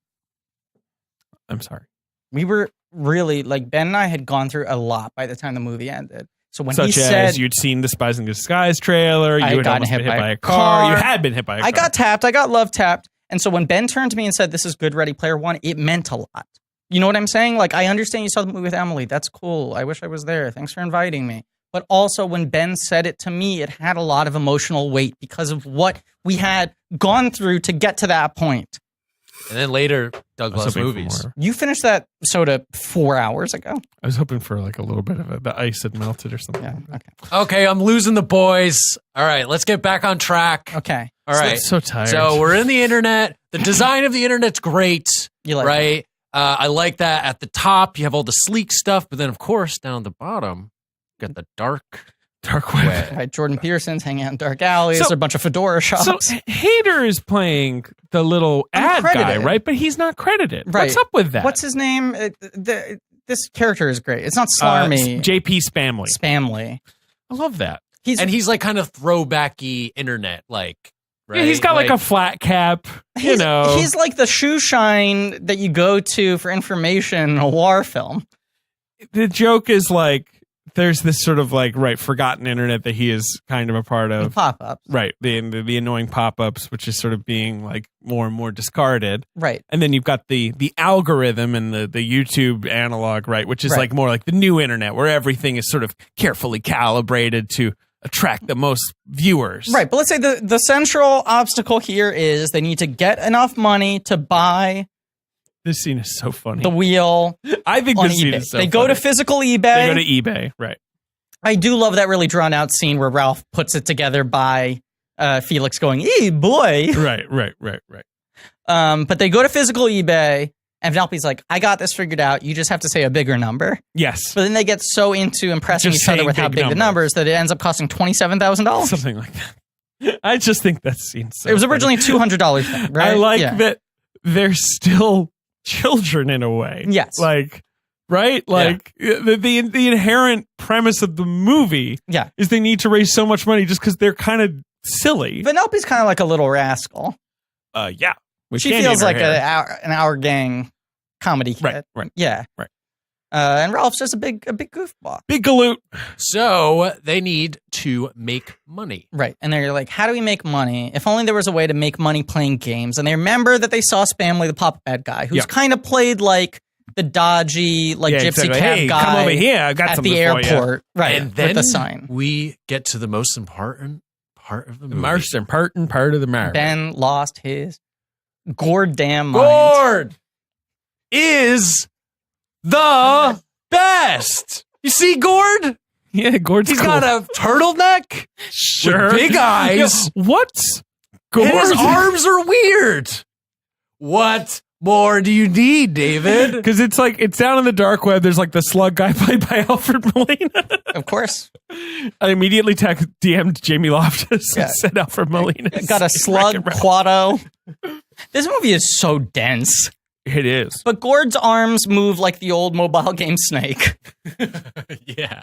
I'm sorry. We were really, like, Ben and I had gone through a lot by the time the movie ended. So when Such he as said, you'd seen the Spies in Disguise trailer, you I had had gotten almost been hit hit by by a a car. car. You had been hit by a car. I got tapped. I got love tapped. And so when Ben turned to me and said, this is good Ready Player One, it meant a lot. You know what I'm saying? Like, I understand you saw the movie with Emily. That's cool. I wish I was there. Thanks for inviting me. But also when Ben said it to me, it had a lot of emotional weight because of what we had gone through to get to that point. And then later, Doug I was Loves hoping for Movies. more. You finished that soda 4 hours ago. I was hoping for like a little bit of the ice had melted or something. Yeah. Okay. Okay, I'm losing the boys. All right, let's get back on track. Okay. All right. So tired. So we're in the internet. The design of the internet's great, You like right? I like that. At the top, you have all the sleek stuff, but then, of course, down at the bottom, you got the dark web. that? Right. Jordan Peterson's hanging out in dark alleys. So- There are a bunch of fedora shops. So Hader is playing the little ad guy, Uncredited. right? But he's not credited. Right. What's up with that? What's his name? This character is great. It's not Slarmy. JP Spamley. Spamley. I love that. He's like kind of throwbacky internet, like, right? Yeah, he's got like a flat cap. You He's, know, he's like the shoe shine that you go to for information in a war film. the joke is like there's this sort of like forgotten internet that he is kind of a part of. Pop-ups. Right, the annoying pop-ups, which is sort of being like more and more discarded. Right. And then you've got the algorithm and the YouTube analog, right, which is Right. like more like the new internet where everything is sort of carefully calibrated to attract the most viewers. Right. But let's say the central obstacle here is they need to get enough money to buy This scene is so funny. the wheel I think on this scene eBay. is so They go to funny. physical eBay. They go to eBay, right. I do love that really drawn out scene where Ralph puts it together by Felix going, "Ee boy." Right. But they go to physical eBay, and Vanellope's like, "I got this figured out. You just have to say a bigger number." Yes. But then they get so into impressing Just each other saying with how big big the numbers. numbers that it ends up costing $27,000. Something like that. I just think that scene's so It was funny. originally $200 then, right? I like Yeah. that they're still children in a way. Yes. Like, right? Like, the inherent premise of the movie Yeah. is they need to raise so much money just because they're kind of silly. Vanellope's kind of like a little rascal. Yeah. With She candy feels in her like hair. an Our Gang comedy kid. Right. Yeah. Right. And Ralph's just a big goofball. Big galoot. So they need to make money. Right. And they're like, how do we make money? If only there was a way to make money playing games. And they remember that they saw Spamley, the pop bad guy, who's Yeah. kind of played like the dodgy, like Yeah, gypsy exactly. cab Hey, guy come over here. I got at something the for you. airport. Right. And then with the sign. we get to the most important part of the movie. Most important part of the marriage. Ben lost his goddamn mind. Gord is the best. You see Gord? Yeah, Gord's He's cool. got a turtleneck Sure. with big eyes. Yeah, what's Gord? And his arms are weird. What more do you need, David? Because it's like, it's down in the dark web. There's like the slug guy played by Alfred Molina. Of course. I immediately DM'd Jamie Loftus Yeah. and said Alfred Molina. Got a slug, Quado. This movie is so dense. It is. But Gord's arms move like the old mobile game Snake. Yeah.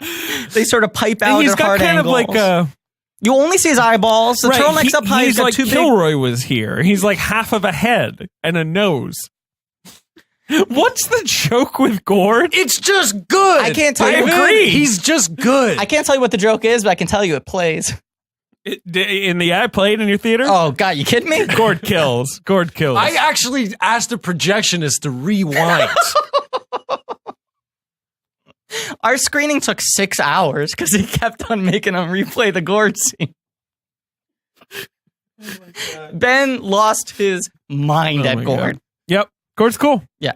They sort of pipe And out he's at got hard kind angles. of like a... You only see his eyeballs. The turtleneck's up high. He's He's got like two big... Kilroy was here. He's like half of a head and a nose. What's the joke with Gord? It's just good. I can't tell you. David. I agree. He's just good. I can't tell you what the joke is, but I can tell you it plays. In the ad played in your theater? Oh, God, you kidding me? Gord kills. Gord kills. I actually asked a projectionist to rewind. Our screening took 6 hours because he kept on making him replay the Gord scene. Ben lost his mind Oh at my Gord. God. Yep. Gord's cool. Yeah.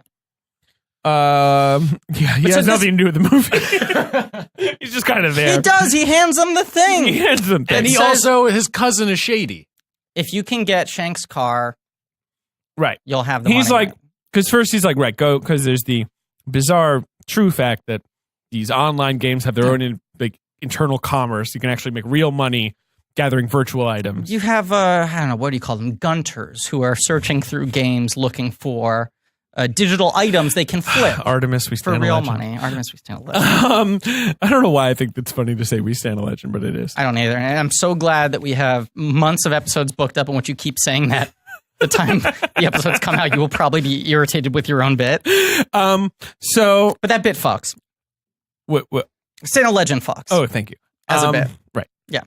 Yeah, he so has nothing to do with the movie. He's just kind of there. He does. He hands him the He thing. hands them And things. he also, his cousin is shady. If you can get Shank's car, Right. you'll have the He's money. like, because first he's like, right, go, because there's the bizarre true fact that these online games have their own like internal commerce. You can actually make real money gathering virtual items. You have, I don't know, what do you call them? Gunters who are searching through games looking for digital items they can flip Artemis, we for stand a real legend. money. Artemis, we stand a legend. I don't know why I think it's funny to say we stand a legend, but it is. I don't either. And I'm so glad that we have months of episodes booked up in which you keep saying that. The time the episodes come out, you will probably be irritated with your own bit. So But that bit fucks. what? Stand a legend fucks. Oh, thank you. As a bit. Right. Yeah.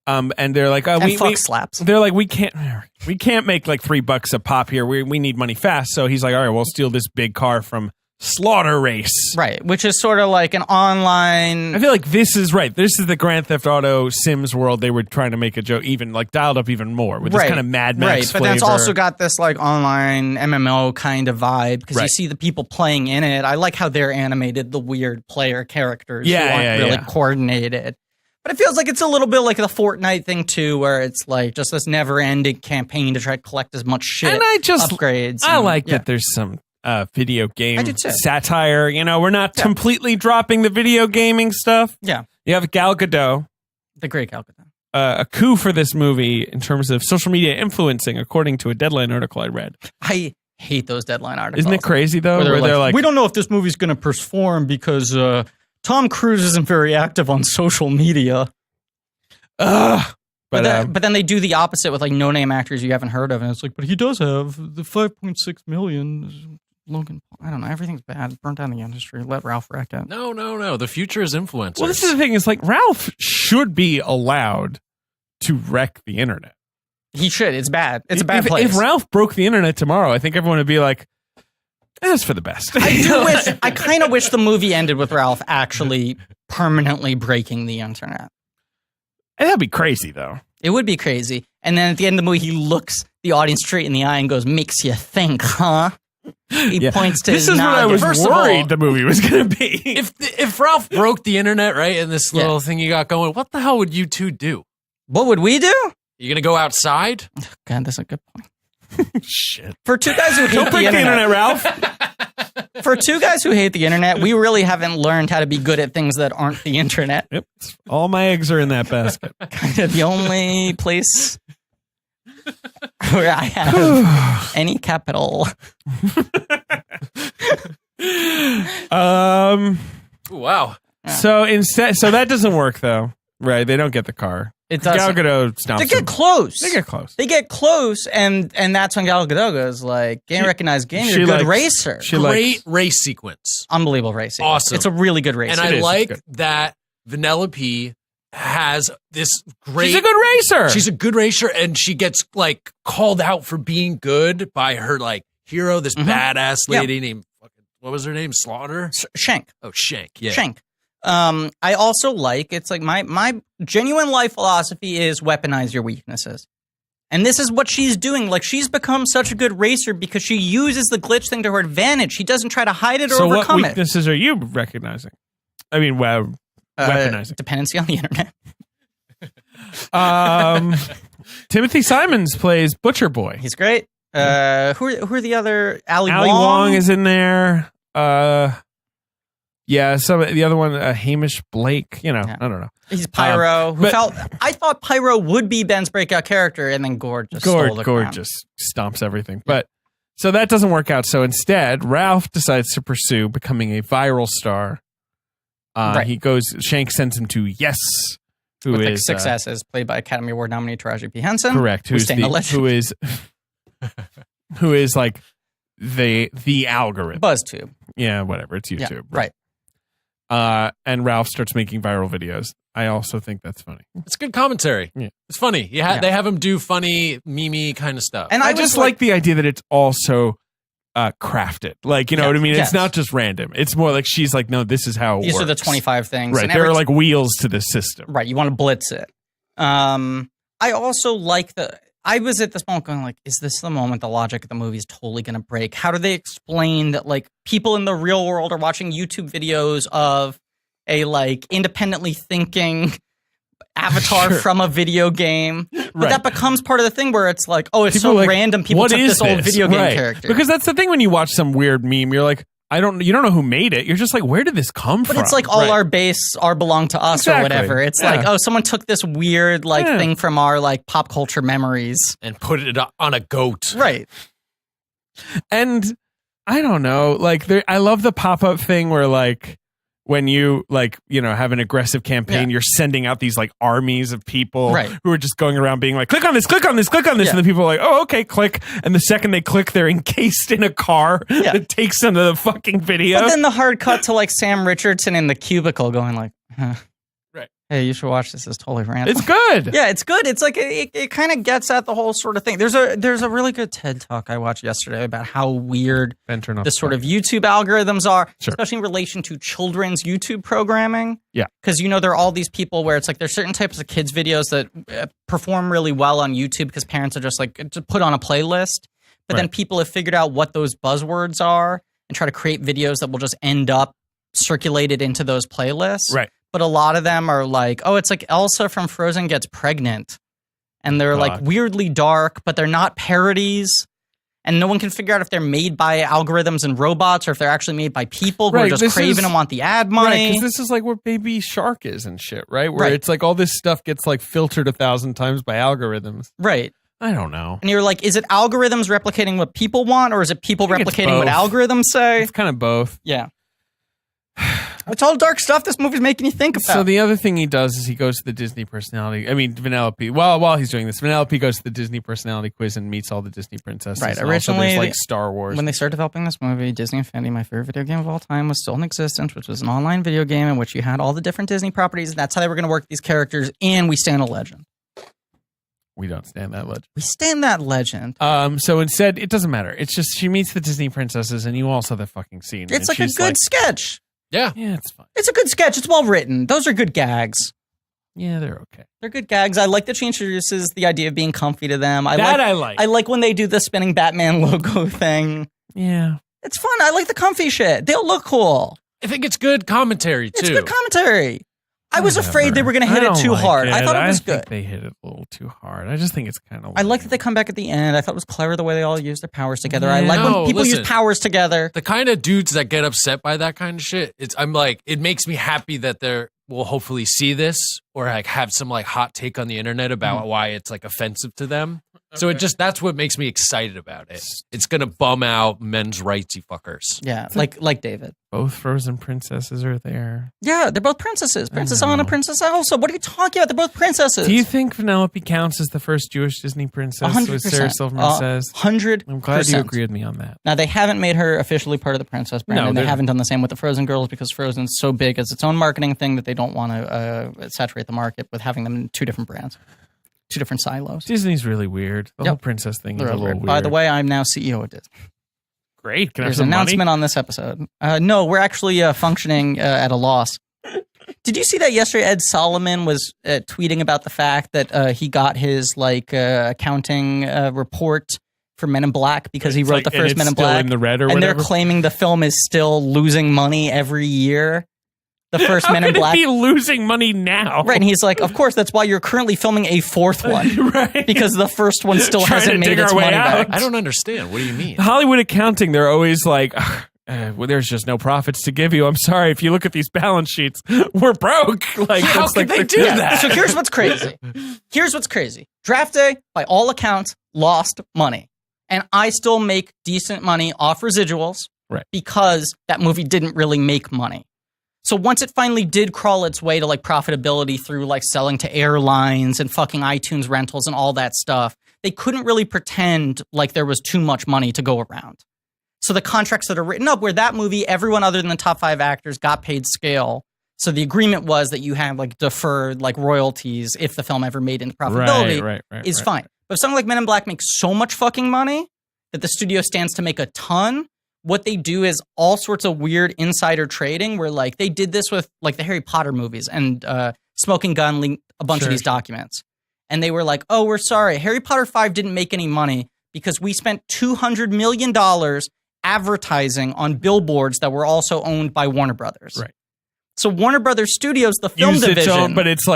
And they're like, oh, And fuck slaps. They're like, we can't make like $3 a pop here. We need money fast. So he's like, all right, we'll steal this big car from Slaughter Race. Right, which is sort of like an online. I feel like this is right. This is the Grand Theft Auto Sims world. They were trying to make a joke, even like dialed up even more with this kind of Mad Max but flavor. then it's also got this like online MMO kind of vibe because you Right. see the people playing in it. I like how they're animated, the weird player characters who Yeah, aren't yeah, really yeah. coordinated. But it feels like it's a little bit like the Fortnite thing too, where it's like just this never-ending campaign to try to collect as much shit, And I just upgrades. I and- like yeah. that there's some video game I do too. satire. You know, we're not completely dropping the video gaming stuff. Yeah, You have Gal Gadot. the great Gal Gadot. A coup for this movie in terms of social media influencing, according to a Deadline article I read. I hate those Deadline articles. Isn't it crazy though? Where They're like, we don't know if this movie's going to perform because Tom Cruise isn't very active on social media. ugh. But then they do the opposite with like no-name actors you haven't heard of, and it's like, but he does have the 5.6 million. Logan, I don't know. Everything's bad. Burnt down the industry. Let Ralph wreck it. No. The future is influencers. Well, this is the thing. Is like Ralph should be allowed to wreck the internet. He should. It's bad. It's a bad place. If Ralph broke the internet tomorrow, I think everyone would be like, "That's for the best." I kind of wish the movie ended with Ralph actually permanently breaking the internet. That'd be crazy, though. It would be crazy. And then at the end of the movie, he looks the audience straight in the eye and goes, "Makes you think, huh?" He points to this his is what I was First of all, worried the movie was going to be. If Ralph broke the internet, right, and this little thing you got going, what the hell would you two do? What would we do? You gonna go outside? God, that's a good point. Shit. For two guys who hate Don't break the internet, Ralph. For two guys who hate the internet, we really haven't learned how to be good at things that aren't the internet. Yep. All my eggs are in that basket. Kind of the only place where I have any capital. Ooh, wow. So instead, that doesn't work though, right? They don't get the car. It Gal doesn't. Gadot stomps They get him. close. They get close. They get close, and that's when Gal Gadot goes like, "Game recognized game. You're a good racer. Great race sequence. Unbelievable racing. Awesome. It's a really good race. And I like that Vanellope has this great... She's a good racer. She's a good racer, and she gets, like, called out for being good by her, like, hero, this badass lady named... What was her name? Slaughter? Shank. Oh, Shank. Yeah. Shank. I also like, it's like my genuine life philosophy is weaponize your weaknesses. And this is what she's doing. Like, she's become such a good racer because she uses the glitch thing to her advantage. She doesn't try to hide it or so overcome what weaknesses are you recognizing? I mean, weaponizing. Dependency on the internet. Timothy Simons plays Butcher Boy. He's great. Who are the other? Ali Wong is in there. Yeah, the other one, Hamish Blake. You know, I don't know. He's Pyro. I thought Pyro would be Ben's breakout character, and then Gord just stole the crown. just stomps everything. But so that doesn't work out. So instead, Ralph decides to pursue becoming a viral star. He goes. Shank sends him to Yes, who with is successes, played by Academy Award nominee Taraji P. Henson. Correct. Who is like the algorithm. BuzzTube. Yeah, whatever. It's YouTube. Yeah, right. And Ralph starts making viral videos. I also think that's funny. It's good commentary. Yeah. It's funny. They have him do funny, meme kind of stuff. And I just like the idea that it's also crafted. Like, you know what I mean? Yes. It's not just random. It's more like she's like, no, this is how it These works. are the 25 things. Right. There are like wheels to the system. Right. You want to blitz it. I also like I was at this moment going like, is this the moment the logic of the movie is totally going to break? How do they explain that like people in the real world are watching YouTube videos of a like independently thinking avatar from a video game? But that becomes part of the thing where it's like, oh, it's people so like, random. People took this old video game character. Because that's the thing when you watch some weird meme, you're like, you don't know who made it. You're just like, where did this come from? But it's like all our base belong to us or whatever. It's like, oh, someone took this weird thing from our like pop culture memories and put it on a goat. Right. And I don't know, like I love the pop-up thing where like when you like, you know, have an aggressive campaign, you're sending out these like armies of people who are just going around being like, click on this, click on this, click on this. And the people are like, oh, okay, click. And the second they click, they're encased in a car that takes them to the fucking video. But then the hard cut to like Sam Richardson in the cubicle going like, huh. Right. Hey, you should watch this. It's totally random. It's good. Yeah, it's good. It's like it kind of gets at the whole sort of thing. There's a really good TED Talk I watched yesterday about how weird the sort of YouTube algorithms are, especially in relation to children's YouTube programming. Yeah. Because, there are all these people where it's like there's certain types of kids videos that perform really well on YouTube because parents are just like to put on a playlist. But then people have figured out what those buzzwords are and try to create videos that will just end up circulated into those playlists. Right. But a lot of them are like, oh, it's like Elsa from Frozen gets pregnant. And they're like weirdly dark, but they're not parodies. And no one can figure out if they're made by algorithms and robots or if they're actually made by people who are just craving and want the ad money. Right, because this is like where Baby Shark is and shit, right? Where it's like all this stuff gets like filtered 1,000 times by algorithms. Right. I don't know. And you're like, is it algorithms replicating what people want or is it people replicating what algorithms say? It's kind of both. Yeah. It's all dark stuff this movie's making you think about. So the other thing he does is he goes to the Disney personality. I mean, Vanellope. While he's doing this, Vanellope goes to the Disney personality quiz and meets all the Disney princesses. Right. And Originally, there's like Star Wars. When they started developing this movie, Disney Infinity, my favorite video game of all time, was still in existence, which was an online video game in which you had all the different Disney properties. And that's how they were going to work these characters. And we stand a legend. We don't stand that legend. We stand that legend. So instead, it doesn't matter. It's just she meets the Disney princesses, and you all saw the fucking scene. It's like a good sketch. Yeah, it's fine. It's a good sketch. It's well written. Those are good gags. Yeah, they're okay. They're good gags. I like that she introduces the idea of being comfy to them. I like. I like when they do the spinning Batman logo thing. Yeah. It's fun. I like the comfy shit. They'll look cool. I think it's good commentary, too. It's good commentary. I was afraid they were going to hit it too hard. I thought it was good. They hit it a little too hard. I just think it's kind of. I like that they come back at the end. I thought it was clever the way they all use their powers together. I like when people use powers together. The kind of dudes that get upset by that kind of shit. I'm like, it makes me happy that they're will hopefully see this or like have some like hot take on the internet about why it's like offensive to them. So that's what makes me excited about it. It's gonna bum out men's rights, you fuckers. Yeah, like David. Both Frozen princesses are there. Yeah, they're both princesses. Princess Anna, Princess Elsa. What are you talking about? They're both princesses. Do you think Vanellope counts as the first Jewish Disney princess? 100%. As Sarah Silverman says. 100%. I'm glad you agree with me on that. Now, they haven't made her officially part of the princess brand, and they haven't done the same with the Frozen girls because Frozen's so big as its own marketing thing that they don't want to saturate the market with having them in two different brands. Two different silos. Disney's really weird. The whole princess thing is a little weird. By the way, I'm now CEO of Disney. Great. There's an announcement on this episode. No, we're actually functioning at a loss. Did you see that yesterday? Ed Solomon was tweeting about the fact that he got his accounting report for Men in Black because he wrote the first Men in Black. In the red or and whatever. They're claiming the film is still losing money every year. The first Men in Black. How could it be losing money now? Right, and he's like, of course, that's why you're currently filming a fourth one. Right. Because the first one still hasn't made its money back. I don't understand. What do you mean? Hollywood accounting, they're always like, well, there's just no profits to give you. I'm sorry. If you look at these balance sheets, we're broke. Like, how could they do that? So here's what's crazy. Draft Day, by all accounts, lost money. And I still make decent money off residuals because that movie didn't really make money. So once it finally did crawl its way to profitability through selling to airlines and fucking iTunes rentals and all that stuff, they couldn't really pretend like there was too much money to go around. So the contracts that are written up where that movie, everyone other than the top 5 actors got paid scale. So the agreement was that you have deferred royalties if the film ever made into profitability is fine. But if something like Men in Black makes so much fucking money that the studio stands to make a ton, what they do is all sorts of weird insider trading where they did this with the Harry Potter movies and Smoking Gun linked a bunch of these documents. And they were like, oh, we're sorry. Harry Potter 5 didn't make any money because we spent $200 million advertising on billboards that were also owned by Warner Brothers. Right. So Warner Brothers Studios, the film division. But it's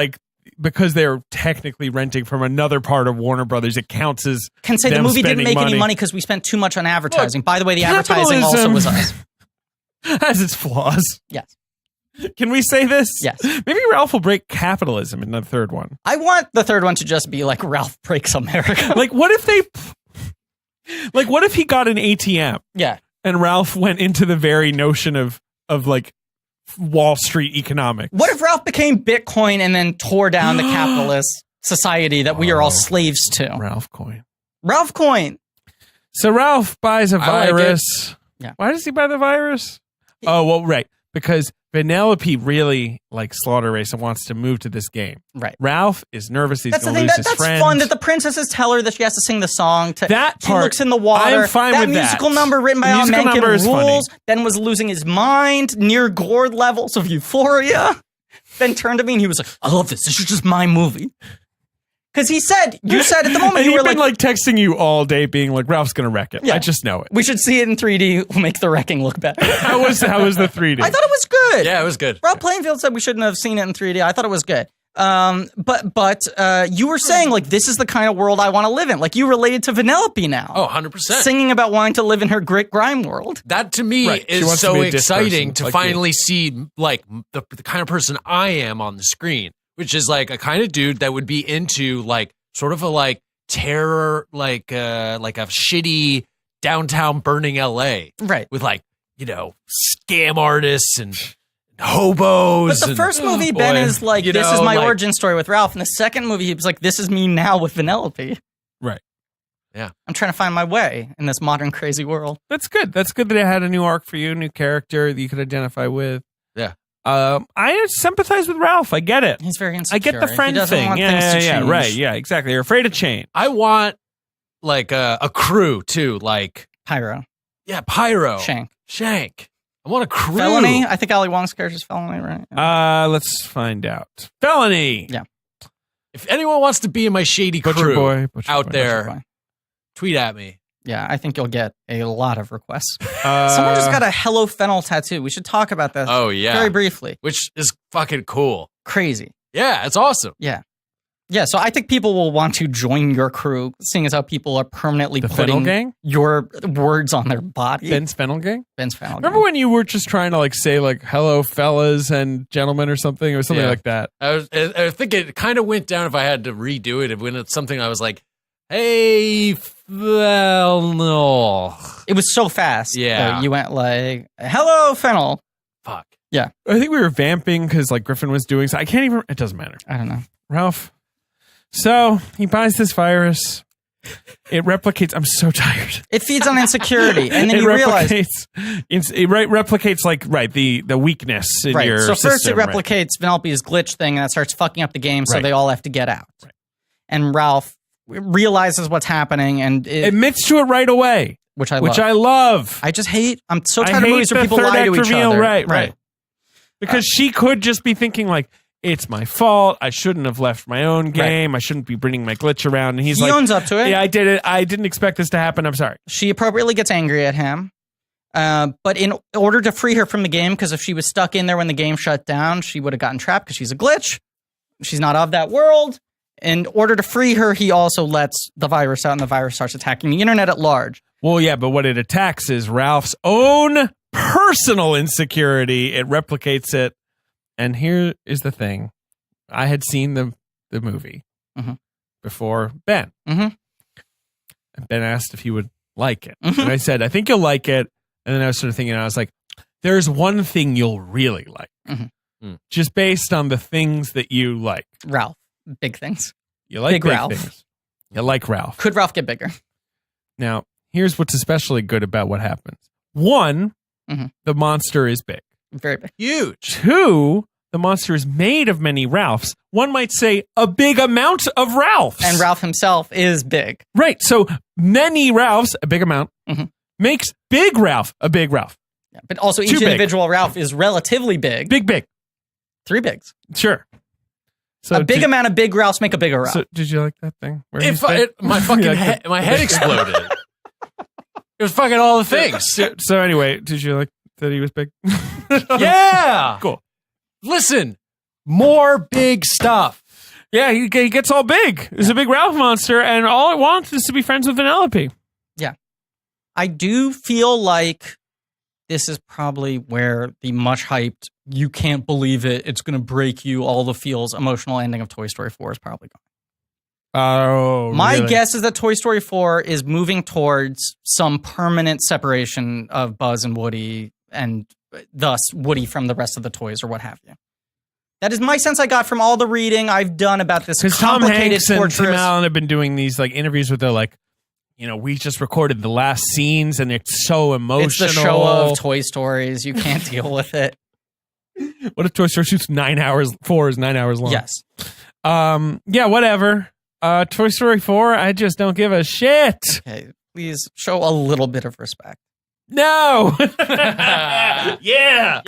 because they're technically renting from another part of Warner Brothers, it counts as can say the movie didn't make any money because we spent too much on advertising. By the way, the advertising also was us. Has its flaws. Yes. Can we say this? Yes. Maybe Ralph will break capitalism in the third one. I want the third one to just be Ralph Breaks America. What if he got an ATM? Yeah. And Ralph went into the very notion of Wall Street economics. What if Ralph became Bitcoin and then tore down the capitalist society that we are all slaves to? Ralph Coin. Ralph Coin. So Ralph buys a virus. Yeah. Why does he buy the virus? Oh, well, right. Because Vanellope really likes Slaughter Race and wants to move to this game. Right. Ralph is nervous. He's That's the going thing. to lose his friend. That's fun that the princesses tell her that she has to sing the song. That she part, looks in the water. I'm fine that with that. musical number written by The Alan musical Menken number is rules. funny. Ben was losing his mind near Gord levels of euphoria. Ben turned to me and he was like, I love this. This is just my movie. Because you said at the moment, and you he'd were been like, texting you all day being like, Ralph's going to wreck it. Yeah. I just know it. we should see it in 3D. We'll make the wrecking look better. How was the 3D? I thought it was good. Yeah, it was good. Rob Plainfield said we shouldn't have seen it in 3D. I thought it was good. But you were saying, like, this is the kind of world I want to live in. Like, you related to Vanellope now. Oh, 100%. Singing about wanting to live in her grit grime world. That to me Right. She is wants to so be a disc exciting person, to like finally see like the kind of person I am on the screen, which is like a kind of dude that would be into like sort of a like terror, like a shitty downtown burning LA, Right. with like, you know, scam artists and hobos. But the and- first movie, boy, Ben is like, you this know, is my like- origin story with Ralph. And the second movie, he was like, this is me now with Vanellope. Right. Yeah. I'm trying to find my way in this modern crazy world. That's good. That's good that it had a new arc for you, a new character that you could identify with. Yeah. I sympathize with Ralph. I get it. He's very insecure. I get the friend he doesn't thing. Want things to change. Right. Yeah, exactly. You're afraid of change. I want like a crew too, like Pyro. Pyro, Shank. I want a crew. Felony. I think Ali Wong's character's Felony, right? Yeah. Let's find out. Felony. Yeah. If anyone wants to be in my shady Butcher crew boy. Butcher out boy. there, Fine. tweet at me. Yeah, I think you'll get a lot of requests. Someone just got a Hello Fennel tattoo. We should talk about this Oh yeah, very briefly. which is fucking cool. Crazy. Yeah, it's awesome. Yeah. Yeah, so I think people will want to join your crew, seeing as how people are permanently The Fennel putting Gang? your words on their body. Ben's Fennel Gang? Ben's Fennel Remember Gang. when you were just trying to like say like hello fellas and gentlemen or something? It was something Yeah. like that. I think it kind of went down if I had to redo it. When it's something I was like, hey, well, no. It was so fast. Yeah. You went like, hello, Fennel. Fuck. Yeah. I think we were vamping because like Griffin was doing so. I can't even. It doesn't matter. I don't know. Ralph. So he buys this virus. It replicates. I'm so tired. It feeds on insecurity. And then It you realize. replicates like the weakness in Right. your So first system, it replicates Vanellope's glitch thing and that starts fucking up the game, so Right. they all have to get out. Right. And Ralph realizes what's happening and admits to it right away, which I which love. I love. I just hate. I'm so I tired of hate movies where the people third lie to act each reveal. other. Right. Because she could just be thinking like, it's my fault. I shouldn't have left my own game. I shouldn't be bringing my glitch around. And he's He like, owns up to it. yeah, I did it. I didn't expect this to happen. I'm sorry. She appropriately gets angry at him. But in order to free her from the game, because if she was stuck in there when the game shut down, she would have gotten trapped because she's a glitch. She's not of that world. In order to free her, he also lets the virus out and the virus starts attacking the internet at large. Well, yeah, but what it attacks is Ralph's own personal insecurity. It replicates it. And here is the thing. I had seen the movie before Ben. Mhm. And Ben asked if he would like it. Mhm. And I said, I think you'll like it. And then I was sort of thinking, I was like, there's one thing you'll really like. Just based on the things that you like. Ralph. Big things. You like Big big Ralph. things. You like Ralph. Could Ralph get bigger? Now, here's what's especially good about what happens. One, the monster is big. Very big. Huge. Two, the monster is made of many Ralphs. One might say a big amount of Ralphs. And Ralph himself is big. Right. So many Ralphs, a big amount, makes big Ralph a big Ralph. Yeah, but also each Too big. individual Ralph is relatively big. Big. 3 bigs. Sure. So a big amount of big Ralphs make a bigger Ralph. So did you like that thing? Where he's If big? my fucking You like head, that? my head exploded. It was fucking all the things. So anyway, did you like that he was big? Yeah. Cool. Listen, more big stuff. Yeah, he gets all big. He's a big Ralph monster, and all it wants is to be friends with Vanellope. Yeah. I do feel like this is probably where the much hyped, you can't believe it, it's going to break you, all the feels, emotional ending of Toy Story 4 is probably gone. Oh, My really? guess is that Toy Story 4 is moving towards some permanent separation of Buzz and Woody, and thus Woody from the rest of the toys or what have you. That is my sense I got from all the reading I've done about this Because Tom complicated Hanks and Tim fortress. Allen have been doing these like interviews with their like, we just recorded the last scenes and it's so emotional. It's the show of Toy Stories. You can't deal with it. What if Toy Story 4 is 9 hours long? Yes. Yeah, whatever. Toy Story 4, I just don't give a shit. Okay, please show a little bit of respect. No. Yeah.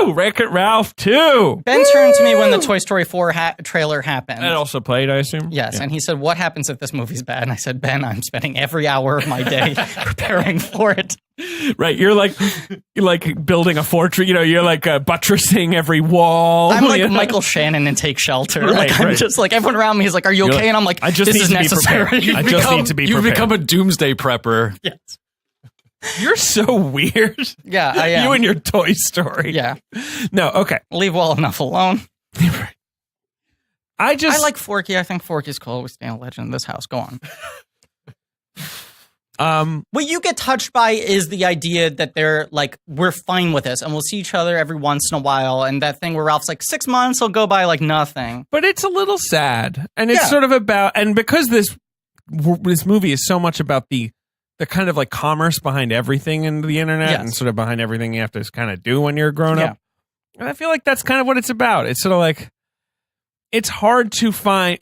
Woo! Wreck-It Ralph 2. Ben turned to me when the Toy Story 4 trailer happened. That also played, I assume? Yes, Yeah. and he said, what happens if this movie's bad? And I said, Ben, I'm spending every hour of my day preparing for it. Right, you're like building a fortress. You're like buttressing every wall. I'm like Michael Shannon in Take Shelter. Right, I'm just like, everyone around me is like, are you okay? And I'm like, I just this need is to be necessary. prepared. I just need to be You've prepared. become a doomsday prepper. Yes. You're so weird. Yeah, I am. You and your Toy Story. Yeah. No, okay. Leave well enough alone. I like Forky. I think Forky's cool. We stay a legend in this house. Go on. What you get touched by is the idea that they're like, we're fine with this and we'll see each other every once in a while. And that thing where Ralph's like, 6 months will go by like nothing. But it's a little sad. And it's sort of about, and because this movie is so much about the kind of like commerce behind everything in the internet and sort of behind everything you have to kind of do when you're a grown up. And I feel like that's kind of what it's about. It's sort of like, it's hard to find,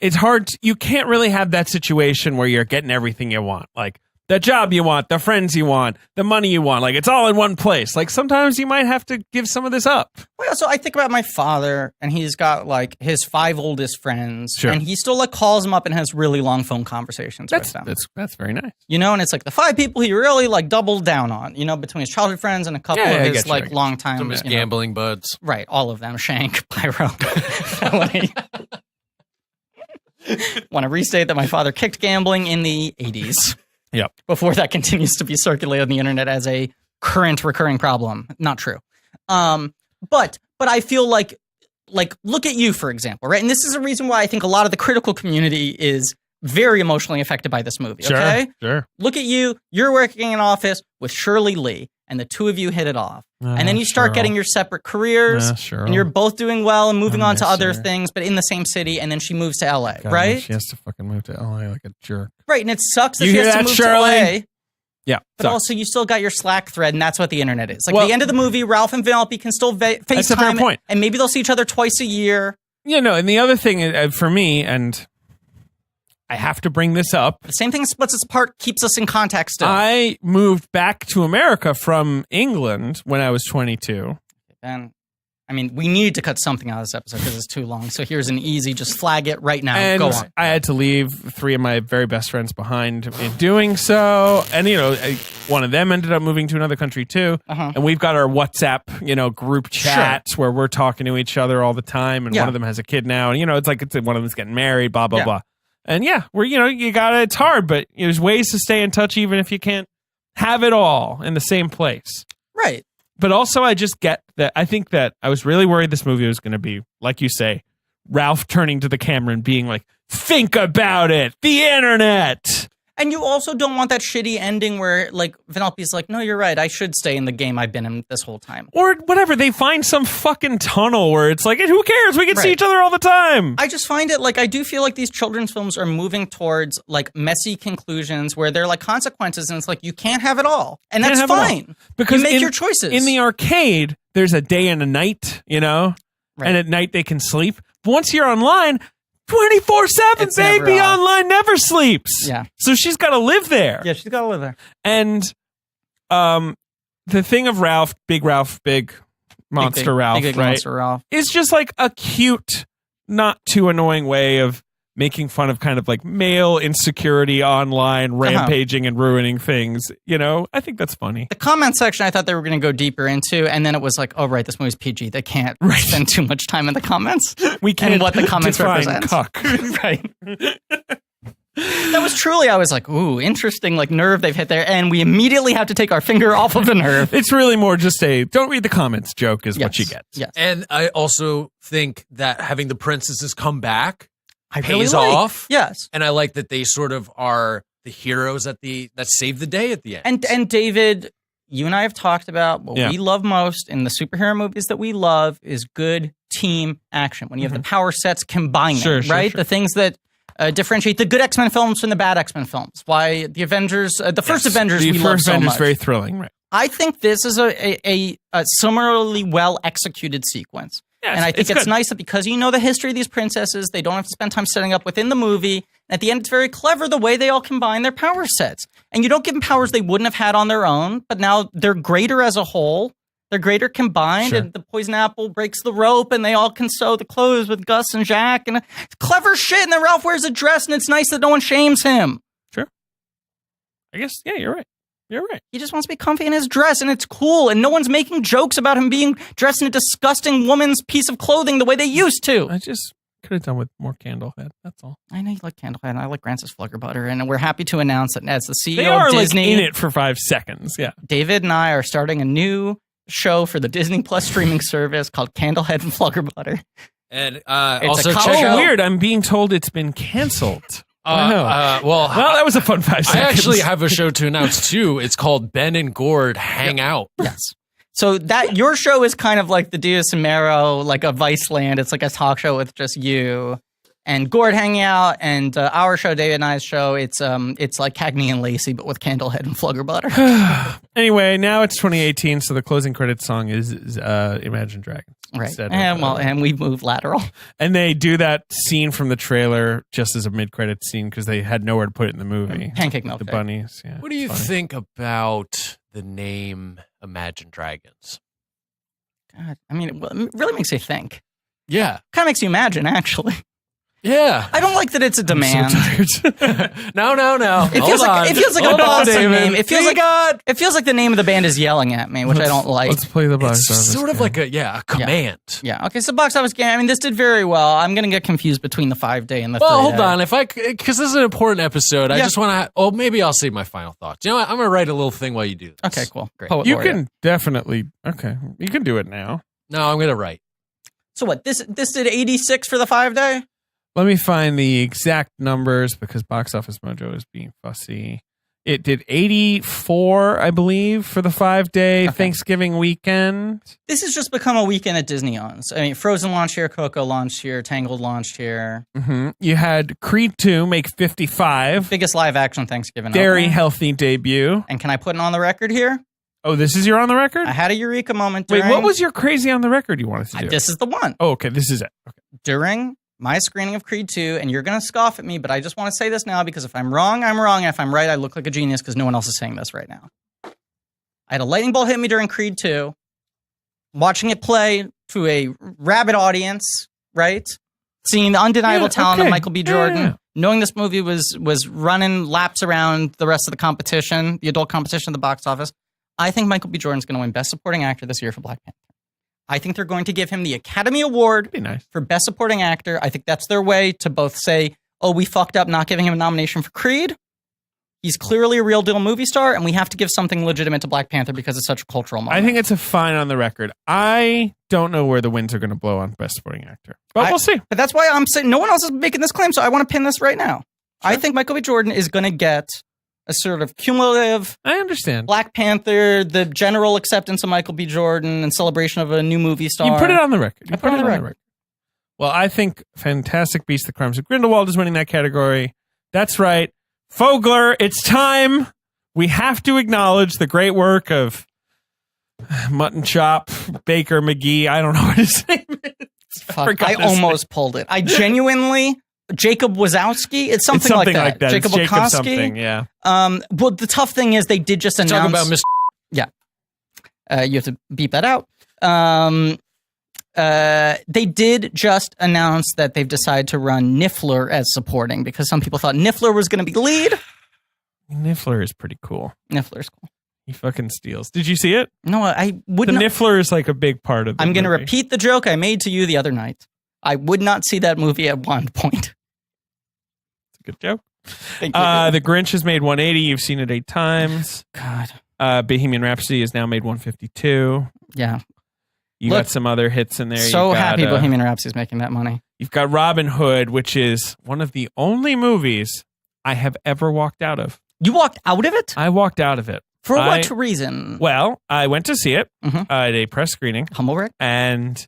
you can't really have that situation where you're getting everything you want. Like the job you want, the friends you want, the money you want. Like it's all in one place. Like sometimes you might have to give some of this up. Well, so I think about my father, and he's got like his 5 oldest friends, Sure. and he still like calls them up and has really long phone conversations with them. That's very nice. And it's like the 5 people he really like doubled down on, between his childhood friends and a couple of his like long time, Some of his gambling buds. Right, all of them. Shank, Pyro, Felony. Want to restate that my father kicked gambling in the 80s. Yep. Before that continues to be circulated on the internet as a current recurring problem. Not true. But I feel like look at you, for example, right? And this is a reason why I think a lot of the critical community is very emotionally affected by this movie. Okay? Sure. Look at you. You're working in an office with Shirley Lee, and the two of you hit it off. And then you start getting your separate careers, and you're both doing well and moving on to other things, but in the same city, and then she moves to LA, right? She has to fucking move to LA like a jerk. Right, and it sucks that You she hear has to that, move Shirley? to LA. Yeah. But sucks. also, you still got your Slack thread, and that's what the internet is. Like, Well, at the end of the movie, Ralph and Vanellope can still That's a fair FaceTime, point. and maybe they'll see each other twice a year. And the other thing for me, and I have to bring this up. The same thing that splits us apart keeps us in contact still. I moved back to America from England when I was 22. And I mean, we need to cut something out of this episode because it's too long. So here's an easy, just flag it right now. And Go on. I had to leave 3 of my very best friends behind in doing so. And, one of them ended up moving to another country too. And we've got our WhatsApp, group chats where we're talking to each other all the time. And one of them has a kid now. And, it's like one of them's getting married, blah, blah, blah. And it's hard, but there's ways to stay in touch even if you can't have it all in the same place. Right. But also I just get that I think that I was really worried this movie was going to be, like you say, Ralph turning to the camera and being like, think about it, the internet. And you also don't want that shitty ending where, like, Vanellope's like, no, you're right. I should stay in the game I've been in this whole time. Or whatever. They find some fucking tunnel where it's like, who cares? We can see each other all the time. I just find it, like, I do feel like these children's films are moving towards, like, messy conclusions where they're, like, consequences. And it's like, you can't have it all. And that's fine. Because you make your choices. In the arcade, there's a day and a night, And at night they can sleep. But once you're online, 24/7, baby, online never sleeps. Yeah. So she's got to live there. Yeah, she's got to live there. And the thing of Ralph, Big Monster Ralph, Big right? Monster Ralph. Is just like a cute, not too annoying way of making fun of kind of like male insecurity online, rampaging and ruining things. I think that's funny. The comment section, I thought they were going to go deeper into, and then it was like, oh, right, this movie's PG. They can't spend too much time in the comments. We can't and what the comments define represent. cuck. Right. That was truly, I was like, ooh, interesting, like nerve they've hit there, and we immediately have to take our finger off of the nerve. It's really more just a don't read the comments joke is what you get. Yes. And I also think that having the princesses come back pays off. Yes. And I like that they sort of are the heroes that save the day at the end. And David, you and I have talked about what we love most in the superhero movies that we love is good team action. When you have the power sets combining, right? The things that differentiate the good X-Men films from the bad X-Men films. Why the Avengers, the first Avengers we love so much. The first Avengers very thrilling, right? I think this is a similarly well executed sequence. Yes, and I think it's good. nice that because you know the history of these princesses, they don't have to spend time setting up within the movie. At the end, it's very clever the way they all combine their power sets. And you don't give them powers they wouldn't have had on their own, but now they're greater as a whole. They're greater combined, Sure. and the poison apple breaks the rope, and they all can sew the clothes with Gus and Jack. And it's clever shit, and then Ralph wears a dress, and it's nice that no one shames him. I guess, yeah, you're right. You're right. He just wants to be comfy in his dress, and it's cool, and no one's making jokes about him being dressed in a disgusting woman's piece of clothing the way they used to. I just could have done with more Candlehead. That's all. I know you like Candlehead, and I like Francis Fluggerbutter, and we're happy to announce that as the CEO They are of Disney, like in it for 5 seconds. Yeah. David and I are starting a new show for the Disney Plus streaming service called Candlehead and Fluggerbutter. And It's also a check college- out. Oh, weird. I'm being told it's been canceled. Well, That was a fun 5 I seconds. actually have a show to announce too. It's called Ben and Gord Hang Out. Yes. So that your show is kind of like the Diaz and Mero, like a Viceland. It's like a talk show with just you and Gord hanging out, and our show, David and I's show, it's like Cagney and Lacey, but with Candlehead and Fluggerbutter. Anyway, now it's 2018, so the closing credits song is Imagine Dragons. Right. instead of, And we moved lateral. and they do that scene from the trailer just as a mid-credit scene because they had nowhere to put it in the movie. Pancake The milkshake. bunnies. Yeah, What do you it's funny. think about the name Imagine Dragons? God, I mean, it really makes you think. Yeah. Kind of makes you imagine, actually. Yeah. I don't like that it's a demand. No. It feels like a Boston name. It feels like God. it feels like the name of the band is yelling at me, which I don't like. Let's play the box It's office sort of game. like a command. Yeah. Okay. So box office game. I mean, this did very well. I'm gonna get confused between the 5-day and the. Well, 3-day. hold on. Because this is an important episode, I Yeah. just want to. Oh, maybe I'll save my final thoughts. You know what? I'm going to write a little thing while you do this. Okay. Cool. Great. Poet You laureate. can definitely. Okay, you can do it now. No, I'm going to write. So what? This did 86 for the 5-day. Let me find the exact numbers because Box Office Mojo is being fussy. It did 84, I believe, for the 5-day Okay. Thanksgiving weekend. This has just become a weekend at Disney owns. I mean, Frozen launched here, Coco launched here, Tangled launched here. You had Creed 2 make 55. Biggest live action Thanksgiving. Very opening. healthy debut. And can I put it on the record here? Oh, this is your on the record? I had a eureka moment. Wait, During, what was your crazy on the record you wanted to do? This is the one. Oh, okay, this is it. Okay. During my screening of Creed 2, and you're going to scoff at me, but I just want to say this now because if I'm wrong, I'm wrong. And if I'm right, I look like a genius because no one else is saying this right now. I had a lightning bolt hit me during Creed 2, watching it play to a rabid audience, right? Seeing the undeniable Yeah, talent okay. of Michael B. Yeah, Jordan, yeah. knowing this movie was running laps around the rest of the competition, the adult competition at the box office. I think Michael B. Jordan's going to win Best Supporting Actor this year for Black Panther. I think they're going to give him the Academy Award Be nice. for Best Supporting Actor. I think that's their way to both say, oh, we fucked up not giving him a nomination for Creed. He's clearly a real deal movie star, and we have to give something legitimate to Black Panther because it's such a cultural moment. I think it's a fine on the record. I don't know where the winds are going to blow on Best Supporting Actor, but we'll see. But that's why I'm saying no one else is making this claim, so I want to pin this right now. I think Michael B. Jordan is going to get a sort of cumulative I understand. Black Panther, the general acceptance of Michael B. Jordan, and celebration of a new movie star. You put it on the record. I put it on the record. Well, I think Fantastic Beasts: The Crimes of Grindelwald is winning that category. That's right. Fogler, it's time. We have to acknowledge the great work of Mutton Chop, Baker McGee. I don't know what his name is. Fuck, forgot I his almost pulled it. I genuinely, Jacob Wazowski. It's something like that. Jacob Jacob Wazowski. something, yeah. Well, the tough thing is they did just Talk announce. about Mr. You have to beep that out. They did just announce that they've decided to run Niffler as supporting because some people thought Niffler was going to be lead. Niffler is pretty cool. Niffler's cool. He fucking steals. Did you see it? No, I The would not. Niffler is like a big part of the I'm going to movie. repeat the joke I made to you the other night. I would not see that movie at one point. It's a good joke. Thank you. The Grinch has made 180. You've seen it 8 times. God. Bohemian Rhapsody has now made 152. Yeah. You Look, got some other hits in there. So You've got, happy Bohemian Rhapsody's making that money. You've got Robin Hood, which is one of the only movies I have ever walked out of. You walked out of it? I walked out of it. For what reason? Well, I went to see it Mhm. at a press screening, Humblebrick? and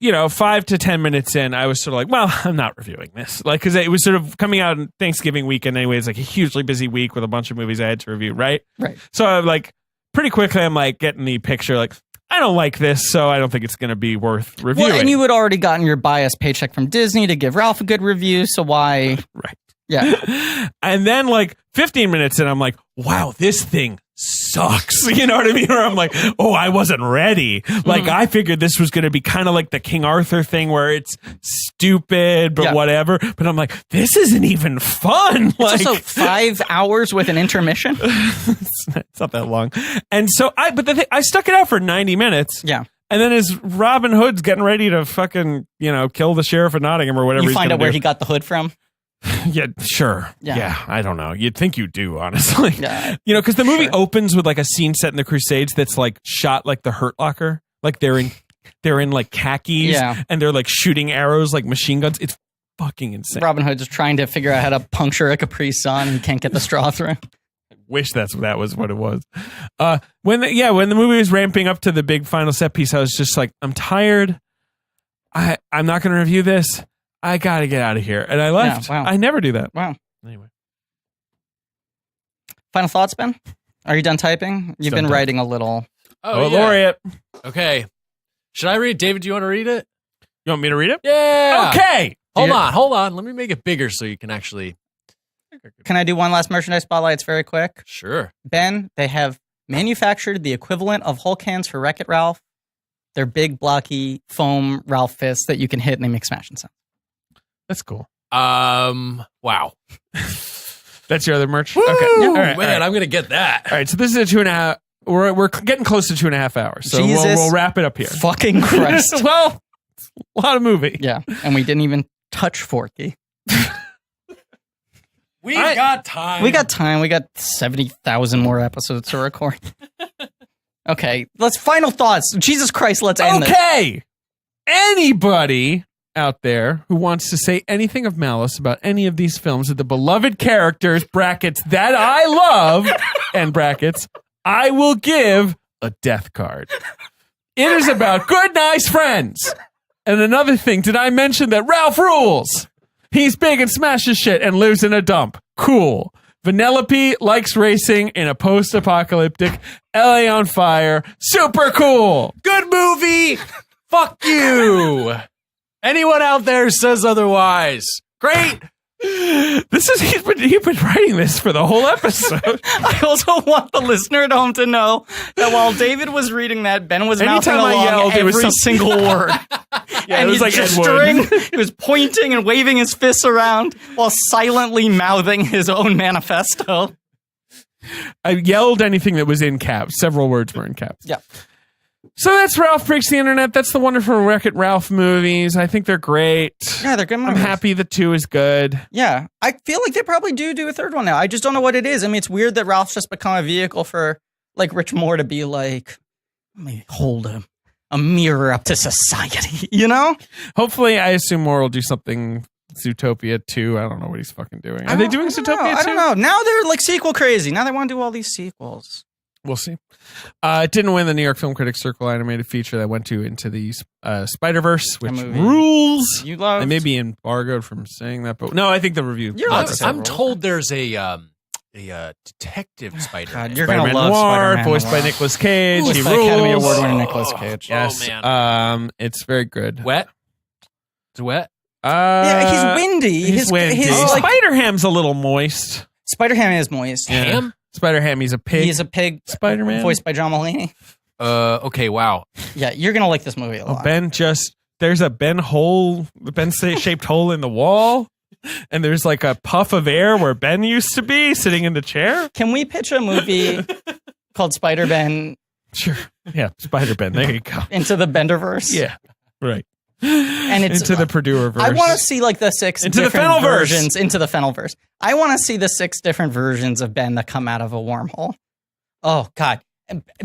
5 to 10 minutes in, I was sort of like, well, I'm not reviewing this. Like, because it was sort of coming out on Thanksgiving weekend anyway. It's like a hugely busy week with a bunch of movies I had to review, right? Right. So I'm like, pretty quickly I'm like getting the picture like, I don't like this, so I don't think it's going to be worth reviewing. Well, and you had already gotten your biased paycheck from Disney to give Ralph a good review, so why? Right. Yeah. And then like 15 minutes in, I'm like, wow, this thing sucks. You know what I mean? Or I'm like, oh, I wasn't ready. Like I figured this was going to be kind of like the King Arthur thing where it's stupid, but whatever. But I'm like, this isn't even fun. It's also 5 hours with an intermission. It's not that long. And so I stuck it out for 90 minutes. Yeah. And then as Robin Hood's getting ready to fucking, kill the sheriff of Nottingham or whatever. You find out where he got the hood from? Yeah, sure. Yeah, I don't know. You'd think you do, honestly. Yeah, because the movie opens with like a scene set in the Crusades that's like shot like the Hurt Locker. Like they're in like khakis and they're like shooting arrows like machine guns. It's fucking insane. Robin Hood is trying to figure out how to puncture a Capri Sun and can't get the straw through. Wish that was what it was. When the movie was ramping up to the big final set piece, I was just like, I'm tired. I'm not going to review this. I got to get out of here. And I left. Yeah, wow. I never do that. Wow. Anyway. Final thoughts, Ben? Are you done typing? You've been writing a little. Oh, Laureate. Okay. Should I read? David, do you want to read it? You want me to read it? Yeah. Okay. Hold on. Let me make it bigger so you can actually. Can I do one last merchandise spotlight? It's very quick. Sure. Ben, they have manufactured the equivalent of Hulk hands for Wreck-It Ralph. They're big, blocky, foam Ralph fists that you can hit and they make smashing sounds. That's cool. Wow. That's your other merch? Woo! Okay. Yeah, all right, man, I'm going to get that. All right, so this is a 2.5. We're getting close to 2.5 hours. So Jesus we'll wrap it up here. Fucking Christ. Well, it's a lot of movie. Yeah, and we didn't even touch Forky. We've got time. We got time. We got 70,000 more episodes to record. Okay, final thoughts. Jesus Christ, let's end this. Okay. Anybody out there who wants to say anything of malice about any of these films of the beloved characters, brackets, that I love, and brackets, I will give a death card. It is about good, nice friends. And another thing, did I mention that Ralph rules? He's big and smashes shit and lives in a dump. Cool. Vanellope likes racing in a post-apocalyptic LA on fire. Super cool. Good movie. Fuck you. Anyone out there says otherwise. Great. He's been writing this for the whole episode. I also want the listener at home to know that while David was reading that, Ben was mouthing Anytime I along yelled, it was every some- single word. Yeah, and it was he's like Ed gesturing, Wood. he was pointing and waving his fists around while silently mouthing his own manifesto. I yelled anything that was in caps. Several words were in caps. Yeah. So that's Ralph Breaks the Internet. That's the wonderful Wreck-It Ralph movies. I think they're great. Yeah, they're good I'm movies. happy the 2 is good. Yeah, I feel like they probably do a third one now. I just don't know what it is. I mean, it's weird that Ralph's just become a vehicle for like Rich Moore to be like, let me hold a mirror up to society, you know? Hopefully, I assume Moore will do something Zootopia 2. I don't know what he's fucking doing. Are they doing Zootopia 2? I don't know. Now they're like sequel crazy. Now they want to do all these sequels. We'll see. It didn't win the New York Film Critics Circle animated feature that went to Into the Spider-Verse, which rules. You love. I may be embargoed from saying that, but no, I think the review. I'm told there's a detective Spider-Man. God, you're gonna love Noir, Spider-Man. voiced by Nicolas Cage. Voiced He by Academy rules. Award-winning Nicolas Cage. Yes. Oh, man. It's very good. Wet? It's wet? Yeah, he's windy. He's windy. Spider-Ham's a little moist. Spider-Ham is moist. Yeah. Ham? Spider-Ham, he's a pig. He's a pig. Spider-Man. Voiced by John Mulaney. Okay, wow. Yeah, you're gonna like this movie a lot. There's a Ben shaped hole in the wall, and there's like a puff of air where Ben used to be sitting in the chair. Can we pitch a movie called Spider-Ben? Sure. Yeah, Spider-Ben. There you go. Into the Benderverse? Yeah, right. And it's into the Purdueverse. I want to see like the 6 into different the Fennelverse. versions into the Fennelverse. I want to see the 6 different versions of Ben that come out of a wormhole. Oh God,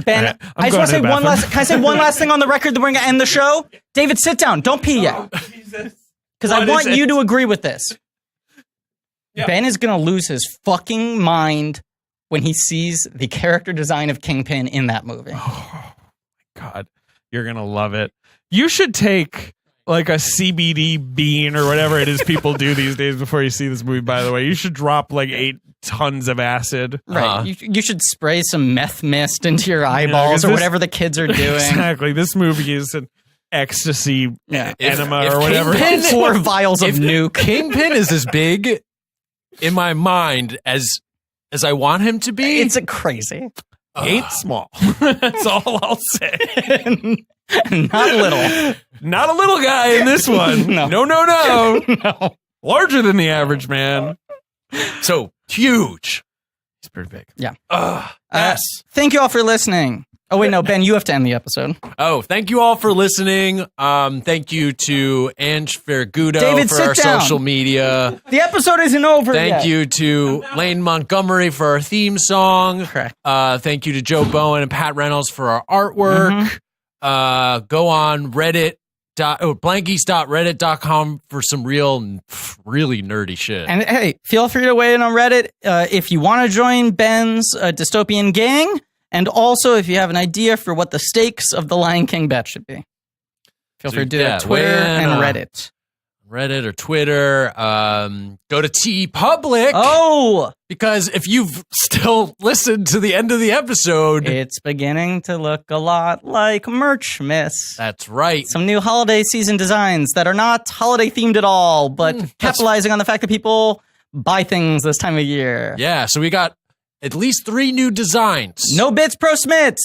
Ben! Right, I just want to say one last. Can I say one last thing on the record that we're going to end the show? David, sit down. Don't pee yet, because I want you to agree with this. Yeah. Ben is going to lose his fucking mind when he sees the character design of Kingpin in that movie. Oh my God, you're gonna love it. You should take like a CBD bean or whatever it is people do these days before you see this movie, by the way. You should drop like 8 tons of acid. Right. You should spray some meth mist into your eyeballs or whatever the kids are doing. Exactly. This movie is an ecstasy enema if or whatever. Kingpin, 4 vials of nuke. Kingpin is as big in my mind as I want him to be. It's crazy. Ain't small. That's all I'll say. Not little. Not a little guy in this one. No. No. Larger than the average man. So huge. He's pretty big. Yeah. Yes. Thank you all for listening. Oh, wait, no, Ben, you have to end the episode. Oh, thank you all for listening. Thank you to Ange Fergudo David, for sit our down. social media. The episode isn't over yet. Thank you to Lane Montgomery for our theme song. Correct. Thank you to Joe Bowen and Pat Reynolds for our artwork. Go on Reddit. Blankies.reddit.com for some really nerdy shit. And hey, feel free to weigh in on Reddit if you want to join Ben's dystopian gang, and also if you have an idea for what the stakes of the Lion King bet should be. Feel free to do that. Twitter and Reddit. Reddit or Twitter. Go to TeePublic. Oh! Because if you've still listened to the end of the episode, it's beginning to look a lot like Merchmas. That's right. Some new holiday season designs that are not holiday themed at all, but capitalizing on the fact that people buy things this time of year. Yeah, so we got at least 3 new designs. No Bits Pro Smits.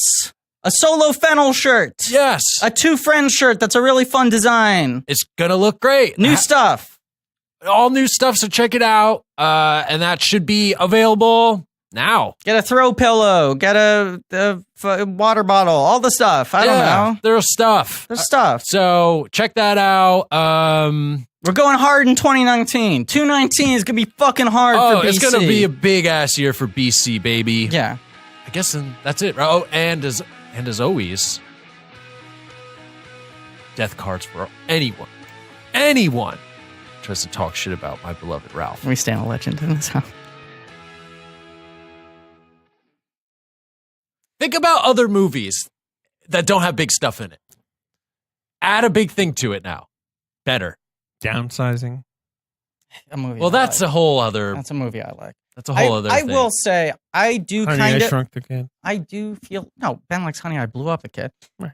A solo Fennel shirt. Yes. A 2 Friends shirt that's a really fun design. It's going to look great. New stuff. All new stuff, so check it out. And that should be available now. Get a throw pillow. Get a water bottle. All the stuff. I don't know. There's stuff. There's stuff. So check that out. We're going hard in 2019. 2019 is going to be fucking hard for BC. It's going to be a big-ass year for BC, baby. Yeah. I guess that's it. Oh, and as always, death cards for anyone tries to talk shit about my beloved Ralph. We stand a legend in this house. Think about other movies that don't have big stuff in it. Add a big thing to it now. Better. Downsizing. A movie. Well, that's a whole other. That's a movie I like. That's a whole other I thing. will say, I do Honey, kind I of. Shrunk the Kid. I do feel. No, Ben likes Honey, I Blew Up the Kid. Right.